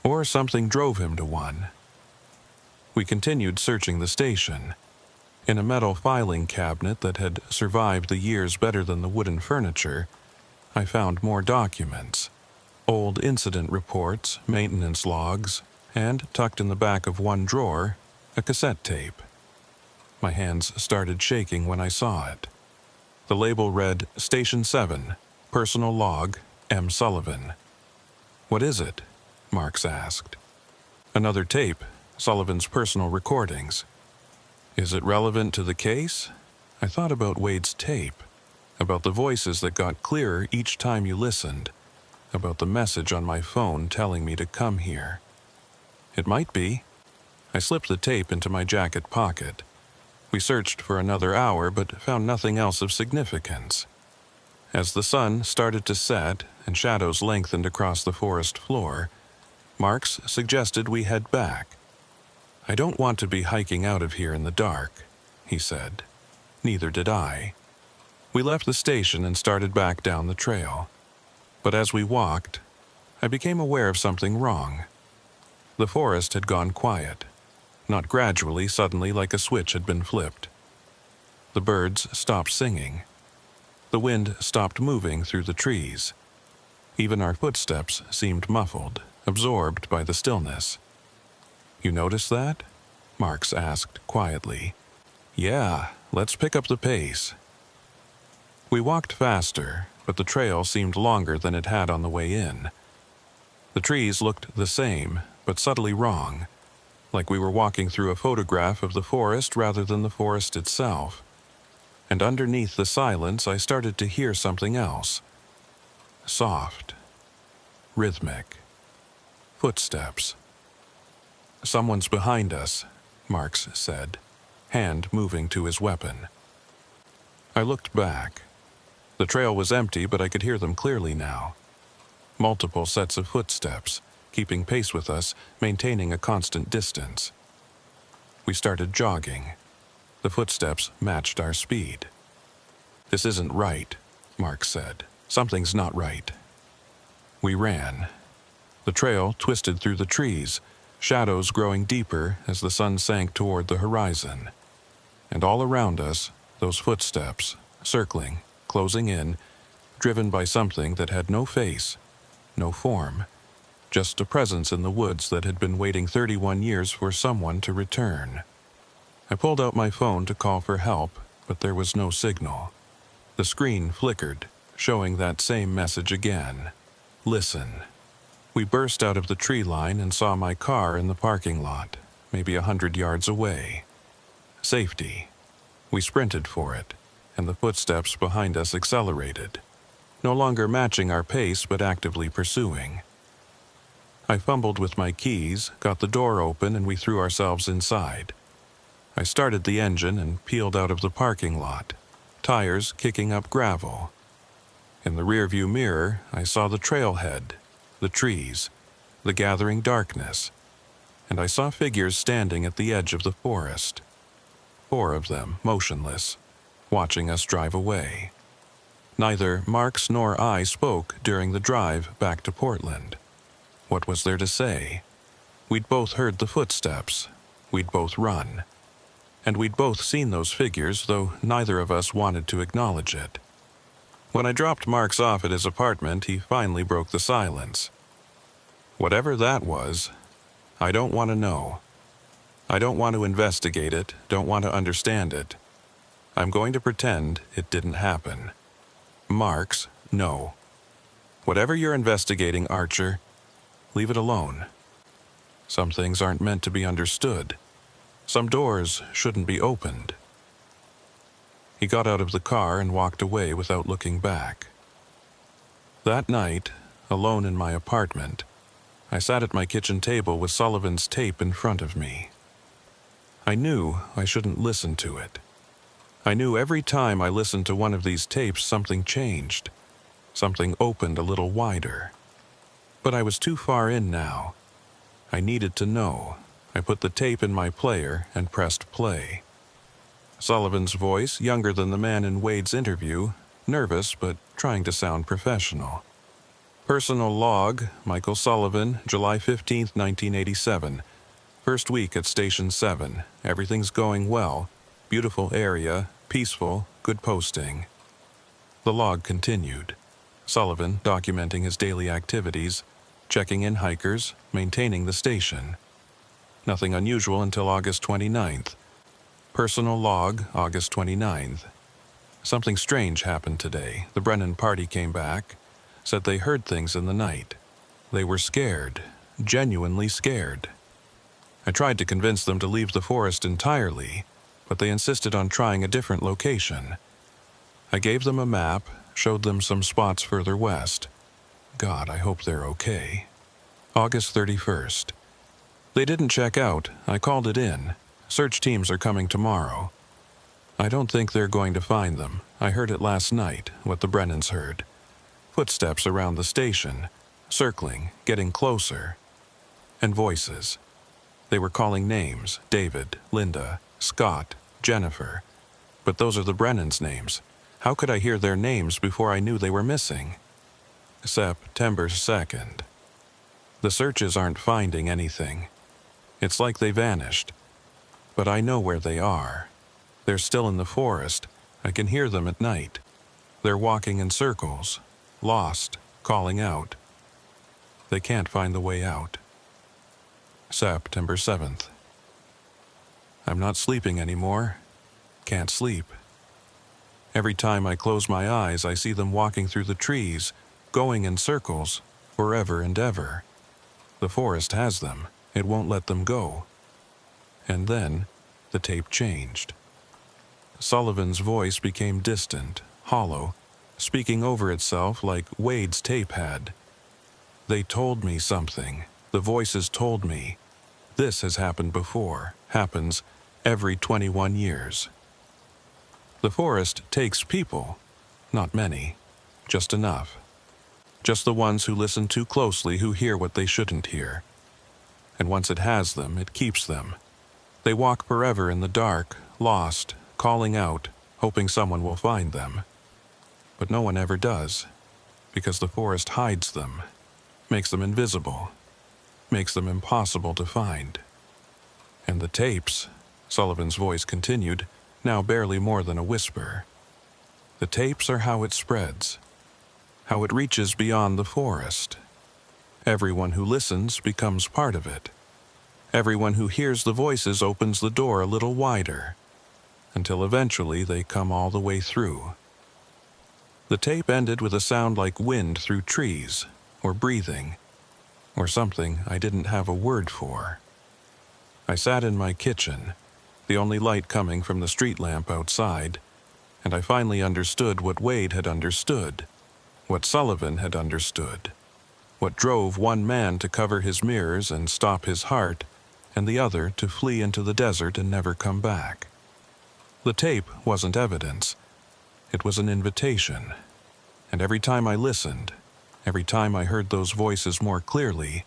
[SPEAKER 1] Or something drove him to one. We continued searching the station. In a metal filing cabinet that had survived the years better than the wooden furniture, I found more documents. Old incident reports, maintenance logs, and, tucked in the back of one drawer, a cassette tape. My hands started shaking when I saw it. The label read, Station 7, Personal Log, M. Sullivan. What is it? Marks asked. Another tape, Sullivan's personal recordings. Is it relevant to the case? I thought about Wade's tape, about the voices that got clearer each time you listened, about the message on my phone telling me to come here. It might be. I slipped the tape into my jacket pocket. We searched for another hour, but found nothing else of significance. As the sun started to set and shadows lengthened across the forest floor, Marks suggested we head back. "I don't want to be hiking out of here in the dark," he said. Neither did I. We left the station and started back down the trail. But as we walked, I became aware of something wrong. The forest had gone quiet, not gradually, suddenly, like a switch had been flipped. The birds stopped singing. The wind stopped moving through the trees. Even our footsteps seemed muffled, absorbed by the stillness. "You notice that?" Marks asked quietly. "Yeah, let's pick up the pace." We walked faster, but the trail seemed longer than it had on the way in. The trees looked the same, but subtly wrong, like we were walking through a photograph of the forest rather than the forest itself. And underneath the silence, I started to hear something else. Soft, rhythmic, footsteps. "Someone's behind us," Marks said, hand moving to his weapon. I looked back. The trail was empty, but I could hear them clearly now. Multiple sets of footsteps, keeping pace with us, maintaining a constant distance. We started jogging. The footsteps matched our speed. "This isn't right," Mark said. "Something's not right." We ran. The trail twisted through the trees, shadows growing deeper as the sun sank toward the horizon. And all around us, those footsteps, circling, closing in, driven by something that had no face, no form, just a presence in the woods that had been waiting 31 years for someone to return. I pulled out my phone to call for help, but there was no signal. The screen flickered, showing that same message again. "Listen." We burst out of the tree line and saw my car in the parking lot, maybe 100 yards away. Safety. We sprinted for it, and the footsteps behind us accelerated, no longer matching our pace but actively pursuing. I fumbled with my keys, got the door open, and we threw ourselves inside. I started the engine and peeled out of the parking lot, tires kicking up gravel. In the rearview mirror, I saw the trailhead, the trees, the gathering darkness, and I saw figures standing at the edge of the forest. 4 of them, motionless, watching us drive away. Neither Marks nor I spoke during the drive back to Portland. What was there to say? We'd both heard the footsteps. We'd both run. And we'd both seen those figures, though neither of us wanted to acknowledge it. When I dropped Marks off at his apartment, he finally broke the silence. "Whatever that was, I don't want to know. I don't want to investigate it, don't want to understand it. I'm going to pretend it didn't happen. Marks, no. Whatever you're investigating, Archer, leave it alone. Some things aren't meant to be understood. Some doors shouldn't be opened." He got out of the car and walked away without looking back. That night, alone in my apartment, I sat at my kitchen table with Sullivan's tape in front of me. I knew I shouldn't listen to it. I knew every time I listened to one of these tapes, something changed. Something opened a little wider. But I was too far in now. I needed to know. I put the tape in my player and pressed play. Sullivan's voice, younger than the man in Wade's interview, nervous but trying to sound professional. "Personal log, Michael Sullivan, July 15, 1987. First week at Station 7. Everything's going well. Beautiful area, peaceful, good posting." The log continued. Sullivan documenting his daily activities, checking in hikers, maintaining the station. Nothing unusual until August 29th. Personal log, August 29th. "Something strange happened today. The Brennan party came back, said they heard things in the night. They were scared, genuinely scared. I tried to convince them to leave the forest entirely, but they insisted on trying a different location. I gave them a map, showed them some spots further west. God, I hope they're okay." August 31st. "They didn't check out. I called it in. Search teams are coming tomorrow. I don't think they're going to find them. I heard it last night, what the Brennans heard. Footsteps around the station, circling, getting closer. And voices. They were calling names: David, Linda, Scott, Jennifer. But those are the Brennans' names. How could I hear their names before I knew they were missing? September 2nd. The searches aren't finding anything. It's like they vanished. But I know where they are. They're still in the forest. I can hear them at night. They're walking in circles, lost, calling out. They can't find the way out. September 7th. I'm not sleeping anymore. Can't sleep. Every time I close my eyes, I see them walking through the trees, going in circles, forever and ever. The forest has them. It won't let them go. And then, the tape changed. Sullivan's voice became distant, hollow, speaking over itself like Wade's tape had. They told me something. The voices told me. This has happened before, happens every 21 years. The forest takes people, not many, just enough. Just the ones who listen too closely, who hear what they shouldn't hear. And once it has them, it keeps them. They walk forever in the dark, lost, calling out, hoping someone will find them. But no one ever does, because the forest hides them, makes them invisible, makes them impossible to find. And the tapes, Sullivan's voice continued, now barely more than a whisper. The tapes are how it spreads, how it reaches beyond the forest. Everyone who listens becomes part of it. Everyone who hears the voices opens the door a little wider, until eventually they come all the way through. The tape ended with a sound like wind through trees, or breathing, or something I didn't have a word for. I sat in my kitchen, the only light coming from the street lamp outside, and I finally understood what Wade had understood, what Sullivan had understood, what drove one man to cover his mirrors and stop his heart, and the other to flee into the desert and never come back. The tape wasn't evidence. It was an invitation. And every time I listened, every time I heard those voices more clearly,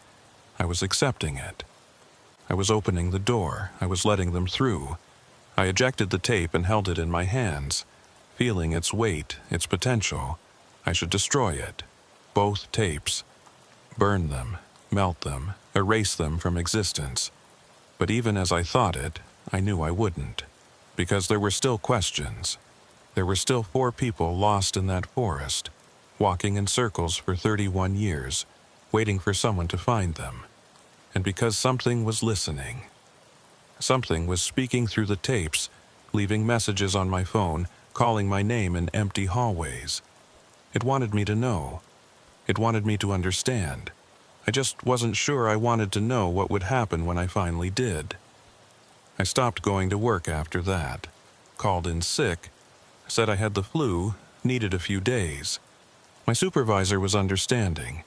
[SPEAKER 1] I was accepting it. I was opening the door. I was letting them through. I ejected the tape and held it in my hands, feeling its weight, its potential. I should destroy it. Both tapes. Burn them, melt them, erase them from existence. But even as I thought it, I knew I wouldn't. Because there were still questions. There were still 4 people lost in that forest, walking in circles for 31 years, waiting for someone to find them. And because something was listening. Something was speaking through the tapes, leaving messages on my phone, calling my name in empty hallways. It wanted me to know. It wanted me to understand. I just wasn't sure I wanted to know what would happen when I finally did. I stopped going to work after that, called in sick, said I had the flu, needed a few days. My supervisor was understanding.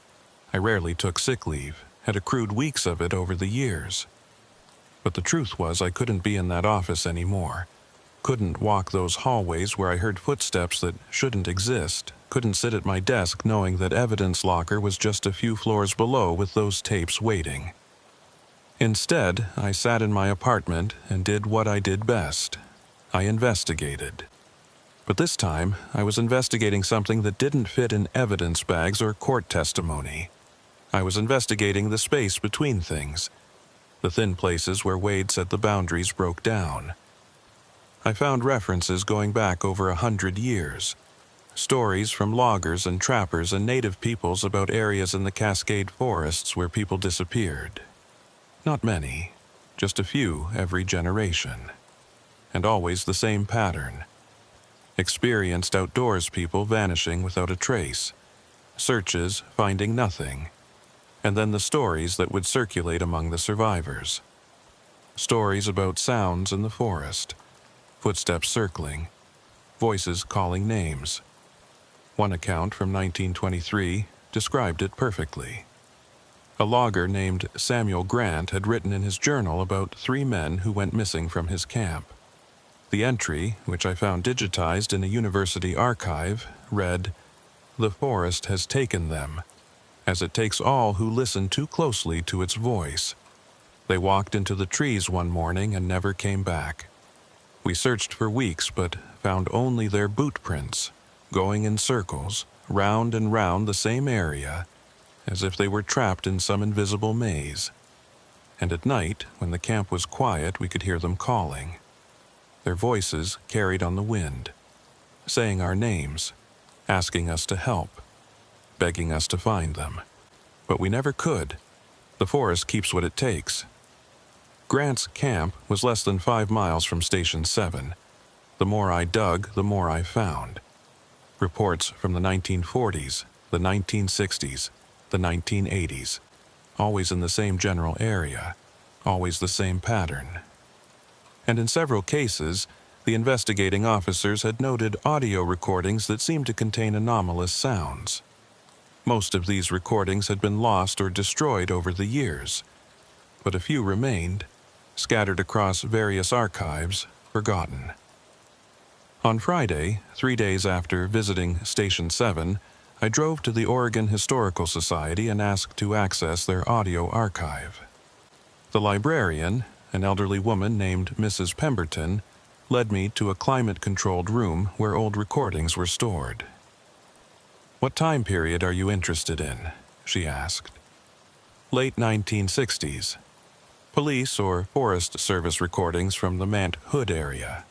[SPEAKER 1] I rarely took sick leave, had accrued weeks of it over the years. But the truth was I couldn't be in that office anymore. Couldn't walk those hallways where I heard footsteps that shouldn't exist. Couldn't sit at my desk knowing that evidence locker was just a few floors below with those tapes waiting. Instead, I sat in my apartment and did what I did best. I investigated. But this time, I was investigating something that didn't fit in evidence bags or court testimony. I was investigating the space between things, the thin places where Wade said the boundaries broke down. I found references going back over 100 years. Stories from loggers and trappers and native peoples about areas in the Cascade forests where people disappeared. Not many, just a few every generation. And always the same pattern. Experienced outdoors people vanishing without a trace. Searches finding nothing. And then the stories that would circulate among the survivors. Stories about sounds in the forest. Footsteps circling. Voices calling names. One account from 1923 described it perfectly. A logger named Samuel Grant had written in his journal about 3 men who went missing from his camp. The entry, which I found digitized in a university archive, read, "The forest has taken them, as it takes all who listen too closely to its voice. They walked into the trees one morning and never came back. We searched for weeks but found only their boot prints, going in circles, round and round the same area, as if they were trapped in some invisible maze. And at night, when the camp was quiet, we could hear them calling. Their voices carried on the wind, saying our names, asking us to help, begging us to find them. But we never could. The forest keeps what it takes. Grant's camp was less than 5 miles from Station 7. The more I dug, the more I found. Reports from the 1940s, the 1960s, the 1980s, always in the same general area, always the same pattern. And in several cases, the investigating officers had noted audio recordings that seemed to contain anomalous sounds. Most of these recordings had been lost or destroyed over the years, but a few remained, scattered across various archives, forgotten. On Friday, 3 days after visiting Station 7, I drove to the Oregon Historical Society and asked to access their audio archive. The librarian, an elderly woman named Mrs. Pemberton, led me to a climate-controlled room where old recordings were stored. "What time period are you interested in?" she asked. "Late 1960s. Police or Forest Service recordings from the Mount Hood area."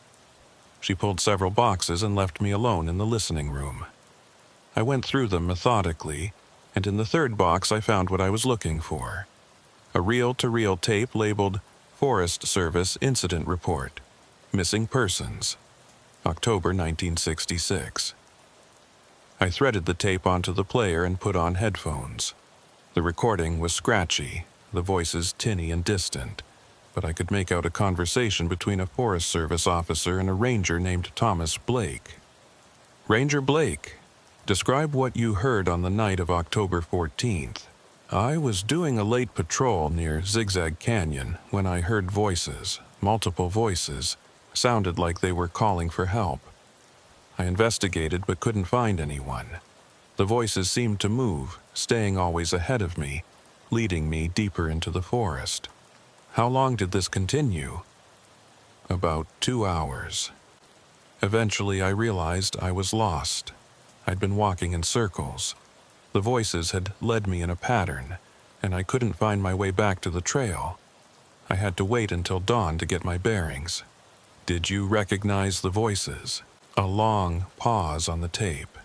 [SPEAKER 1] She pulled several boxes and left me alone in the listening room. I went through them methodically, and in the third box I found what I was looking for. A reel-to-reel tape labeled Forest Service Incident Report, Missing Persons, October 1966. I threaded the tape onto the player and put on headphones. The recording was scratchy, the voices tinny and distant, but I could make out a conversation between a Forest Service officer and a ranger named Thomas Blake. "Ranger Blake, describe what you heard on the night of October 14th. "I was doing a late patrol near Zigzag Canyon when I heard voices, multiple voices, sounded like they were calling for help. I investigated but couldn't find anyone. The voices seemed to move, staying always ahead of me, leading me deeper into the forest. How long did this continue?" "About 2 hours. Eventually I realized I was lost. I'd been walking in circles. The voices had led me in a pattern, and I couldn't find my way back to the trail. I had to wait until dawn to get my bearings." "Did you recognize the voices?" A long pause on the tape.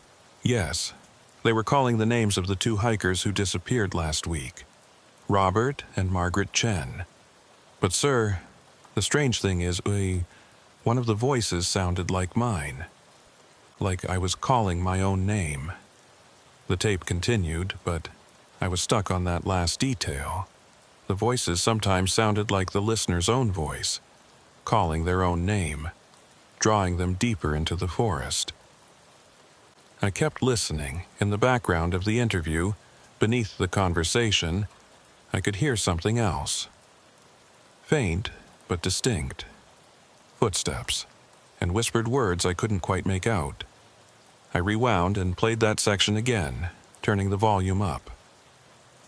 [SPEAKER 1] "Yes. They were calling the names of the 2 hikers who disappeared last week. Robert and Margaret Chen. But sir, the strange thing is, one of the voices sounded like mine. Like I was calling my own name." The tape continued, but I was stuck on that last detail. The voices sometimes sounded like the listener's own voice, calling their own name, drawing them deeper into the forest. I kept listening. In the background of the interview, beneath the conversation, I could hear something else. Faint, but distinct. Footsteps, and whispered words I couldn't quite make out. I rewound and played that section again, turning the volume up.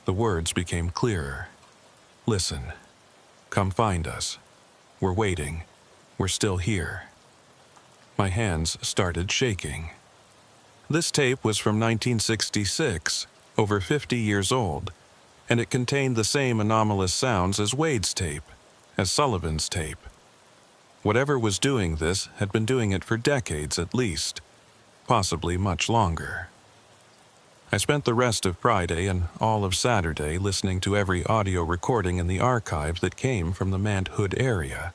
[SPEAKER 1] The words became clearer. "Listen. Come find us. We're waiting. We're still here." My hands started shaking. This tape was from 1966, over 50 years old, and it contained the same anomalous sounds as Wade's tape, as Sullivan's tape. Whatever was doing this had been doing it for decades at least, possibly much longer. I spent the rest of Friday and all of Saturday listening to every audio recording in the archive that came from the Mount Hood area.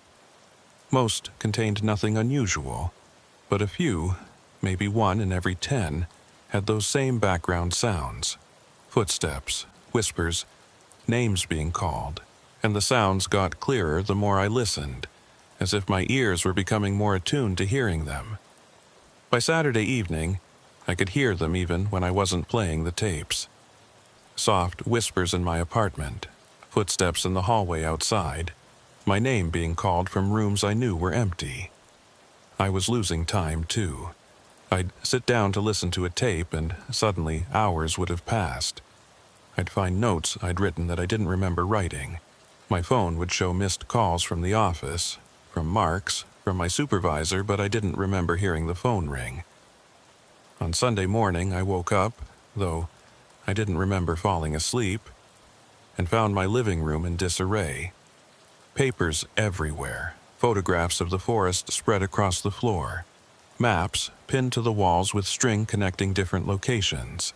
[SPEAKER 1] Most contained nothing unusual, but a few, maybe 1 in every 10, had those same background sounds. Footsteps, whispers, names being called, and the sounds got clearer the more I listened, as if my ears were becoming more attuned to hearing them. By Saturday evening, I could hear them even when I wasn't playing the tapes. Soft whispers in my apartment, footsteps in the hallway outside, my name being called from rooms I knew were empty. I was losing time, too. I'd sit down to listen to a tape and suddenly hours would have passed. I'd find notes I'd written that I didn't remember writing. My phone would show missed calls from the office, from Mark's, from my supervisor, but I didn't remember hearing the phone ring. On Sunday morning, I woke up, though I didn't remember falling asleep, and found my living room in disarray. Papers everywhere, photographs of the forest spread across the floor, maps pinned to the walls with string connecting different locations.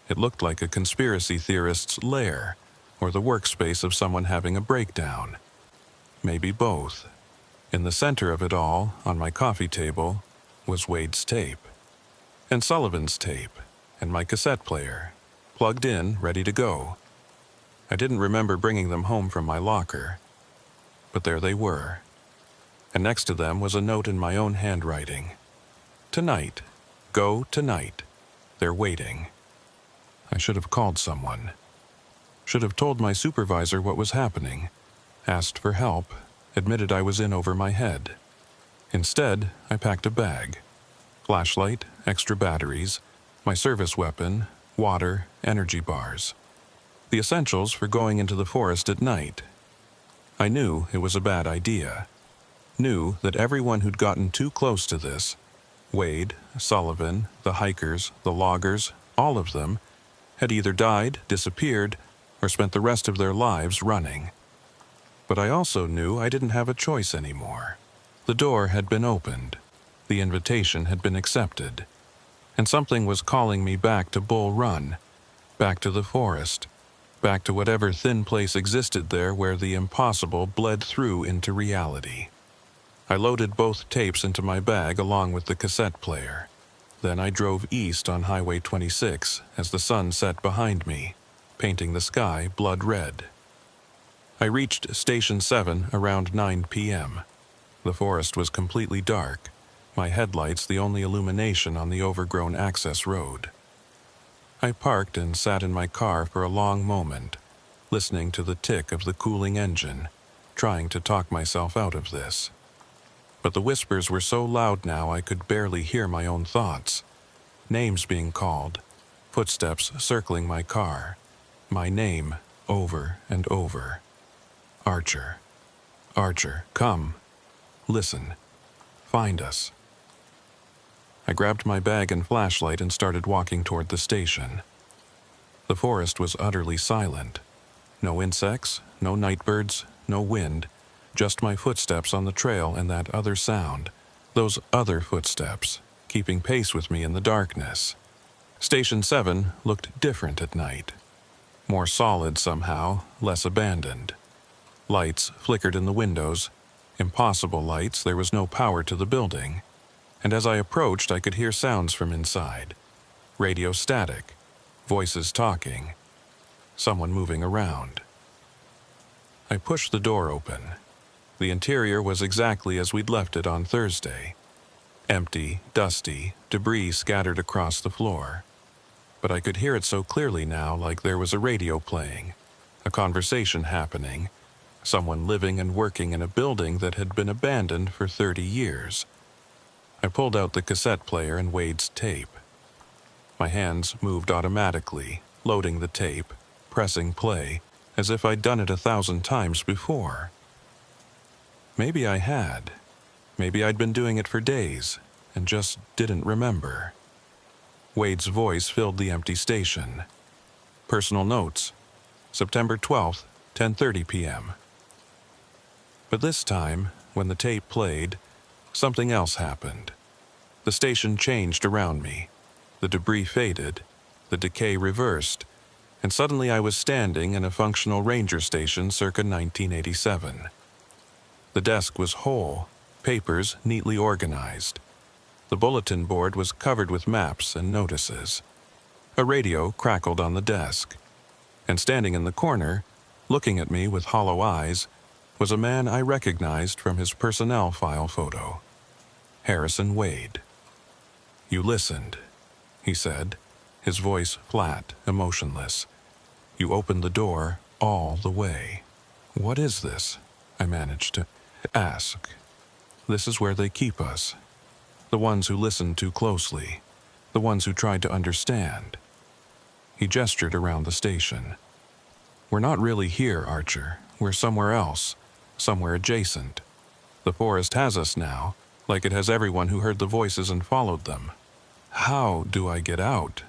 [SPEAKER 1] It looked like a conspiracy theorist's lair, or the workspace of someone having a breakdown. Maybe both. In the center of it all, on my coffee table, was Wade's tape, and Sullivan's tape, and my cassette player, plugged in, ready to go. I didn't remember bringing them home from my locker, but there they were. And next to them was a note in my own handwriting. Tonight. Go tonight. They're waiting. I should have called someone. Should have told my supervisor what was happening, asked for help, admitted I was in over my head. Instead, I packed a bag. Flashlight, extra batteries, my service weapon, water, energy bars. The essentials for going into the forest at night. I knew it was a bad idea. Knew that everyone who'd gotten too close to this, Wade, Sullivan, the hikers, the loggers, all of them, had either died, disappeared, or spent the rest of their lives running. But I also knew I didn't have a choice anymore. The door had been opened. The invitation had been accepted. And something was calling me back to Bull Run, back to the forest, back to whatever thin place existed there where the impossible bled through into reality. I loaded both tapes into my bag along with the cassette player. Then I drove east on Highway 26 as the sun set behind me, painting the sky blood red. I reached Station 7 around 9 p.m. The forest was completely dark, my headlights the only illumination on the overgrown access road. I parked and sat in my car for a long moment, listening to the tick of the cooling engine, trying to talk myself out of this. But the whispers were so loud now I could barely hear my own thoughts. Names being called, footsteps circling my car, my name over and over. Archer. Archer, come. Listen. Find us. I grabbed my bag and flashlight and started walking toward the station. The forest was utterly silent. No insects, no nightbirds, no wind, just my footsteps on the trail and that other sound, those other footsteps, keeping pace with me in the darkness. Station 7 looked different at night. More solid somehow, less abandoned. Lights flickered in the windows. Impossible lights, there was no power to the building. And as I approached, I could hear sounds from inside. Radio static, voices talking, someone moving around. I pushed the door open. The interior was exactly as we'd left it on Thursday. Empty, dusty, debris scattered across the floor. But I could hear it so clearly now, like there was a radio playing, a conversation happening, someone living and working in a building that had been abandoned for 30 years. I pulled out the cassette player and Wade's tape. My hands moved automatically, loading the tape, pressing play, as if I'd done it 1,000 times before. Maybe I had. Maybe I'd been doing it for days, and just didn't remember. Wade's voice filled the empty station. Personal notes. September 12th, 10:30 p.m. But this time, when the tape played, something else happened. The station changed around me. The debris faded, the decay reversed, and suddenly I was standing in a functional ranger station circa 1987. The desk was whole, papers neatly organized. The bulletin board was covered with maps and notices. A radio crackled on the desk. And standing in the corner, looking at me with hollow eyes, was a man I recognized from his personnel file photo. Harrison Wade. You listened, he said, his voice flat, emotionless. You opened the door all the way. What is this? I managed to ask. This is where they keep us. The ones who listened too closely. The ones who tried to understand. He gestured around the station. We're not really here, Archer. We're somewhere else, somewhere adjacent. The forest has us now, like it has everyone who heard the voices and followed them. How do I get out?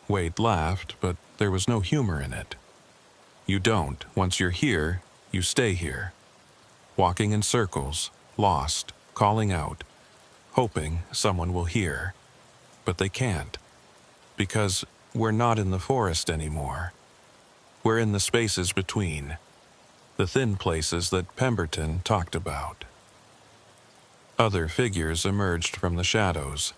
[SPEAKER 1] Wade laughed, but there was no humor in it. You don't. Once you're here, you stay here. Walking in circles, lost, calling out, hoping someone will hear. But they can't. Because we're not in the forest anymore. We're in the spaces between. The thin places that Pemberton talked about. Other figures emerged from the shadows.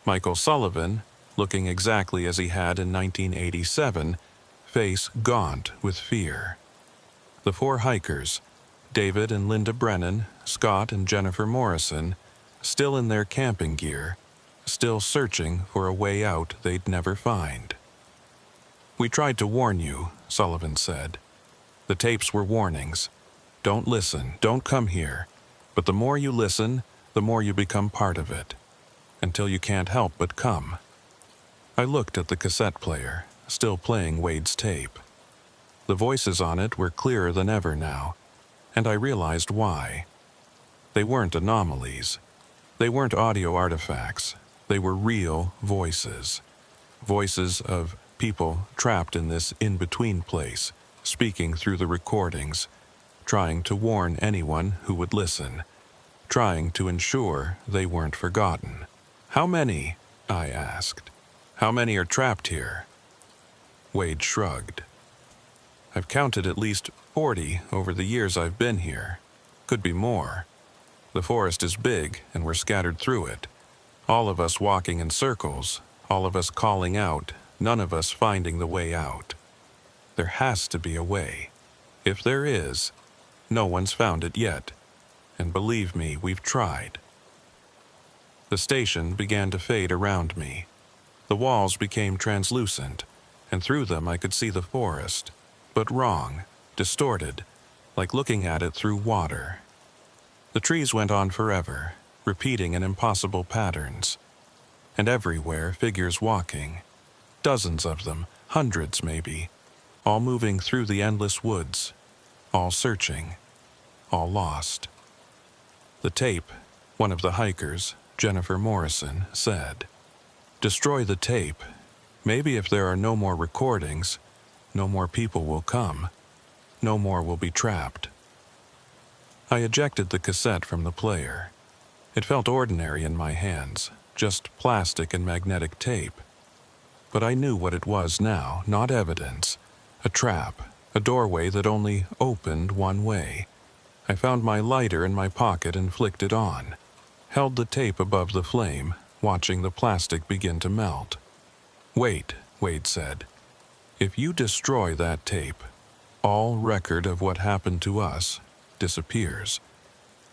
[SPEAKER 1] Michael Sullivan, looking exactly as he had in 1987, face gaunt with fear. The 4 hikers, David and Linda Brennan, Scott and Jennifer Morrison, still in their camping gear, still searching for a way out they'd never find. "We tried to warn you," Sullivan said. "The tapes were warnings. Don't listen, don't come here. But the more you listen, the more you become part of it. Until you can't help but come." I looked at the cassette player, still playing Wade's tape. The voices on it were clearer than ever now, and I realized why. They weren't anomalies. They weren't audio artifacts. They were real voices. Voices of people trapped in this in-between place, speaking through the recordings, trying to warn anyone who would listen, trying to ensure they weren't forgotten. "How many?" I asked. "How many are trapped here?" Wade shrugged. "I've counted at least 40 over the years I've been here. Could be more. The forest is big, and we're scattered through it. All of us walking in circles, all of us calling out, none of us finding the way out. There has to be a way. If there is, no one's found it yet. And believe me, we've tried." The station began to fade around me. The walls became translucent, and through them I could see the forest, but wrong, distorted, like looking at it through water. The trees went on forever, repeating in impossible patterns. And everywhere figures walking. Dozens of them, hundreds maybe, all moving through the endless woods, all searching, all lost. The tape, one of the hikers, Jennifer Morrison, said, "Destroy the tape. Maybe if there are no more recordings, no more people will come. No more will be trapped." I ejected the cassette from the player. It felt ordinary in my hands, just plastic and magnetic tape. But I knew what it was now, not evidence. A trap, a doorway that only opened one way. I found my lighter in my pocket and flicked it on. Held the tape above the flame, watching the plastic begin to melt. "Wait," Wade said. "If you destroy that tape, all record of what happened to us disappears.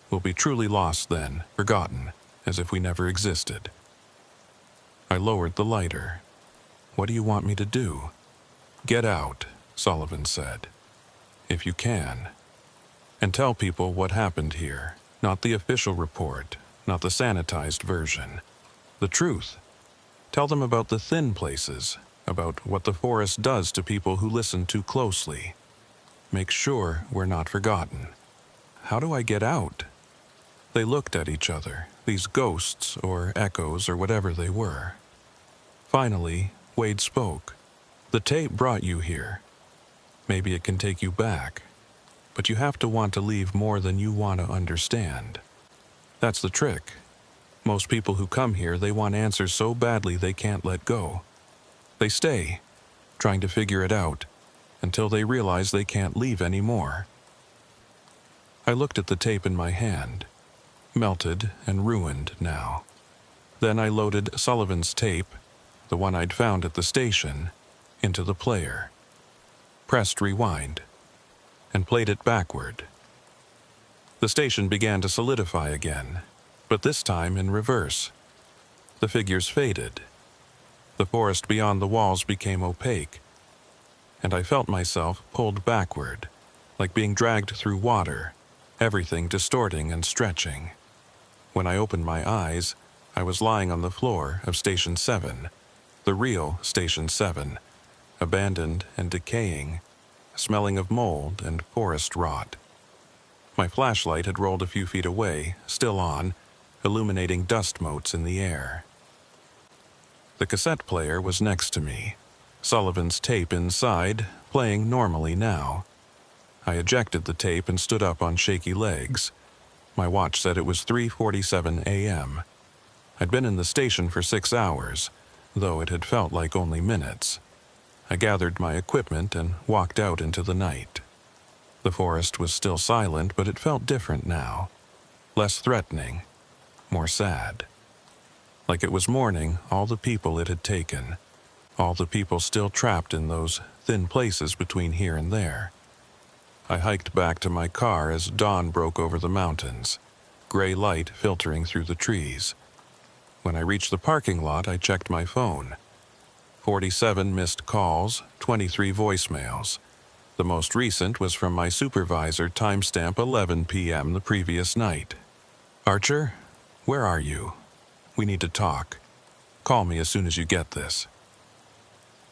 [SPEAKER 1] We'll be truly lost then, forgotten, as if we never existed." I lowered the lighter. "What do you want me to do?" "Get out," Sullivan said. "If you can. And tell people what happened here, not the official report, not the sanitized version. The truth. Tell them about the thin places, about what the forest does to people who listen too closely. Make sure we're not forgotten." "How do I get out?" They looked at each other, these ghosts or echoes or whatever they were. Finally, Wade spoke. "The tape brought you here. Maybe it can take you back. But you have to want to leave more than you want to understand. That's the trick. Most people who come here, they want answers so badly they can't let go. They stay, trying to figure it out, until they realize they can't leave anymore." I looked at the tape in my hand, melted and ruined now. Then I loaded Sullivan's tape, the one I'd found at the station, into the player, pressed rewind, and played it backward. The station began to solidify again, but this time in reverse. The figures faded. The forest beyond the walls became opaque, and I felt myself pulled backward, like being dragged through water, everything distorting and stretching. When I opened my eyes, I was lying on the floor of Station 7, the real Station 7, abandoned and decaying, smelling of mold and forest rot. My flashlight had rolled a few feet away, still on, illuminating dust motes in the air. The cassette player was next to me, Sullivan's tape inside, playing normally now. I ejected the tape and stood up on shaky legs. My watch said it was 3:47 a.m. I'd been in the station for 6 hours, though it had felt like only minutes. I gathered my equipment and walked out into the night. The forest was still silent, but it felt different now. Less threatening, more sad. Like it was mourning all the people it had taken, all the people still trapped in those thin places between here and there. I hiked back to my car as dawn broke over the mountains, gray light filtering through the trees. When I reached the parking lot, I checked my phone. 47 missed calls, 23 voicemails. The most recent was from my supervisor, timestamp 11 p.m. the previous night. "Archer, where are you? We need to talk. Call me as soon as you get this."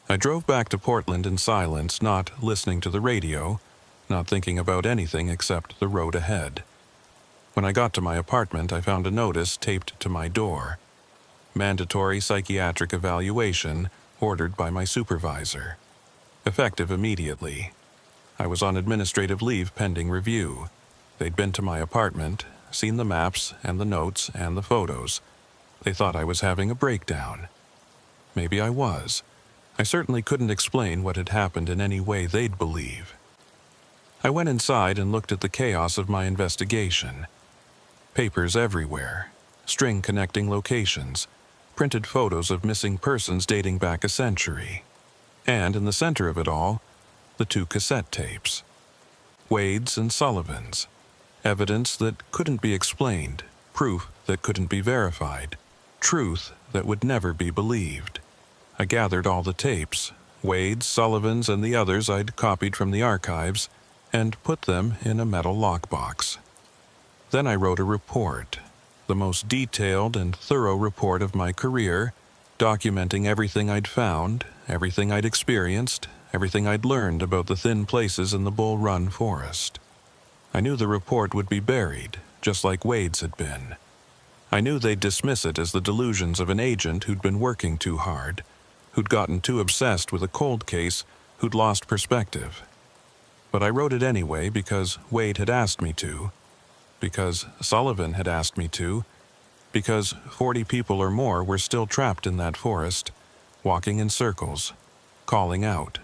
[SPEAKER 1] I drove back to Portland in silence, not listening to the radio, not thinking about anything except the road ahead. When I got to my apartment, I found a notice taped to my door. Mandatory psychiatric evaluation, ordered by my supervisor. Effective immediately. I was on administrative leave pending review. They'd been to my apartment, seen the maps and the notes and the photos. They thought I was having a breakdown. Maybe I was. I certainly couldn't explain what had happened in any way they'd believe. I went inside and looked at the chaos of my investigation. Papers everywhere, string connecting locations, printed photos of missing persons dating back a century. And in the center of it all, the 2 cassette tapes. Wade's and Sullivan's. Evidence that couldn't be explained, proof that couldn't be verified, truth that would never be believed. I gathered all the tapes, Wade's, Sullivan's, and the others I'd copied from the archives, and put them in a metal lockbox. Then I wrote a report, the most detailed and thorough report of my career, documenting everything I'd found, everything I'd experienced, everything I'd learned about the thin places in the Bull Run forest. I knew the report would be buried, just like Wade's had been. I knew they'd dismiss it as the delusions of an agent who'd been working too hard, who'd gotten too obsessed with a cold case, who'd lost perspective. But I wrote it anyway because Wade had asked me to, because Sullivan had asked me to, because 40 people or more were still trapped in that forest, walking in circles, calling out,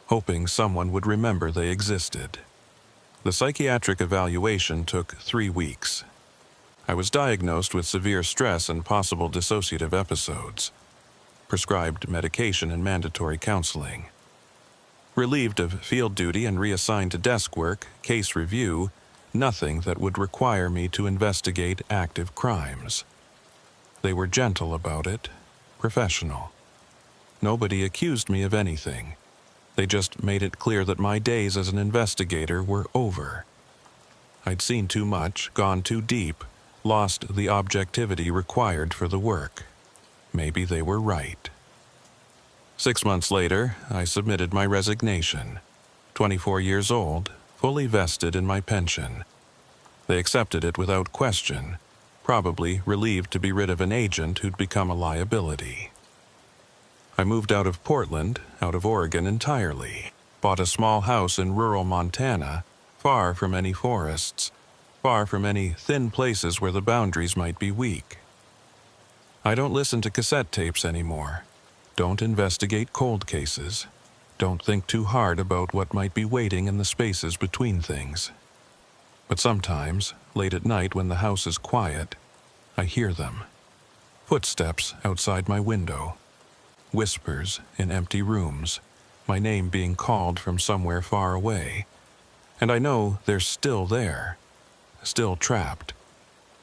[SPEAKER 1] hoping someone would remember they existed. The psychiatric evaluation took 3 weeks. I was diagnosed with severe stress and possible dissociative episodes, prescribed medication and mandatory counseling. Relieved of field duty and reassigned to desk work, case review, nothing that would require me to investigate active crimes. They were gentle about it, professional. Nobody accused me of anything. They just made it clear that my days as an investigator were over. I'd seen too much, gone too deep, lost the objectivity required for the work. Maybe they were right. 6 months later, I submitted my resignation. 24 years old, fully vested in my pension. They accepted it without question, probably relieved to be rid of an agent who'd become a liability. I moved out of Portland, out of Oregon entirely, bought a small house in rural Montana, far from any forests, far from any thin places where the boundaries might be weak. I don't listen to cassette tapes anymore. Don't investigate cold cases. Don't think too hard about what might be waiting in the spaces between things. But sometimes, late at night when the house is quiet, I hear them. Footsteps outside my window. Whispers in empty rooms, my name being called from somewhere far away. And I know they're still there, still trapped,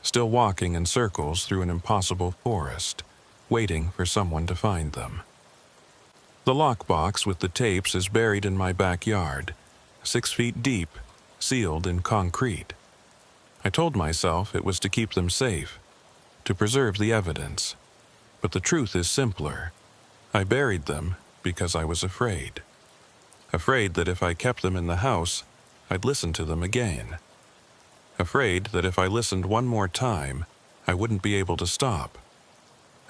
[SPEAKER 1] still walking in circles through an impossible forest, waiting for someone to find them. The lockbox with the tapes is buried in my backyard, 6 feet deep, sealed in concrete. I told myself it was to keep them safe, to preserve the evidence. But the truth is simpler. I buried them because I was afraid. Afraid that if I kept them in the house, I'd listen to them again. Afraid that if I listened one more time, I wouldn't be able to stop.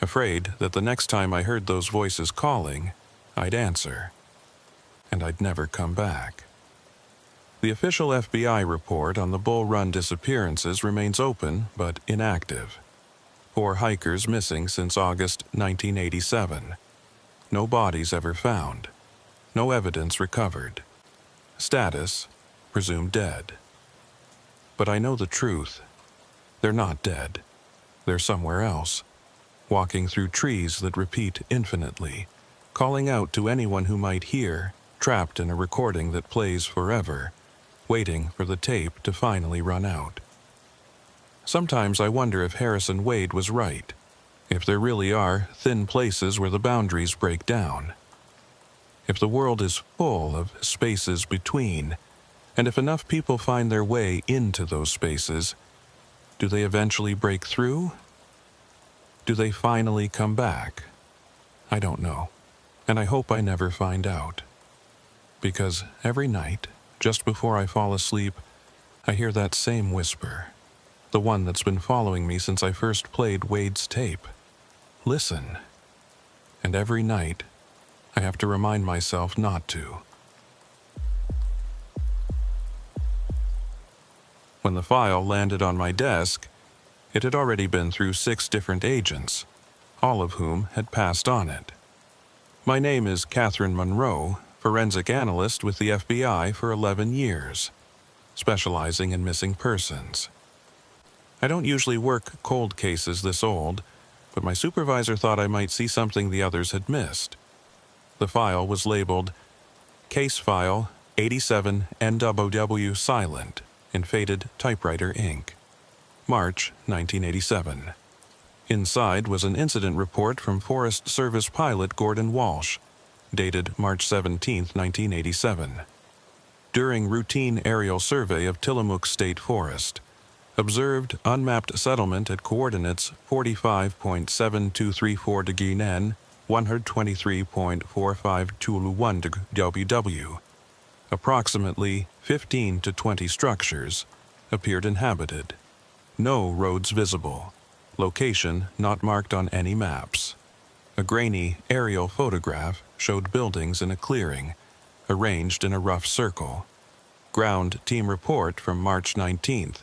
[SPEAKER 1] Afraid that the next time I heard those voices calling, I'd answer, and I'd never come back. The official FBI report on the Bull Run disappearances remains open but inactive. 4 hikers missing since August 1987. No bodies ever found. No evidence recovered. Status, presumed dead. But I know the truth. They're not dead. They're somewhere else, walking through trees that repeat infinitely, calling out to anyone who might hear, trapped in a recording that plays forever, waiting for the tape to finally run out. Sometimes I wonder if Harrison Wade was right, if there really are thin places where the boundaries break down. If the world is full of spaces between, and if enough people find their way into those spaces, do they eventually break through? Do they finally come back? I don't know, and I hope I never find out. Because every night, just before I fall asleep, I hear that same whisper, the one that's been following me since I first played Wade's tape. Listen. And every night, I have to remind myself not to. When the file landed on my desk, it had already been through 6 different agents, all of whom had passed on it. My name is Catherine Monroe, forensic analyst with the FBI for 11 years, specializing in missing persons. I don't usually work cold cases this old, but my supervisor thought I might see something the others had missed. The file was labeled Case File 87 NWW Silent in faded typewriter ink. March 1987. Inside was an incident report from Forest Service pilot Gordon Walsh, dated March 17, 1987. During routine aerial survey of Tillamook State Forest, observed unmapped settlement at coordinates 45.7234 degree N, 123.4521 degree WW. Approximately 15 to 20 structures appeared inhabited. No roads visible. Location not marked on any maps. A grainy aerial photograph showed buildings in a clearing, arranged in a rough circle. Ground team report from March 19th.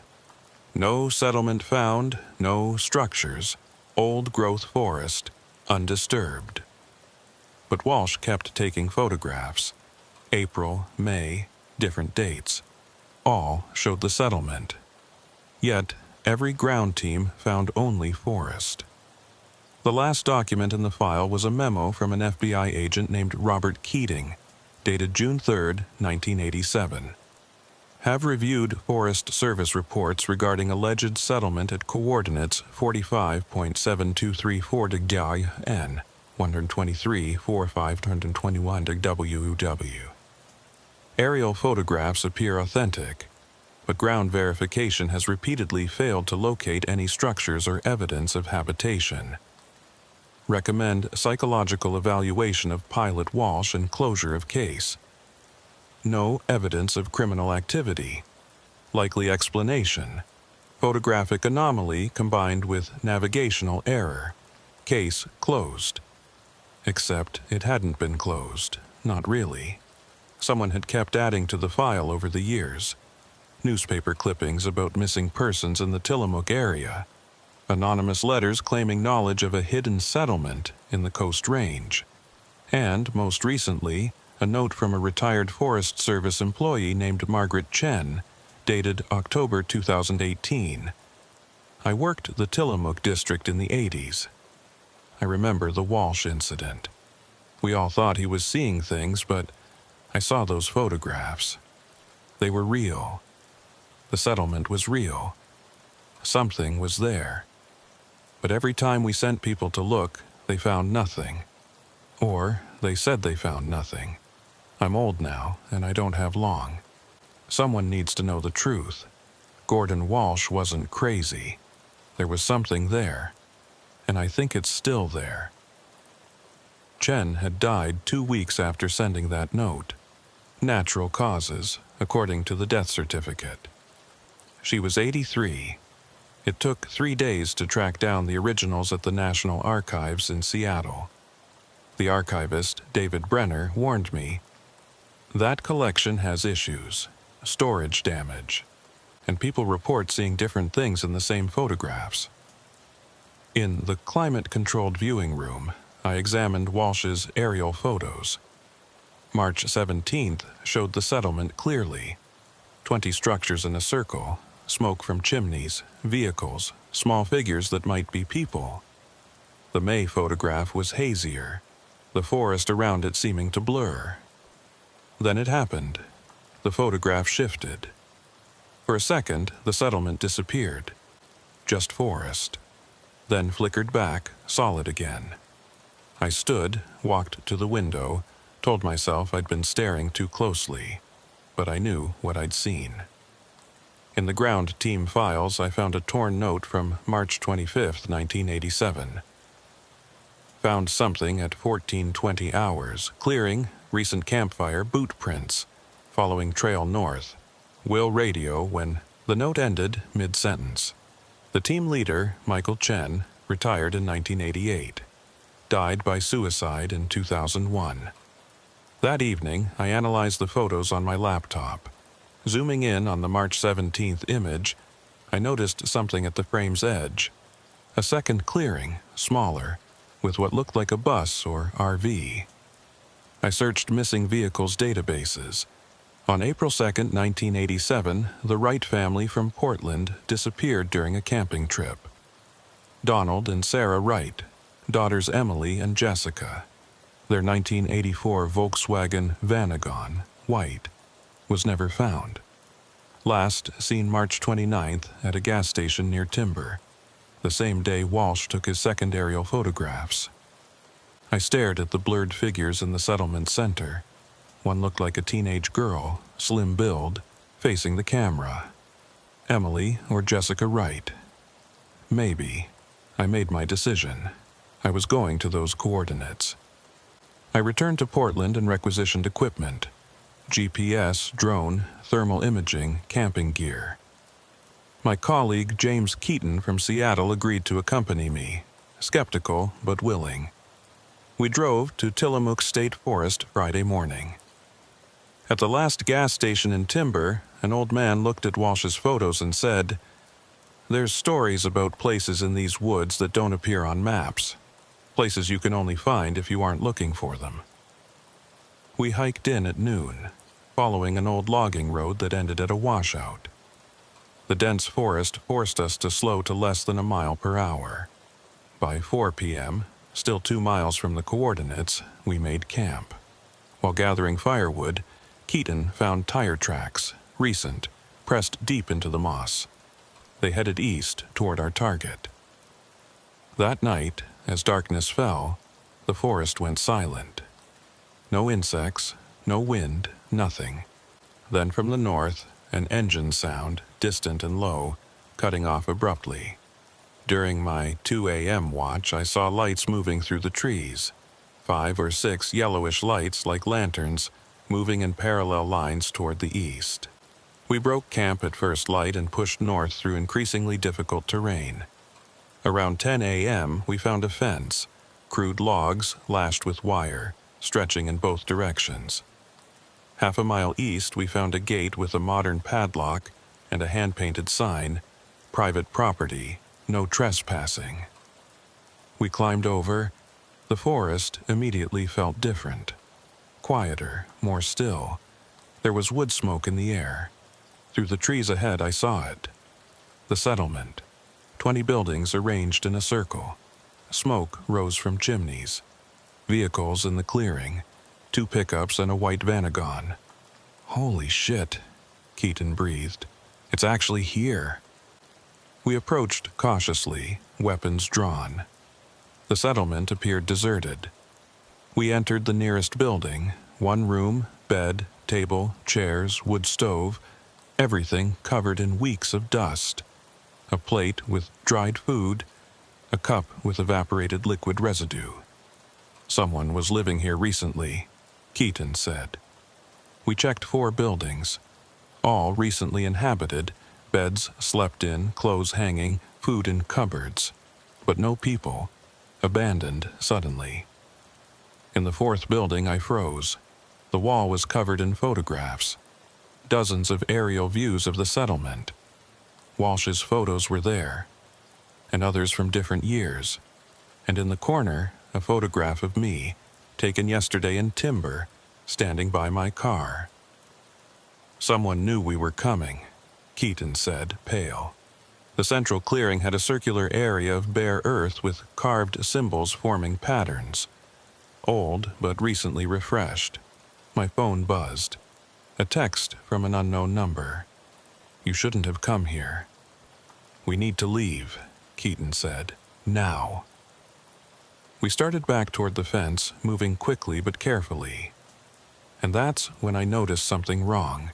[SPEAKER 1] No settlement found, no structures. Old growth forest, undisturbed. But Walsh kept taking photographs. April, May, different dates. All showed the settlement. Yet, every ground team found only forest. The last document in the file was a memo from an FBI agent named Robert Keating, dated June 3, 1987. Have reviewed Forest Service reports regarding alleged settlement at coordinates 45.7234 degree N, 123.4521 WW. Aerial photographs appear authentic, but ground verification has repeatedly failed to locate any structures or evidence of habitation. Recommend psychological evaluation of Pilot Walsh and closure of case. No evidence of criminal activity. Likely explanation: photographic anomaly combined with navigational error. Case closed. Except it hadn't been closed. Not really. Someone had kept adding to the file over the years. Newspaper clippings about missing persons in the Tillamook area. Anonymous letters claiming knowledge of a hidden settlement in the Coast Range. And, most recently, a note from a retired Forest Service employee named Margaret Chen, dated October 2018. I worked the Tillamook district in the 80s. I remember the Walsh incident. We all thought he was seeing things, but I saw those photographs. They were real. The settlement was real. Something was there. But every time we sent people to look, they found nothing. Or they said they found nothing. I'm old now, and I don't have long. Someone needs to know the truth. Gordon Walsh wasn't crazy. There was something there, and I think it's still there. Chen had died 2 weeks after sending that note. Natural causes, according to the death certificate. She was 83. It took 3 days to track down the originals at the National Archives in Seattle. The archivist, David Brenner, warned me, "That collection has issues, storage damage, and people report seeing different things in the same photographs." In the climate-controlled viewing room, I examined Walsh's aerial photos. March 17th showed the settlement clearly. 20 structures in a circle, smoke from chimneys, vehicles, small figures that might be people. The May photograph was hazier, the forest around it seeming to blur. Then it happened. The photograph shifted. For a second, the settlement disappeared. Just forest. Then flickered back, solid again. I stood, walked to the window, told myself I'd been staring too closely, but I knew what I'd seen. In the ground team files, I found a torn note from March 25, 1987. Found something at 14:20 hours, clearing, recent campfire, boot prints, following trail north. Will radio when the note ended mid-sentence. The team leader, Michael Chen, retired in 1988. Died by suicide in 2001. That evening, I analyzed the photos on my laptop. Zooming in on the March 17th image, I noticed something at the frame's edge. A second clearing, smaller, with what looked like a bus or RV. I searched missing vehicles databases. On April 2, 1987, the Wright family from Portland disappeared during a camping trip. Donald and Sarah Wright, daughters Emily and Jessica. Their 1984 Volkswagen Vanagon, white, was never found. Last seen March 29th at a gas station near Timber, the same day Walsh took his second aerial photographs. I stared at the blurred figures in the settlement center. One looked like a teenage girl, slim build, facing the camera. Emily or Jessica Wright. Maybe. I made my decision. I was going to those coordinates. I returned to Portland and requisitioned equipment. GPS, drone, thermal imaging, camping gear. My colleague James Keaton from Seattle agreed to accompany me, skeptical but willing. We drove to Tillamook State Forest Friday morning. At the last gas station in Timber, an old man looked at Walsh's photos and said, "There's stories about places in these woods that don't appear on maps. Places you can only find if you aren't looking for them." We hiked in at noon, following an old logging road that ended at a washout. The dense forest forced us to slow to less than a mile per hour. By 4 p.m., still 2 miles from the coordinates, we made camp. While gathering firewood, Keaton found tire tracks, recent, pressed deep into the moss. They headed east toward our target. That night, as darkness fell, the forest went silent. No insects, no wind, nothing. Then from the north, an engine sound, distant and low, cutting off abruptly. During my 2 a.m. watch, I saw lights moving through the trees. 5 or 6 yellowish lights like lanterns, moving in parallel lines toward the east. We broke camp at first light and pushed north through increasingly difficult terrain. Around 10 a.m., we found a fence, crude logs lashed with wire, stretching in both directions. Half a mile east, we found a gate with a modern padlock and a hand-painted sign, "Private property, no trespassing." We climbed over. The forest immediately felt different. Quieter, more still. There was wood smoke in the air. Through the trees ahead, I saw it. The settlement. 20 buildings arranged in a circle. Smoke rose from chimneys. Vehicles in the clearing. 2 pickups and a white Vanagon. "Holy shit," Keaton breathed. "It's actually here." We approached cautiously, weapons drawn. The settlement appeared deserted. We entered the nearest building, 1 room, bed, table, chairs, wood stove, everything covered in weeks of dust. A plate with dried food, a cup with evaporated liquid residue. "Someone was living here recently," Keaton said. We checked 4 buildings, all recently inhabited, beds slept in, clothes hanging, food in cupboards, but no people, abandoned suddenly. In the 4th building, I froze. The wall was covered in photographs, dozens of aerial views of the settlement. Walsh's photos were there, and others from different years, and in the corner, a photograph of me, taken yesterday in timber, standing by my car. Someone knew we were coming, Keaton said, pale. The central clearing had a circular area of bare earth with carved symbols forming patterns. Old, but recently refreshed. My phone buzzed. A text from an unknown number. "You shouldn't have come here." "We need to leave," Keaton said. "Now." We started back toward the fence, moving quickly but carefully. And that's when I noticed something wrong.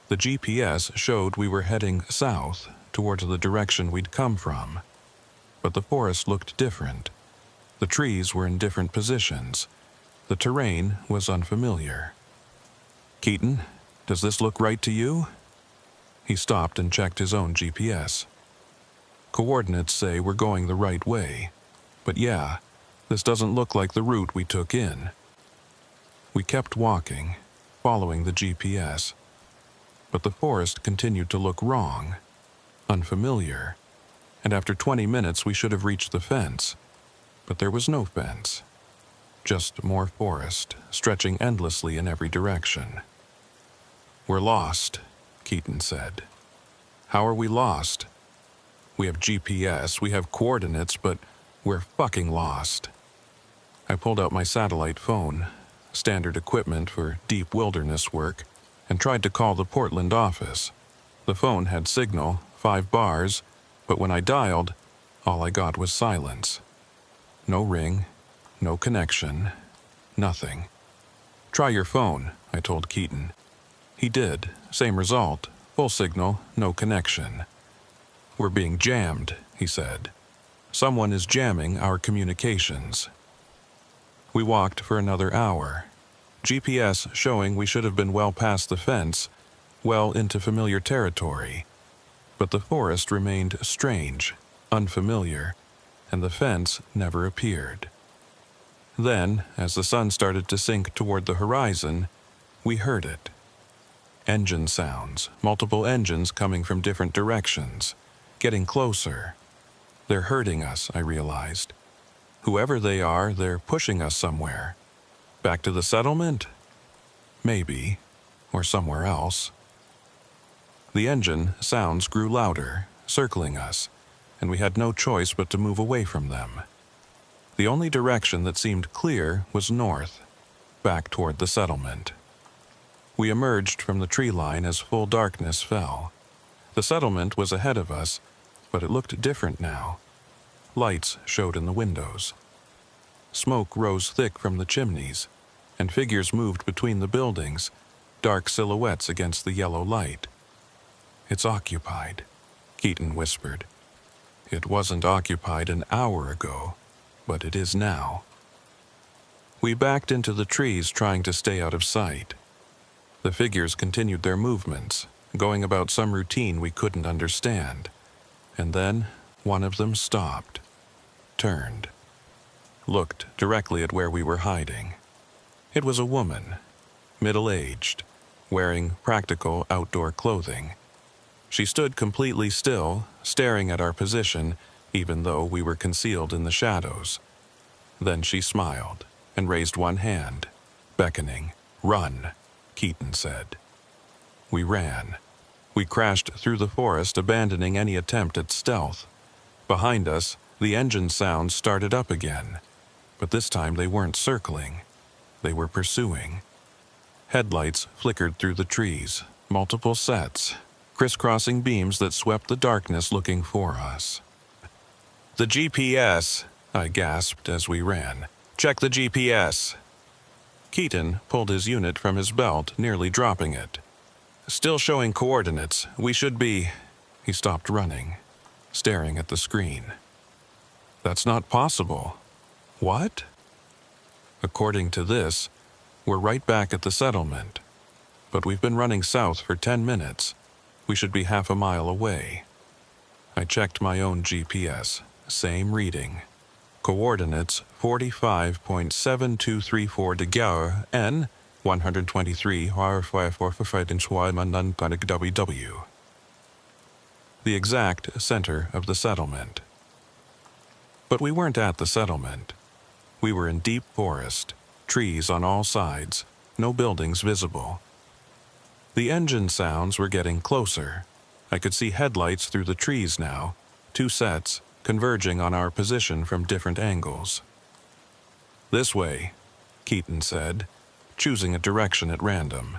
[SPEAKER 1] The GPS showed we were heading south, towards the direction we'd come from. But the forest looked different. The trees were in different positions. The terrain was unfamiliar. "Keaton, does this look right to you?" He stopped and checked his own GPS. "Coordinates say we're going the right way. But yeah, this doesn't look like the route we took in." We kept walking, following the GPS. But the forest continued to look wrong, unfamiliar, and after 20 minutes we should have reached the fence. But there was no fence. Just more forest, stretching endlessly in every direction. "We're lost," Keaton said. "How are we lost? We have GPS, we have coordinates, but we're fucking lost." I pulled out my satellite phone, standard equipment for deep wilderness work, and tried to call the Portland office. The phone had signal, 5 bars, but when I dialed, all I got was silence. No ring, no connection, nothing. "Try your phone," I told Keaton. He did, same result, full signal, no connection. "We're being jammed," he said. "Someone is jamming our communications." We walked for another hour. GPS showing we should have been well past the fence, well into familiar territory. But the forest remained strange, unfamiliar, and the fence never appeared. Then, as the sun started to sink toward the horizon, we heard it. Engine sounds, multiple engines coming from different directions, getting closer. They're hurting us, I realized. Whoever they are, they're pushing us somewhere. Back to the settlement? Maybe. Or somewhere else. The engine sounds grew louder, circling us, and we had no choice but to move away from them. The only direction that seemed clear was north, back toward the settlement. We emerged from the tree line as full darkness fell. The settlement was ahead of us, but it looked different now. Lights showed in the windows. Smoke rose thick from the chimneys, and figures moved between the buildings, dark silhouettes against the yellow light. "It's occupied," Keaton whispered. "It wasn't occupied an hour ago, but it is now." We backed into the trees, trying to stay out of sight. The figures continued their movements, going about some routine we couldn't understand. And then one of them stopped, turned, looked directly at where we were hiding. It was a woman, middle-aged, wearing practical outdoor clothing. She stood completely still, staring at our position, even though we were concealed in the shadows. Then she smiled and raised one hand, beckoning. "Run," Keaton said. We ran. We crashed through the forest, abandoning any attempt at stealth. Behind us, the engine sounds started up again, but this time they weren't circling. They were pursuing. Headlights flickered through the trees, multiple sets, crisscrossing beams that swept the darkness looking for us. "The GPS," I gasped as we ran. "Check the GPS." Keaton pulled his unit from his belt, nearly dropping it. "Still showing coordinates. We should be—" He stopped running, staring at the screen. "That's not possible." "What?" "According to this, we're right back at the settlement. but we've been running south for 10 minutes. We should be half a mile away. I checked my own GPS. Same reading. Coordinates 45.7234 degrés N 123 W. The exact center of the settlement. But we weren't at the settlement. We were in deep forest, trees on all sides, no buildings visible. The engine sounds were getting closer. I could see headlights through the trees now, 2 sets, converging on our position from different angles. "This way," Keaton said, choosing a direction at random.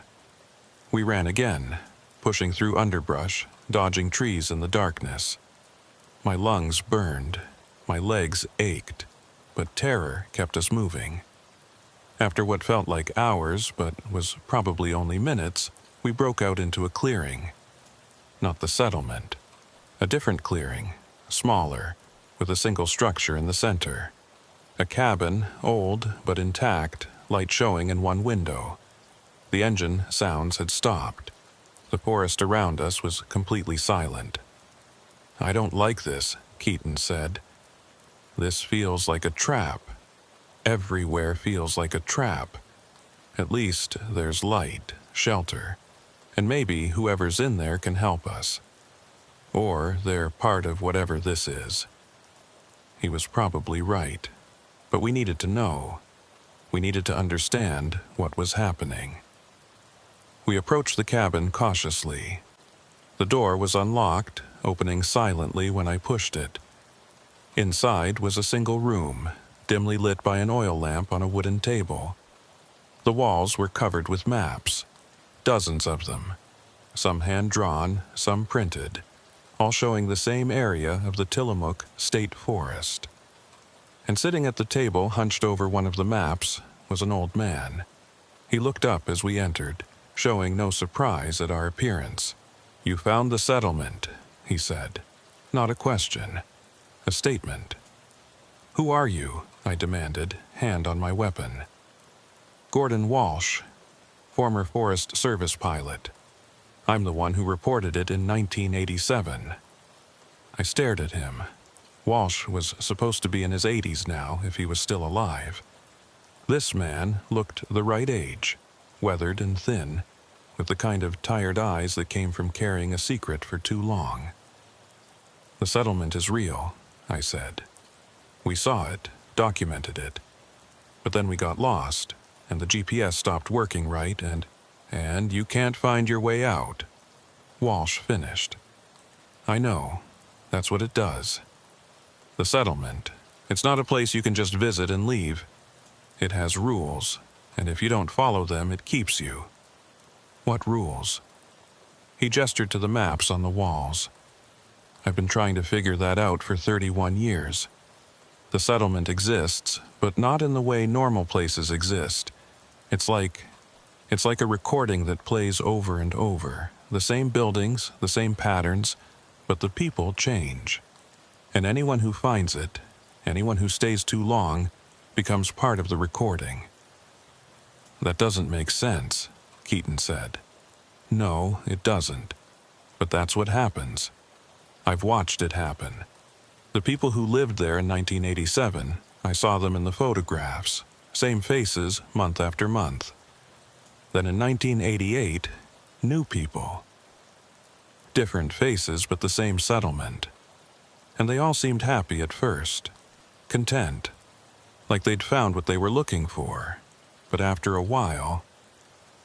[SPEAKER 1] We ran again, pushing through underbrush, dodging trees in the darkness. My lungs burned, my legs ached, but terror kept us moving. After what felt like hours, but was probably only minutes, we broke out into a clearing. Not the settlement. A different clearing, smaller, with a single structure in the center. A cabin, old but intact, light showing in one window. The engine sounds had stopped. The forest around us was completely silent. "I don't like this," Keaton said. "This feels like a trap. Everywhere feels like a trap. At least there's light, shelter, and maybe whoever's in there can help us. Or they're part of whatever this is." He was probably right, but we needed to know. We needed to understand what was happening. We approached the cabin cautiously. The door was unlocked, opening silently when I pushed it. Inside was a single room, dimly lit by an oil lamp on a wooden table. The walls were covered with maps, dozens of them, some hand-drawn, some printed, all showing the same area of the Tillamook State Forest. And sitting at the table, hunched over one of the maps, was an old man. He looked up as we entered, showing no surprise at our appearance. "You found the settlement," he said. Not a question, a statement. "Who are you?" I demanded, hand on my weapon. "Gordon Walsh, former Forest Service pilot. I'm the one who reported it in 1987. I stared at him. Walsh was supposed to be in his 80s now, if he was still alive. This man looked the right age, weathered and thin, with the kind of tired eyes that came from carrying a secret for too long. "The settlement is real," I said. "We saw it, documented it. But then we got lost, and the GPS stopped working right, and you can't find your way out." Walsh finished. "I know. That's what it does. The settlement, it's not a place you can just visit and leave. It has rules, and if you don't follow them, it keeps you." "What rules?" He gestured to the maps on the walls. "I've been trying to figure that out for 31 years. The settlement exists, but not in the way normal places exist. It's like a recording that plays over and over. The same buildings, the same patterns, but the people change. And anyone who finds it, anyone who stays too long, becomes part of the recording." "That doesn't make sense," Keaton said. "No, it doesn't. But that's what happens. I've watched it happen. The people who lived there in 1987, I saw them in the photographs, same faces month after month. Then in 1988, new people. Different faces, but the same settlement. And they all seemed happy at first, content, like they'd found what they were looking for. But after a while,"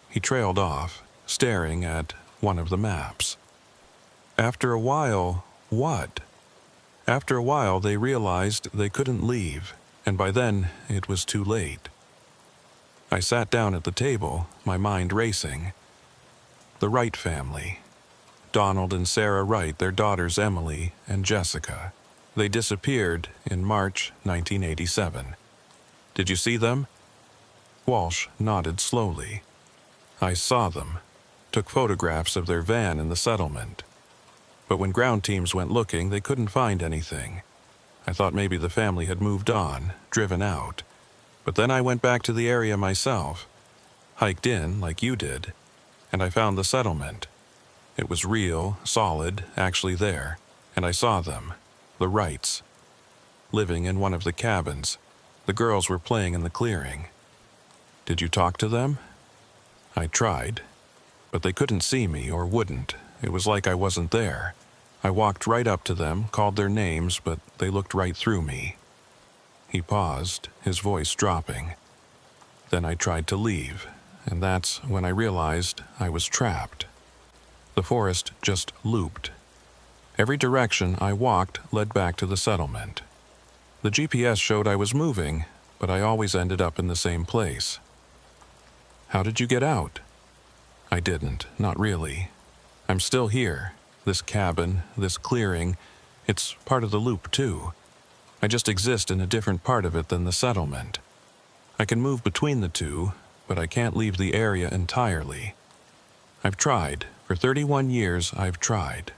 [SPEAKER 1] he trailed off, staring at one of the maps. "After a while, what?" "After a while, they realized they couldn't leave, and by then it was too late." I sat down at the table, my mind racing. The Wright family. Donald and Sarah Wright, their daughters Emily and Jessica. They disappeared in March 1987. "Did you see them?" Walsh nodded slowly. "I saw them. Took photographs of their van in the settlement. But when ground teams went looking, they couldn't find anything. I thought maybe the family had moved on, driven out. But then I went back to the area myself, hiked in like you did, and I found the settlement. It was real, solid, actually there, and I saw them, the Wrights, living in one of the cabins. The girls were playing in the clearing. Did you talk to them? I tried, but they couldn't see me or wouldn't. It was like I wasn't there. I walked right up to them, called their names, but they looked right through me. He paused, his voice dropping. Then I tried to leave, and that's when I realized I was trapped. The forest just looped. Every direction I walked led back to the settlement. The GPS showed I was moving, but I always ended up in the same place. How did you get out? I didn't, not really. I'm still here. This cabin, this clearing, it's part of the loop too. I just exist in a different part of it than the settlement. I can move between the two, but I can't leave the area entirely. I've tried. For 31 years, I've tried.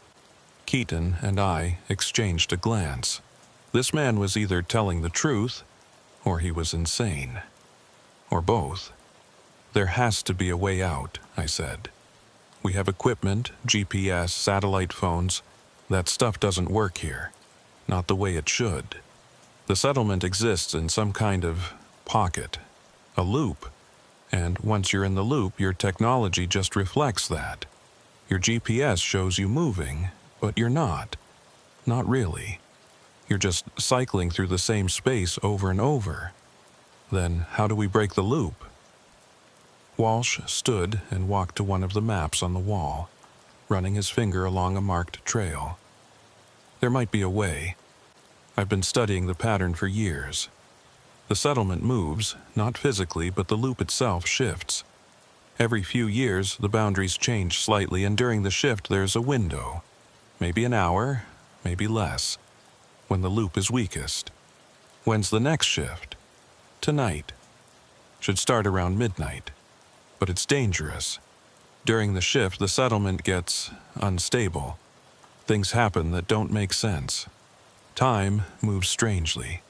[SPEAKER 1] Keaton and I exchanged a glance. This man was either telling the truth, or he was insane. Or both. There has to be a way out, I said. We have equipment, GPS, satellite phones. That stuff doesn't work here. Not the way it should. The settlement exists in some kind of pocket, a loop. And once you're in the loop, your technology just reflects that. Your GPS shows you moving, but you're not. Not really. You're just cycling through the same space over and over. Then how do we break the loop? Walsh stood and walked to one of the maps on the wall, running his finger along a marked trail. There might be a way. I've been studying the pattern for years. The settlement moves, not physically, but the loop itself shifts. Every few years, the boundaries change slightly, and during the shift there's a window. Maybe an hour, maybe less, when the loop is weakest. When's the next shift? Tonight. Should start around midnight. But it's dangerous. During the shift, the settlement gets unstable. Things happen that don't make sense. Time moves strangely.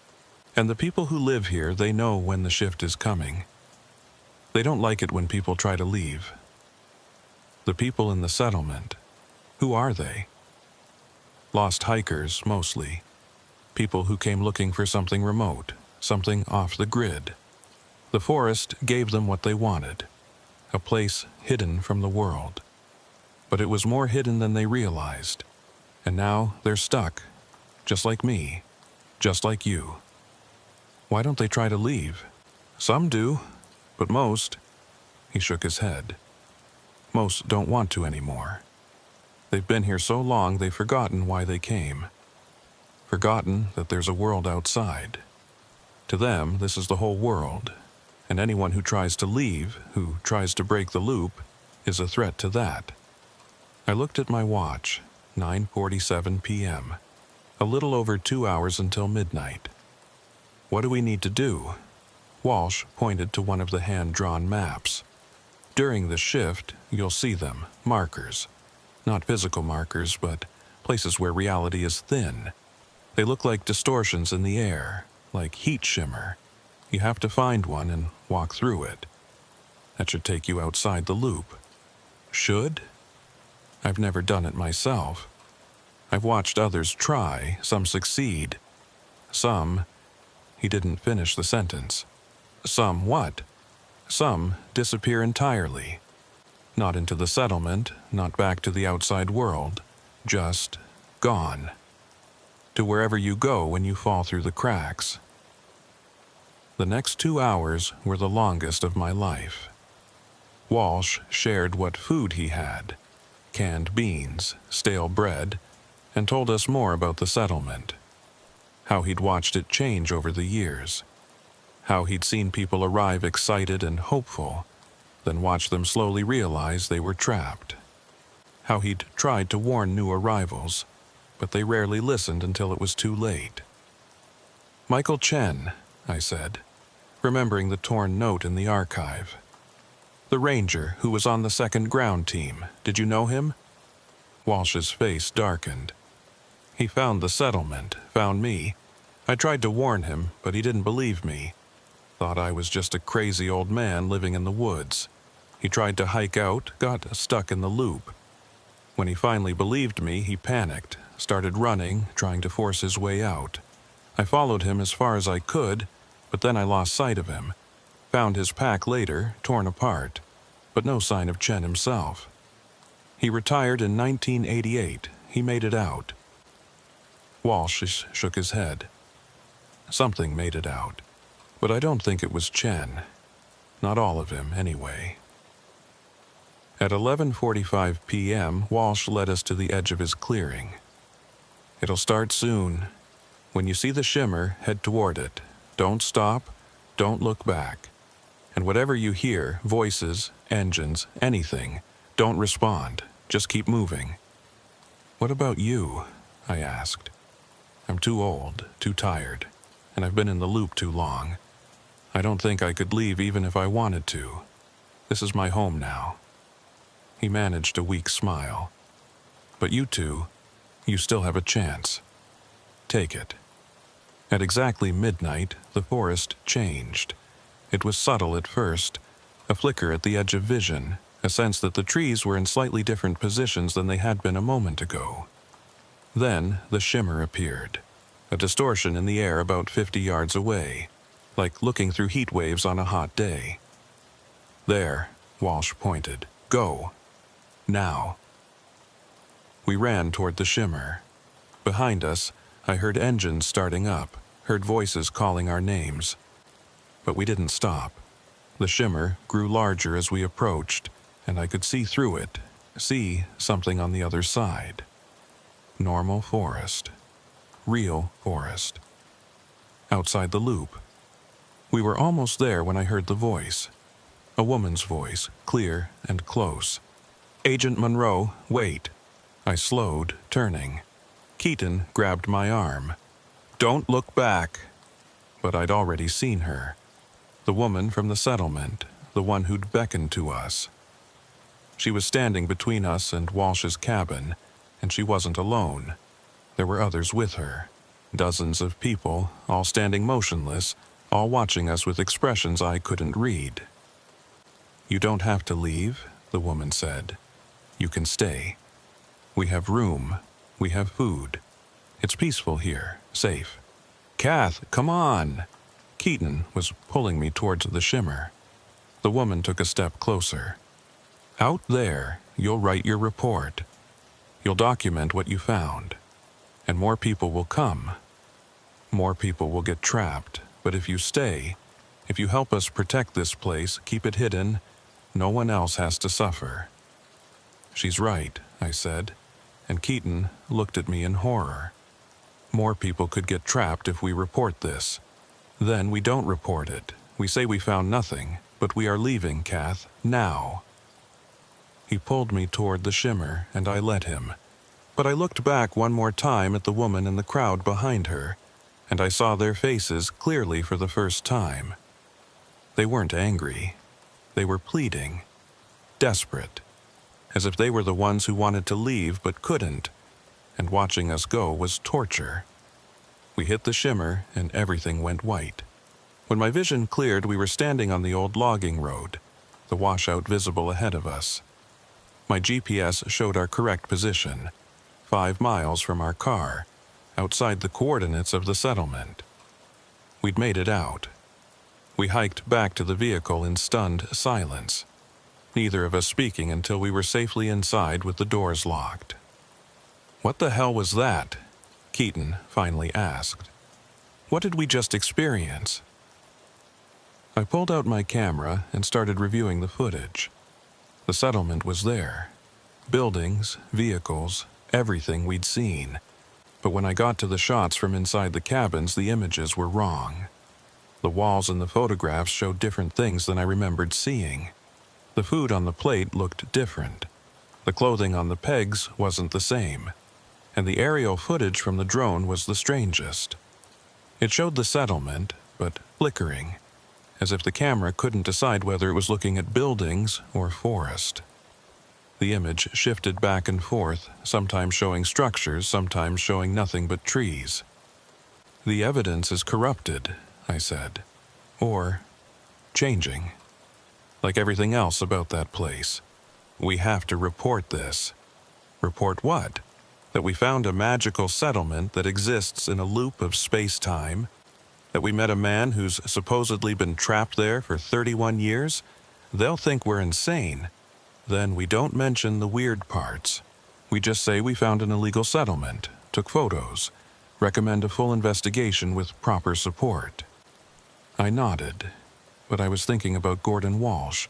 [SPEAKER 1] And the people who live here, they know when the shift is coming. They don't like it when people try to leave. The people in the settlement, who are they? Lost hikers, mostly. People who came looking for something remote, something off the grid. The forest gave them what they wanted. A place hidden from the world. But it was more hidden than they realized. And now they're stuck. Just like me. Just like you. Why don't they try to leave? Some do, but most, he shook his head. Most don't want to anymore. They've been here so long they've forgotten why they came. Forgotten that there's a world outside. To them, this is the whole world. And anyone who tries to leave, who tries to break the loop, is a threat to that. I looked at my watch, 9:47 p.m. A little over 2 hours until midnight. What do we need to do? Walsh pointed to one of the hand-drawn maps. During the shift, you'll see them, markers. Not physical markers, but places where reality is thin. They look like distortions in the air, like heat shimmer. You have to find one and walk through it. That should take you outside the loop. Should? I've never done it myself. I've watched others try, some succeed. Some... He didn't finish the sentence. Some what? Some disappear entirely. Not into the settlement, not back to the outside world. Just gone. To wherever you go when you fall through the cracks. The next 2 hours were the longest of my life. Walsh shared what food he had, canned beans, stale bread, and told us more about the settlement. How he'd watched it change over the years. How he'd seen people arrive excited and hopeful, then watch them slowly realize they were trapped. How he'd tried to warn new arrivals, but they rarely listened until it was too late. Michael Chen, I said, remembering the torn note in the archive. The ranger who was on the 2nd ground team, did you know him? Walsh's face darkened. He found the settlement, found me. I tried to warn him, but he didn't believe me. Thought I was just a crazy old man living in the woods. He tried to hike out, got stuck in the loop. When he finally believed me, he panicked, started running, trying to force his way out. I followed him as far as I could, but then I lost sight of him. Found his pack later, torn apart, but no sign of Chen himself. He retired in 1988. He made it out. Walsh shook his head. Something made it out, but I don't think it was Chen. Not all of him, anyway. At 11:45 p.m., Walsh led us to the edge of his clearing. It'll start soon. When you see the shimmer, head toward it. Don't stop, don't look back. And whatever you hear, voices, engines, anything, don't respond. Just keep moving. What about you? I asked. I'm too old, too tired, and I've been in the loop too long. I don't think I could leave even if I wanted to. This is my home now. He managed a weak smile. But you two, you still have a chance. Take it. At exactly midnight, the forest changed. It was subtle at first, a flicker at the edge of vision, a sense that the trees were in slightly different positions than they had been a moment ago. Then the shimmer appeared, a distortion in the air about 50 yards away, like looking through heat waves on a hot day. There, Walsh pointed. Go. Now. We ran toward the shimmer. Behind us, I heard engines starting up, heard voices calling our names. But we didn't stop. The shimmer grew larger as we approached, and I could see through it, see something on the other side. Normal forest. Real forest. Outside the loop. We were almost there when I heard the voice. A woman's voice, clear and close. Agent Monroe, wait. I slowed, turning. Keaton grabbed my arm. Don't look back. But I'd already seen her. The woman from the settlement, the one who'd beckoned to us. She was standing between us and Walsh's cabin, and she wasn't alone. There were others with her. Dozens of people, all standing motionless, all watching us with expressions I couldn't read. You don't have to leave, the woman said. You can stay. We have room. We have food. It's peaceful here, safe. Kath, come on! Keaton was pulling me towards the shimmer. The woman took a step closer. Out there, you'll write your report. You'll document what you found. And more people will come. More people will get trapped, but if you stay, if you help us protect this place, keep it hidden, no one else has to suffer. She's right, I said, and Keaton looked at me in horror. More people could get trapped if we report this. Then we don't report it. We say we found nothing, but we are leaving, Kath, now. He pulled me toward the shimmer, and I let him. But I looked back one more time at the woman and the crowd behind her, and I saw their faces clearly for the first time. They weren't angry. They were pleading, desperate, as if they were the ones who wanted to leave but couldn't, and watching us go was torture. We hit the shimmer, and everything went white. When my vision cleared, we were standing on the old logging road, the washout visible ahead of us. My GPS showed our correct position, 5 miles from our car, outside the coordinates of the settlement. We'd made it out. We hiked back to the vehicle in stunned silence, neither of us speaking until we were safely inside with the doors locked. What the hell was that? Keaton finally asked. What did we just experience? I pulled out my camera and started reviewing the footage. The settlement was there. Buildings, vehicles, everything we'd seen. But when I got to the shots from inside the cabins, the images were wrong. The walls in the photographs showed different things than I remembered seeing. The food on the plate looked different. The clothing on the pegs wasn't the same. And the aerial footage from the drone was the strangest. It showed the settlement, but flickering, as if the camera couldn't decide whether it was looking at buildings or forest. The image shifted back and forth, sometimes showing structures, sometimes showing nothing but trees. The evidence is corrupted, I said, or changing. like everything else about that place. We have to report this. Report what? That we found a magical settlement that exists in a loop of space-time? That we met a man who's supposedly been trapped there for 31 years? They'll think we're insane. Then we don't mention the weird parts. We just say we found an illegal settlement, took photos, recommend a full investigation with proper support. I nodded, but I was thinking about Gordon Walsh,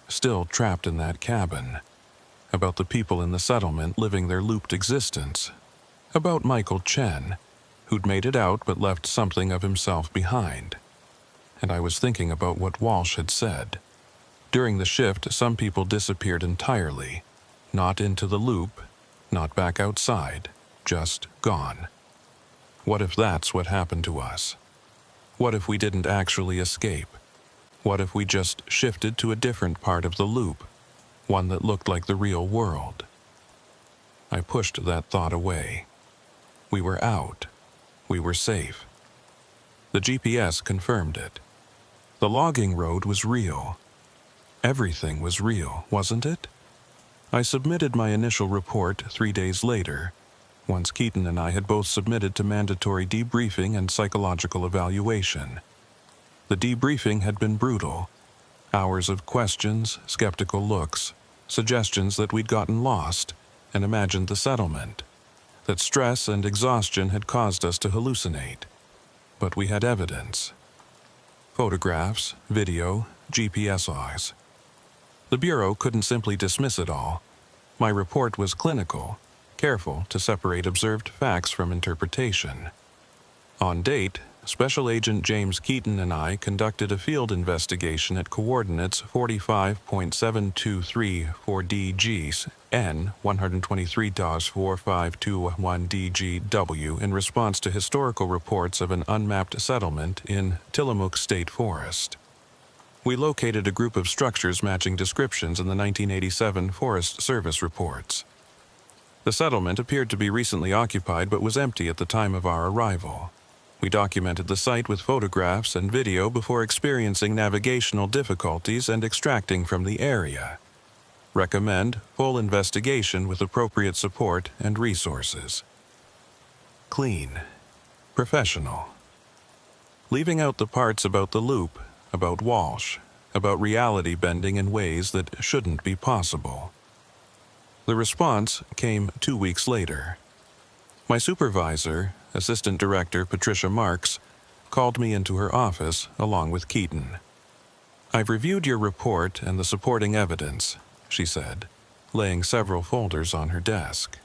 [SPEAKER 1] still trapped in that cabin, about the people in the settlement living their looped existence, about Michael Chen, who'd made it out but left something of himself behind. And I was thinking about what Walsh had said. During the shift, some people disappeared entirely, not into the loop, not back outside, just gone. What if that's what happened to us? What if we didn't actually escape? What if we just shifted to a different part of the loop, one that looked like the real world? I pushed that thought away. We were out. We were safe. The GPS confirmed it. The logging road was real. Everything was real, wasn't it? I submitted my initial report 3 days later, once Keaton and I had both submitted to mandatory debriefing and psychological evaluation. The debriefing had been brutal. Hours of questions, skeptical looks, suggestions that we'd gotten lost and imagined the settlement, that stress and exhaustion had caused us to hallucinate. But we had evidence. Photographs, video, GPS logs. The Bureau couldn't simply dismiss it all. My report was clinical, careful to separate observed facts from interpretation. On date, Special Agent James Keaton and I conducted a field investigation at coordinates 45.723 for DGs N 123.4521 DGW in response to historical reports of an unmapped settlement in Tillamook State Forest. We located a group of structures matching descriptions in the 1987 Forest Service reports. The settlement appeared to be recently occupied but was empty at the time of our arrival. We documented the site with photographs and video before experiencing navigational difficulties and extracting from the area. Recommend full investigation with appropriate support and resources. Clean. Professional. Leaving out the parts about the loop, about Walsh, about reality bending in ways that shouldn't be possible. The response came 2 weeks later. My supervisor, Assistant Director Patricia Marks, called me into her office along with Keaton. "I've reviewed your report and the supporting evidence," she said, laying several folders on her desk.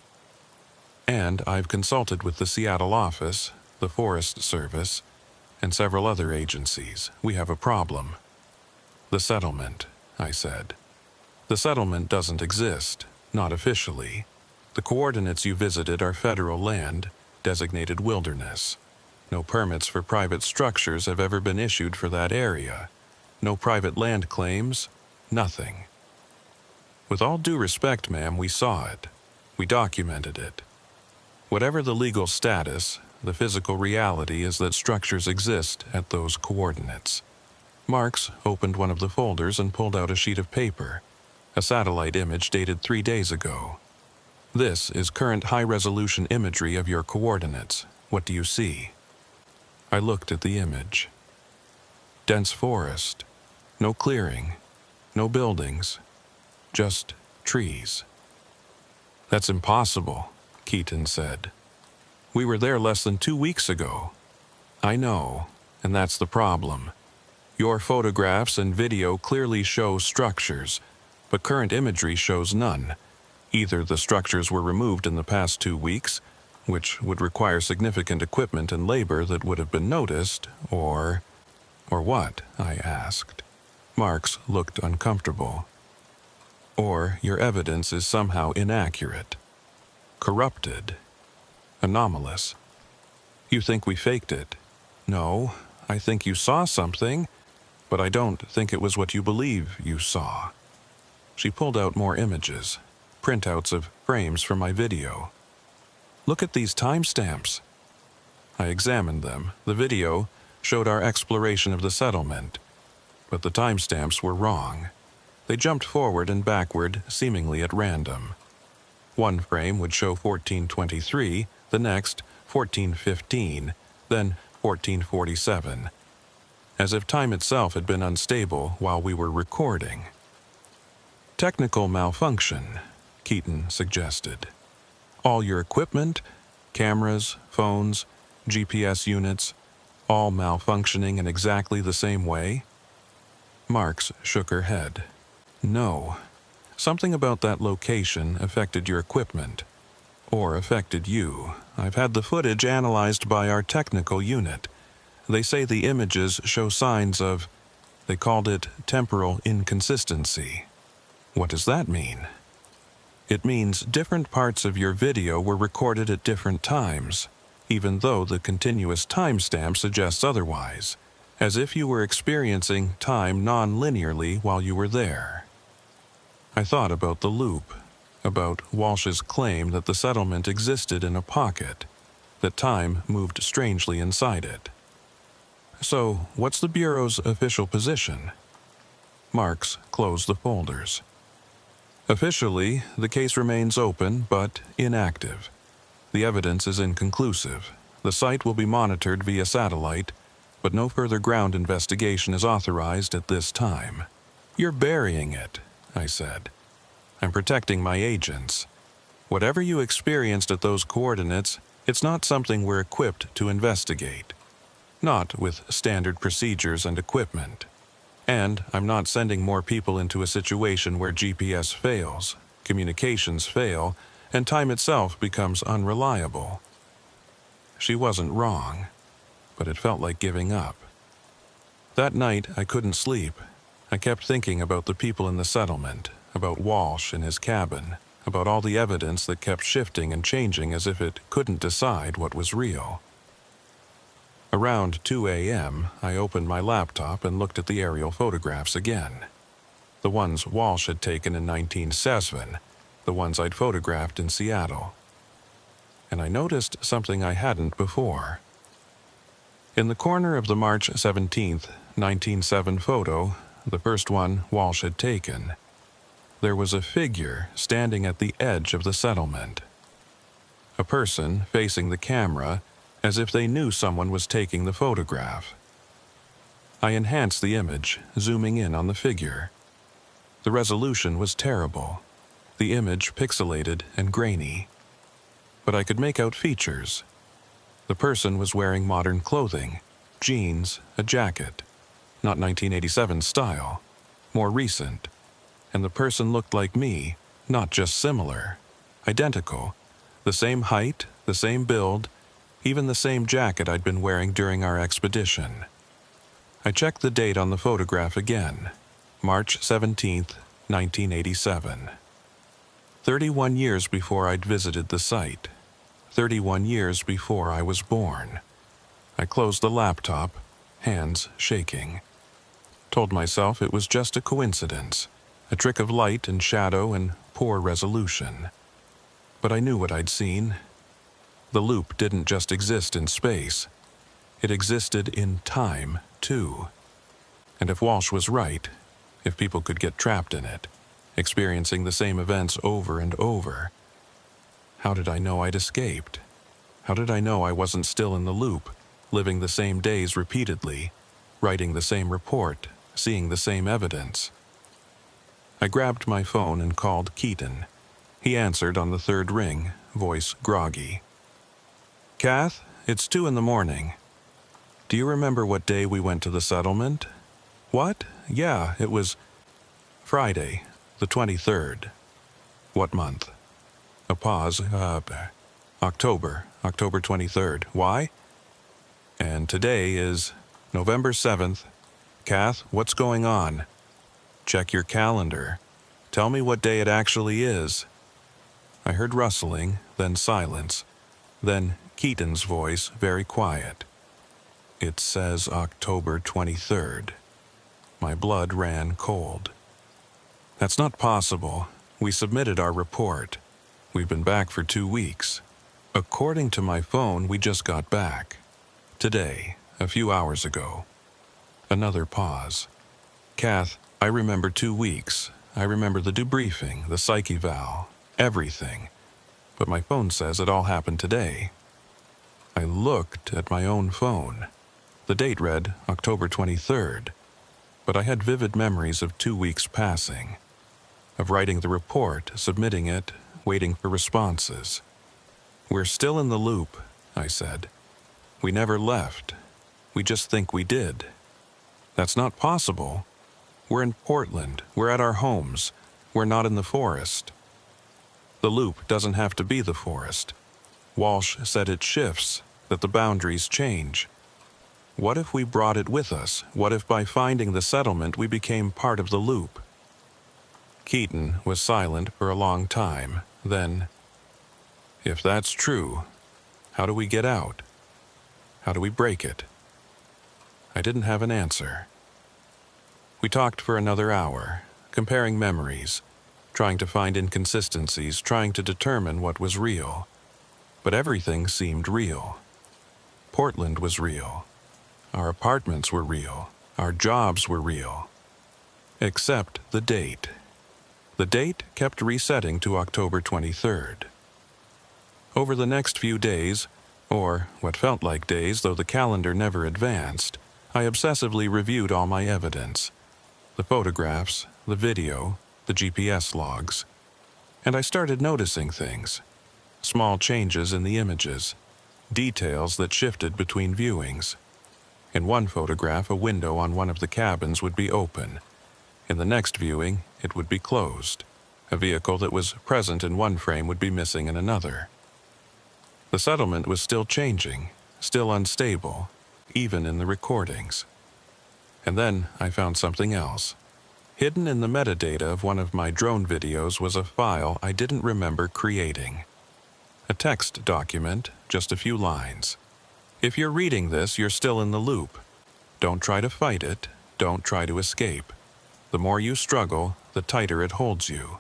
[SPEAKER 1] "And I've consulted with the Seattle office, the Forest Service, and several other agencies. We have a problem." "The settlement," I said. "The settlement doesn't exist, not officially. The coordinates you visited are federal land, designated wilderness. No permits for private structures have ever been issued for that area. No private land claims, nothing. With all due respect, ma'am, we saw it. We documented it. Whatever the legal status, the physical reality is that structures exist at those coordinates." Marks opened one of the folders and pulled out a sheet of paper, a satellite image dated 3 days ago. "This is current high-resolution imagery of your coordinates. What do you see?" I looked at the image. Dense forest. No clearing. No buildings. Just trees. "That's impossible," Keaton said. "We were there less than 2 weeks ago." "I know, and that's the problem. Your photographs and video clearly show structures, but current imagery shows none. Either the structures were removed in the past 2 weeks, which would require significant equipment and labor that would have been noticed, or what?" I asked. Marks looked uncomfortable. "Or your evidence is somehow inaccurate. Corrupted. Anomalous. You think we faked it? No, I think you saw something, but I don't think it was what you believe you saw." She pulled out more images, printouts of frames from my video. "Look at these timestamps." I examined them. The video showed our exploration of the settlement, but the timestamps were wrong. They jumped forward and backward, seemingly at random. One frame would show 1423, the next 1415, then 1447, as if time itself had been unstable while we were recording. Technical malfunction, Keaton suggested. All your equipment, cameras, phones, GPS units, all malfunctioning in exactly the same way? Marks shook her head. No. Something about that location affected your equipment. Or affected you. I've had the footage analyzed by our technical unit. They say the images show signs of, they called it temporal inconsistency. What does that mean? It means different parts of your video were recorded at different times, even though the continuous timestamp suggests otherwise, as if you were experiencing time non-linearly while you were there. I thought about the loop, about Walsh's claim that the settlement existed in a pocket, that time moved strangely inside it. So, what's the Bureau's official position? Marks closed the folders. Officially, the case remains open but inactive. The evidence is inconclusive. The site will be monitored via satellite, but no further ground investigation is authorized at this time. You're burying it, I said. I'm protecting my agents. Whatever you experienced at those coordinates, it's not something we're equipped to investigate. Not with standard procedures and equipment. And I'm not sending more people into a situation where GPS fails, communications fail, and time itself becomes unreliable. She wasn't wrong, but it felt like giving up. That night, I couldn't sleep. I kept thinking about the people in the settlement, about Walsh in his cabin, about all the evidence that kept shifting and changing as if it couldn't decide what was real. Around 2 a.m., I opened my laptop and looked at the aerial photographs again. The ones Walsh had taken in 1907, the ones I'd photographed in Seattle. And I noticed something I hadn't before. In the corner of the March 17, 1907 photo, the first one Walsh had taken, there was a figure standing at the edge of the settlement. A person facing the camera, as if they knew someone was taking the photograph. I enhanced the image, zooming in on the figure. The resolution was terrible, the image pixelated and grainy. But I could make out features. The person was wearing modern clothing, jeans, a jacket, not 1987 style, more recent. And the person looked like me, not just similar, identical, the same height, the same build, even the same jacket I'd been wearing during our expedition. I checked the date on the photograph again, March 17, 1987. 31 years before I'd visited the site. 31 years before I was born. I closed the laptop, hands shaking. Told myself it was just a coincidence, a trick of light and shadow and poor resolution. But I knew what I'd seen. The loop didn't just exist in space. It existed in time, too. And if Walsh was right, if people could get trapped in it, experiencing the same events over and over, how did I know I'd escaped? How did I know I wasn't still in the loop, living the same days repeatedly, writing the same report, seeing the same evidence? I grabbed my phone and called Keaton. He answered on the third ring, voice groggy. Kath, it's 2 a.m. Do you remember what day we went to the settlement? What? Yeah, it was Friday, the 23rd. What month? A pause. October 23rd. Why? And today is November 7th. Kath, what's going on? Check your calendar. Tell me what day it actually is. I heard rustling, then silence, then Keaton's voice, very quiet. It says October 23rd. My blood ran cold. That's not possible. We submitted our report. We've been back for 2 weeks. According to my phone, we just got back. Today, a few hours ago. Another pause. Kath, I remember 2 weeks. I remember the debriefing, the psych eval, everything. But my phone says it all happened today. I looked at my own phone. The date read October 23rd, but I had vivid memories of 2 weeks passing, of writing the report, submitting it, waiting for responses. "We're still in the loop," I said. "We never left. We just think we did. That's not possible. We're in Portland. We're at our homes. We're not in the forest." The loop doesn't have to be the forest. Walsh said it shifts, that the boundaries change. What if we brought it with us? What if by finding the settlement we became part of the loop? Keaton was silent for a long time. Then, "If that's true, how do we get out? How do we break it?" I didn't have an answer. We talked for another hour, comparing memories, trying to find inconsistencies, trying to determine what was real. But everything seemed real. Portland was real. Our apartments were real. Our jobs were real. Except the date. The date kept resetting to October 23rd. Over the next few days, or what felt like days though the calendar never advanced, I obsessively reviewed all my evidence. The photographs, the video, the GPS logs. And I started noticing things. Small changes in the images. Details that shifted between viewings. In one photograph, a window on one of the cabins would be open. In the next viewing, it would be closed. A vehicle that was present in one frame would be missing in another. The settlement was still changing, still unstable, even in the recordings. And then I found something else. Hidden in the metadata of one of my drone videos was a file I didn't remember creating. A text document, just a few lines. "If you're reading this, you're still in the loop. Don't try to fight it. Don't try to escape. The more you struggle, the tighter it holds you.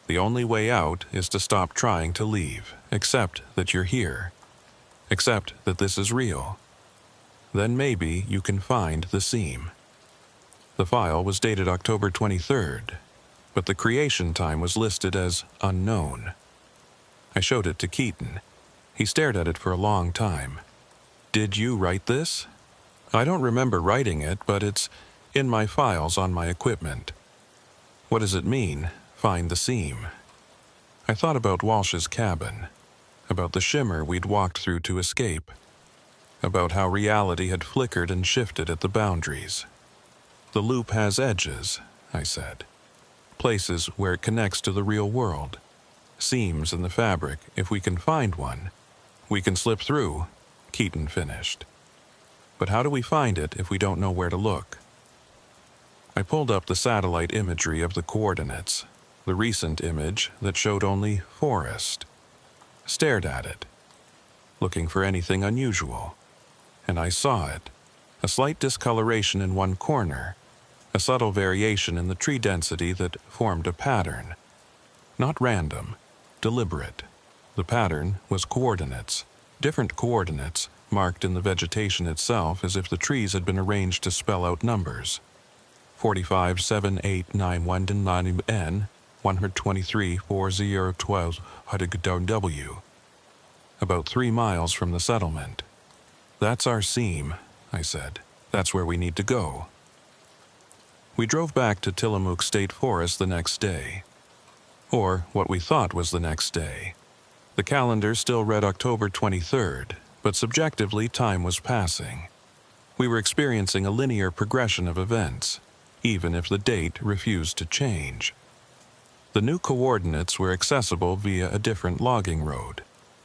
[SPEAKER 1] The only way out is to stop trying to leave. Accept that you're here. Accept that this is real. Then maybe you can find the seam." The file was dated October 23rd, but the creation time was listed as unknown. I showed it to Keaton. He stared at it for a long time. "Did you write this?" "I don't remember writing it, but it's in my files on my equipment." "What does it mean, find the seam?" I thought about Walsh's cabin, about the shimmer we'd walked through to escape, about how reality had flickered and shifted at the boundaries. "The loop has edges," I said. "Places where it connects to the real world. Seams in the fabric. If we can find one, we can slip through," Keaton finished. "But how do we find it if we don't know where to look?" I pulled up the satellite imagery of the coordinates, the recent image that showed only forest. Stared at it, looking for anything unusual. And I saw it. A slight discoloration in one corner, a subtle variation in the tree density that formed a pattern. Not random, deliberate. The pattern was coordinates, different coordinates, marked in the vegetation itself as if the trees had been arranged to spell out numbers. 45, 7, 8, 9, 1, 9, N, 123, 40, 12, W. About 3 miles from the settlement. "That's our seam," I said. "That's where we need to go." We drove back to Tillamook State Forest the next day. Or what we thought was the next day. The calendar still read October 23rd, but subjectively time was passing. We were experiencing a linear progression of events, even if the date refused to change. The new coordinates were accessible via a different logging road,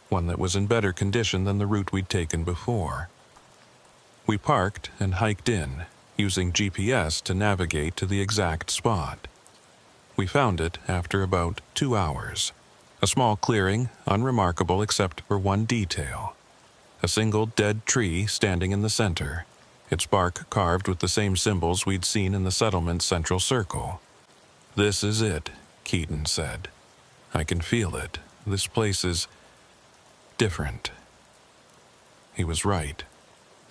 [SPEAKER 1] one that was in better condition than the route we'd taken before. We parked and hiked in, using GPS to navigate to the exact spot. We found it after about 2 hours. A small clearing, unremarkable except for one detail. A single dead tree standing in the center, its bark carved with the same symbols we'd seen in the settlement's central circle. "This is it," Keaton said. "I can feel it. This place is different." He was right.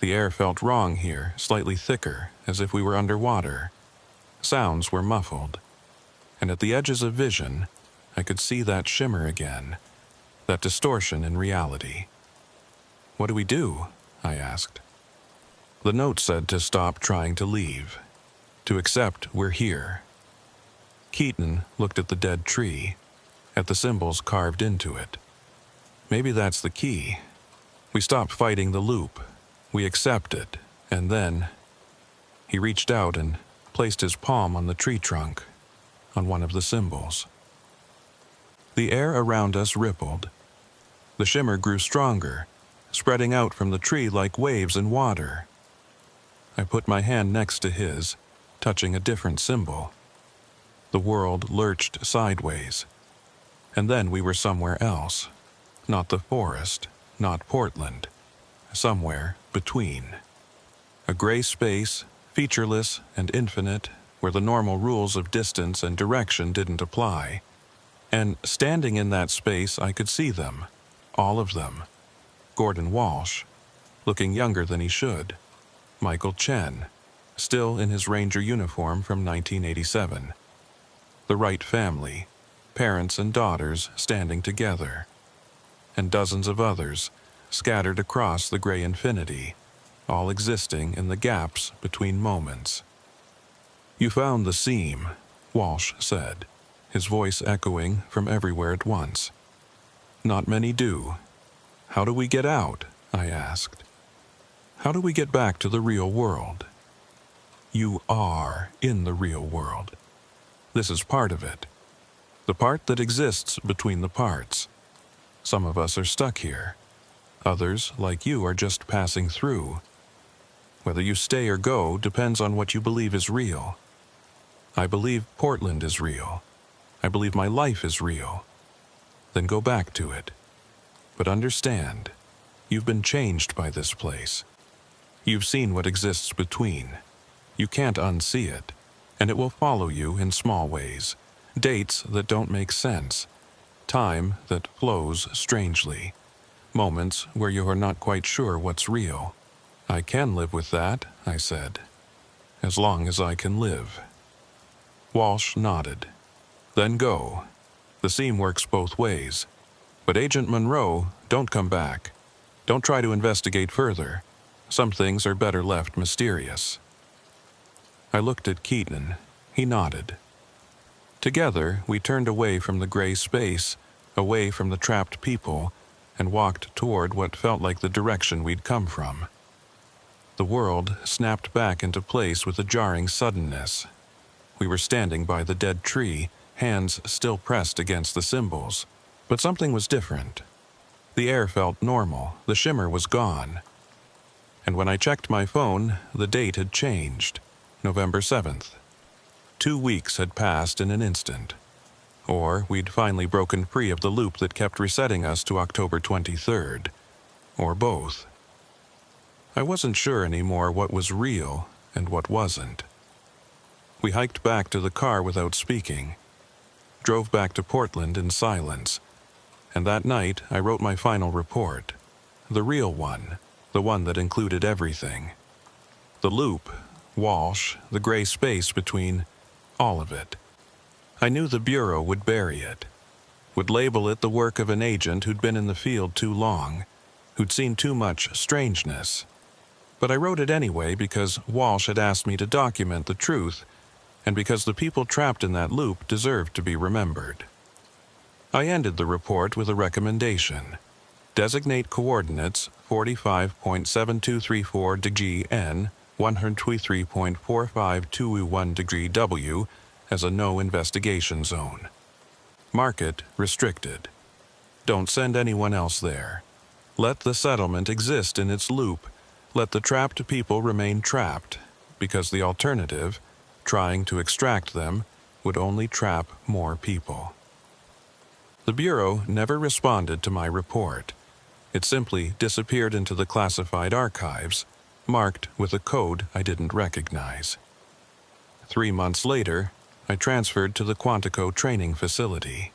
[SPEAKER 1] The air felt wrong here, slightly thicker, as if we were underwater. Sounds were muffled, and at the edges of vision, I could see that shimmer again, that distortion in reality. "What do we do?" I asked. The note said to stop trying to leave, to accept we're here. Keaton looked at the dead tree, at the symbols carved into it. Maybe that's the key. We stop fighting the loop, we accept it, and then... He reached out and placed his palm on the tree trunk, on one of the symbols. The air around us rippled. The shimmer grew stronger, spreading out from the tree like waves in water. I put my hand next to his, touching a different symbol. The world lurched sideways. And then we were somewhere else. Not the forest, not Portland. Somewhere between. A gray space, featureless and infinite, where the normal rules of distance and direction didn't apply. And standing in that space, I could see them. All of them. Gordon Walsh, looking younger than he should. Michael Chen, still in his Ranger uniform from 1987. The Wright family, parents and daughters standing together. And dozens of others, scattered across the gray infinity, all existing in the gaps between moments. "You found the seam," Walsh said, his voice echoing from everywhere at once. "Not many do. How do we get out?" I asked. "How do we get back to the real world?" You are in the real world. This is part of it. The part that exists between the parts. Some of us are stuck here. Others, like you, are just passing through. Whether you stay or go depends on what you believe is real. I believe Portland is real. I believe my life is real. Then go back to it. But understand, you've been changed by this place. You've seen what exists between. You can't unsee it, and it will follow you in small ways. Dates that don't make sense. Time that flows strangely. Moments where you are not quite sure what's real. "I can live with that," I said. "As long as I can live." Walsh nodded. "Then go. The seam works both ways. But Agent Monroe, don't come back. Don't try to investigate further. Some things are better left mysterious." I looked at Keaton. He nodded. Together, we turned away from the gray space, away from the trapped people, and walked toward what felt like the direction we'd come from. The world snapped back into place with a jarring suddenness. We were standing by the dead tree, hands still pressed against the symbols. But something was different. The air felt normal, the shimmer was gone. And when I checked my phone, the date had changed. November 7th. 2 weeks had passed in an instant. Or we'd finally broken free of the loop that kept resetting us to October 23rd. Or both. I wasn't sure anymore what was real and what wasn't. We hiked back to the car without speaking. Drove back to Portland in silence. And that night, I wrote my final report. The real one. The one that included everything. The loop, Walsh, the gray space between, all of it. I knew the Bureau would bury it. Would label it the work of an agent who'd been in the field too long. Who'd seen too much strangeness. But I wrote it anyway because Walsh had asked me to document the truth, and because the people trapped in that loop deserved to be remembered. I ended the report with a recommendation. Designate coordinates 45.7234 degree N, 123.4521 degree W as a no investigation zone. Mark it restricted. Don't send anyone else there. Let the settlement exist in its loop. Let the trapped people remain trapped, because the alternative, trying to extract them, would only trap more people. The Bureau never responded to my report. It simply disappeared into the classified archives, marked with a code I didn't recognize. 3 months later, I transferred to the Quantico training facility.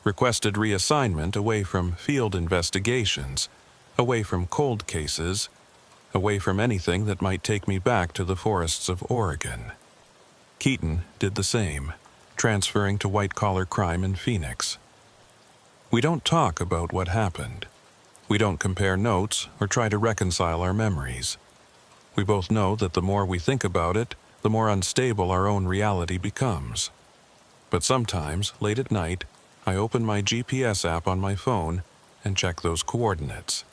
[SPEAKER 1] Requested reassignment away from field investigations, away from cold cases, away from anything that might take me back to the forests of Oregon. Keaton did the same, transferring to white-collar crime in Phoenix. We don't talk about what happened. We don't compare notes or try to reconcile our memories. We both know that the more we think about it, the more unstable our own reality becomes. But sometimes, late at night, I open my GPS app on my phone and check those coordinates.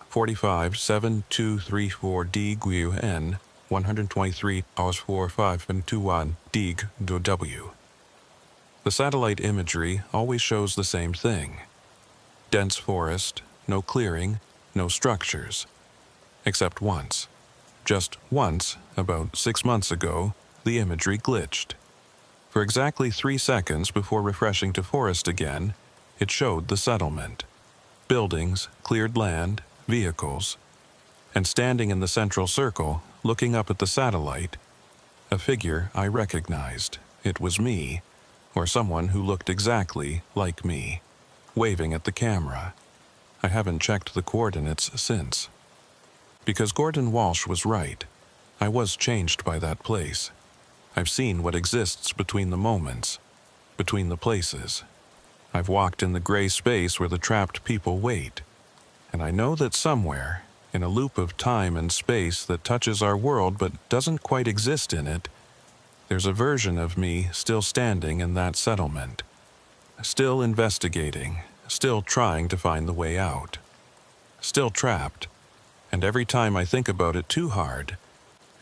[SPEAKER 1] 457234 Guiu N 123 hours 4521 Dig do W. The satellite imagery always shows the same thing. Dense forest, no clearing, no structures. Except once. Just once, about 6 months ago, the imagery glitched. For exactly 3 seconds before refreshing to forest again, it showed the settlement. Buildings, cleared land, vehicles. And standing in the central circle, looking up at the satellite, a figure I recognized. It was me, or someone who looked exactly like me, waving at the camera. I haven't checked the coordinates since. Because Gordon Walsh was right. I was changed by that place. I've seen what exists between the moments, between the places. I've walked in the gray space where the trapped people wait. And I know that somewhere, in a loop of time and space that touches our world but doesn't quite exist in it, there's a version of me still standing in that settlement, still investigating, still trying to find the way out, still trapped. And every time I think about it too hard,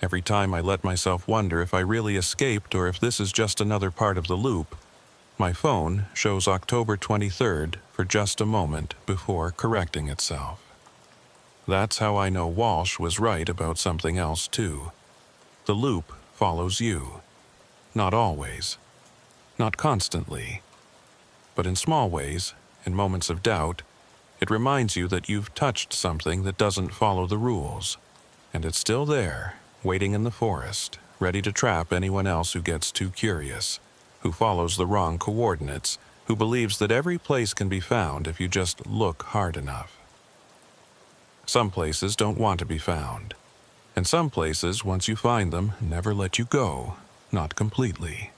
[SPEAKER 1] every time I let myself wonder if I really escaped or if this is just another part of the loop, my phone shows October 23rd for just a moment before correcting itself. That's how I know Walsh was right about something else too. The loop follows you. Not always. Not constantly. But in small ways, in moments of doubt, it reminds you that you've touched something that doesn't follow the rules. And it's still there, waiting in the forest, ready to trap anyone else who gets too curious, who follows the wrong coordinates, who believes that every place can be found if you just look hard enough. Some places don't want to be found. And some places, once you find them, never let you go, not completely.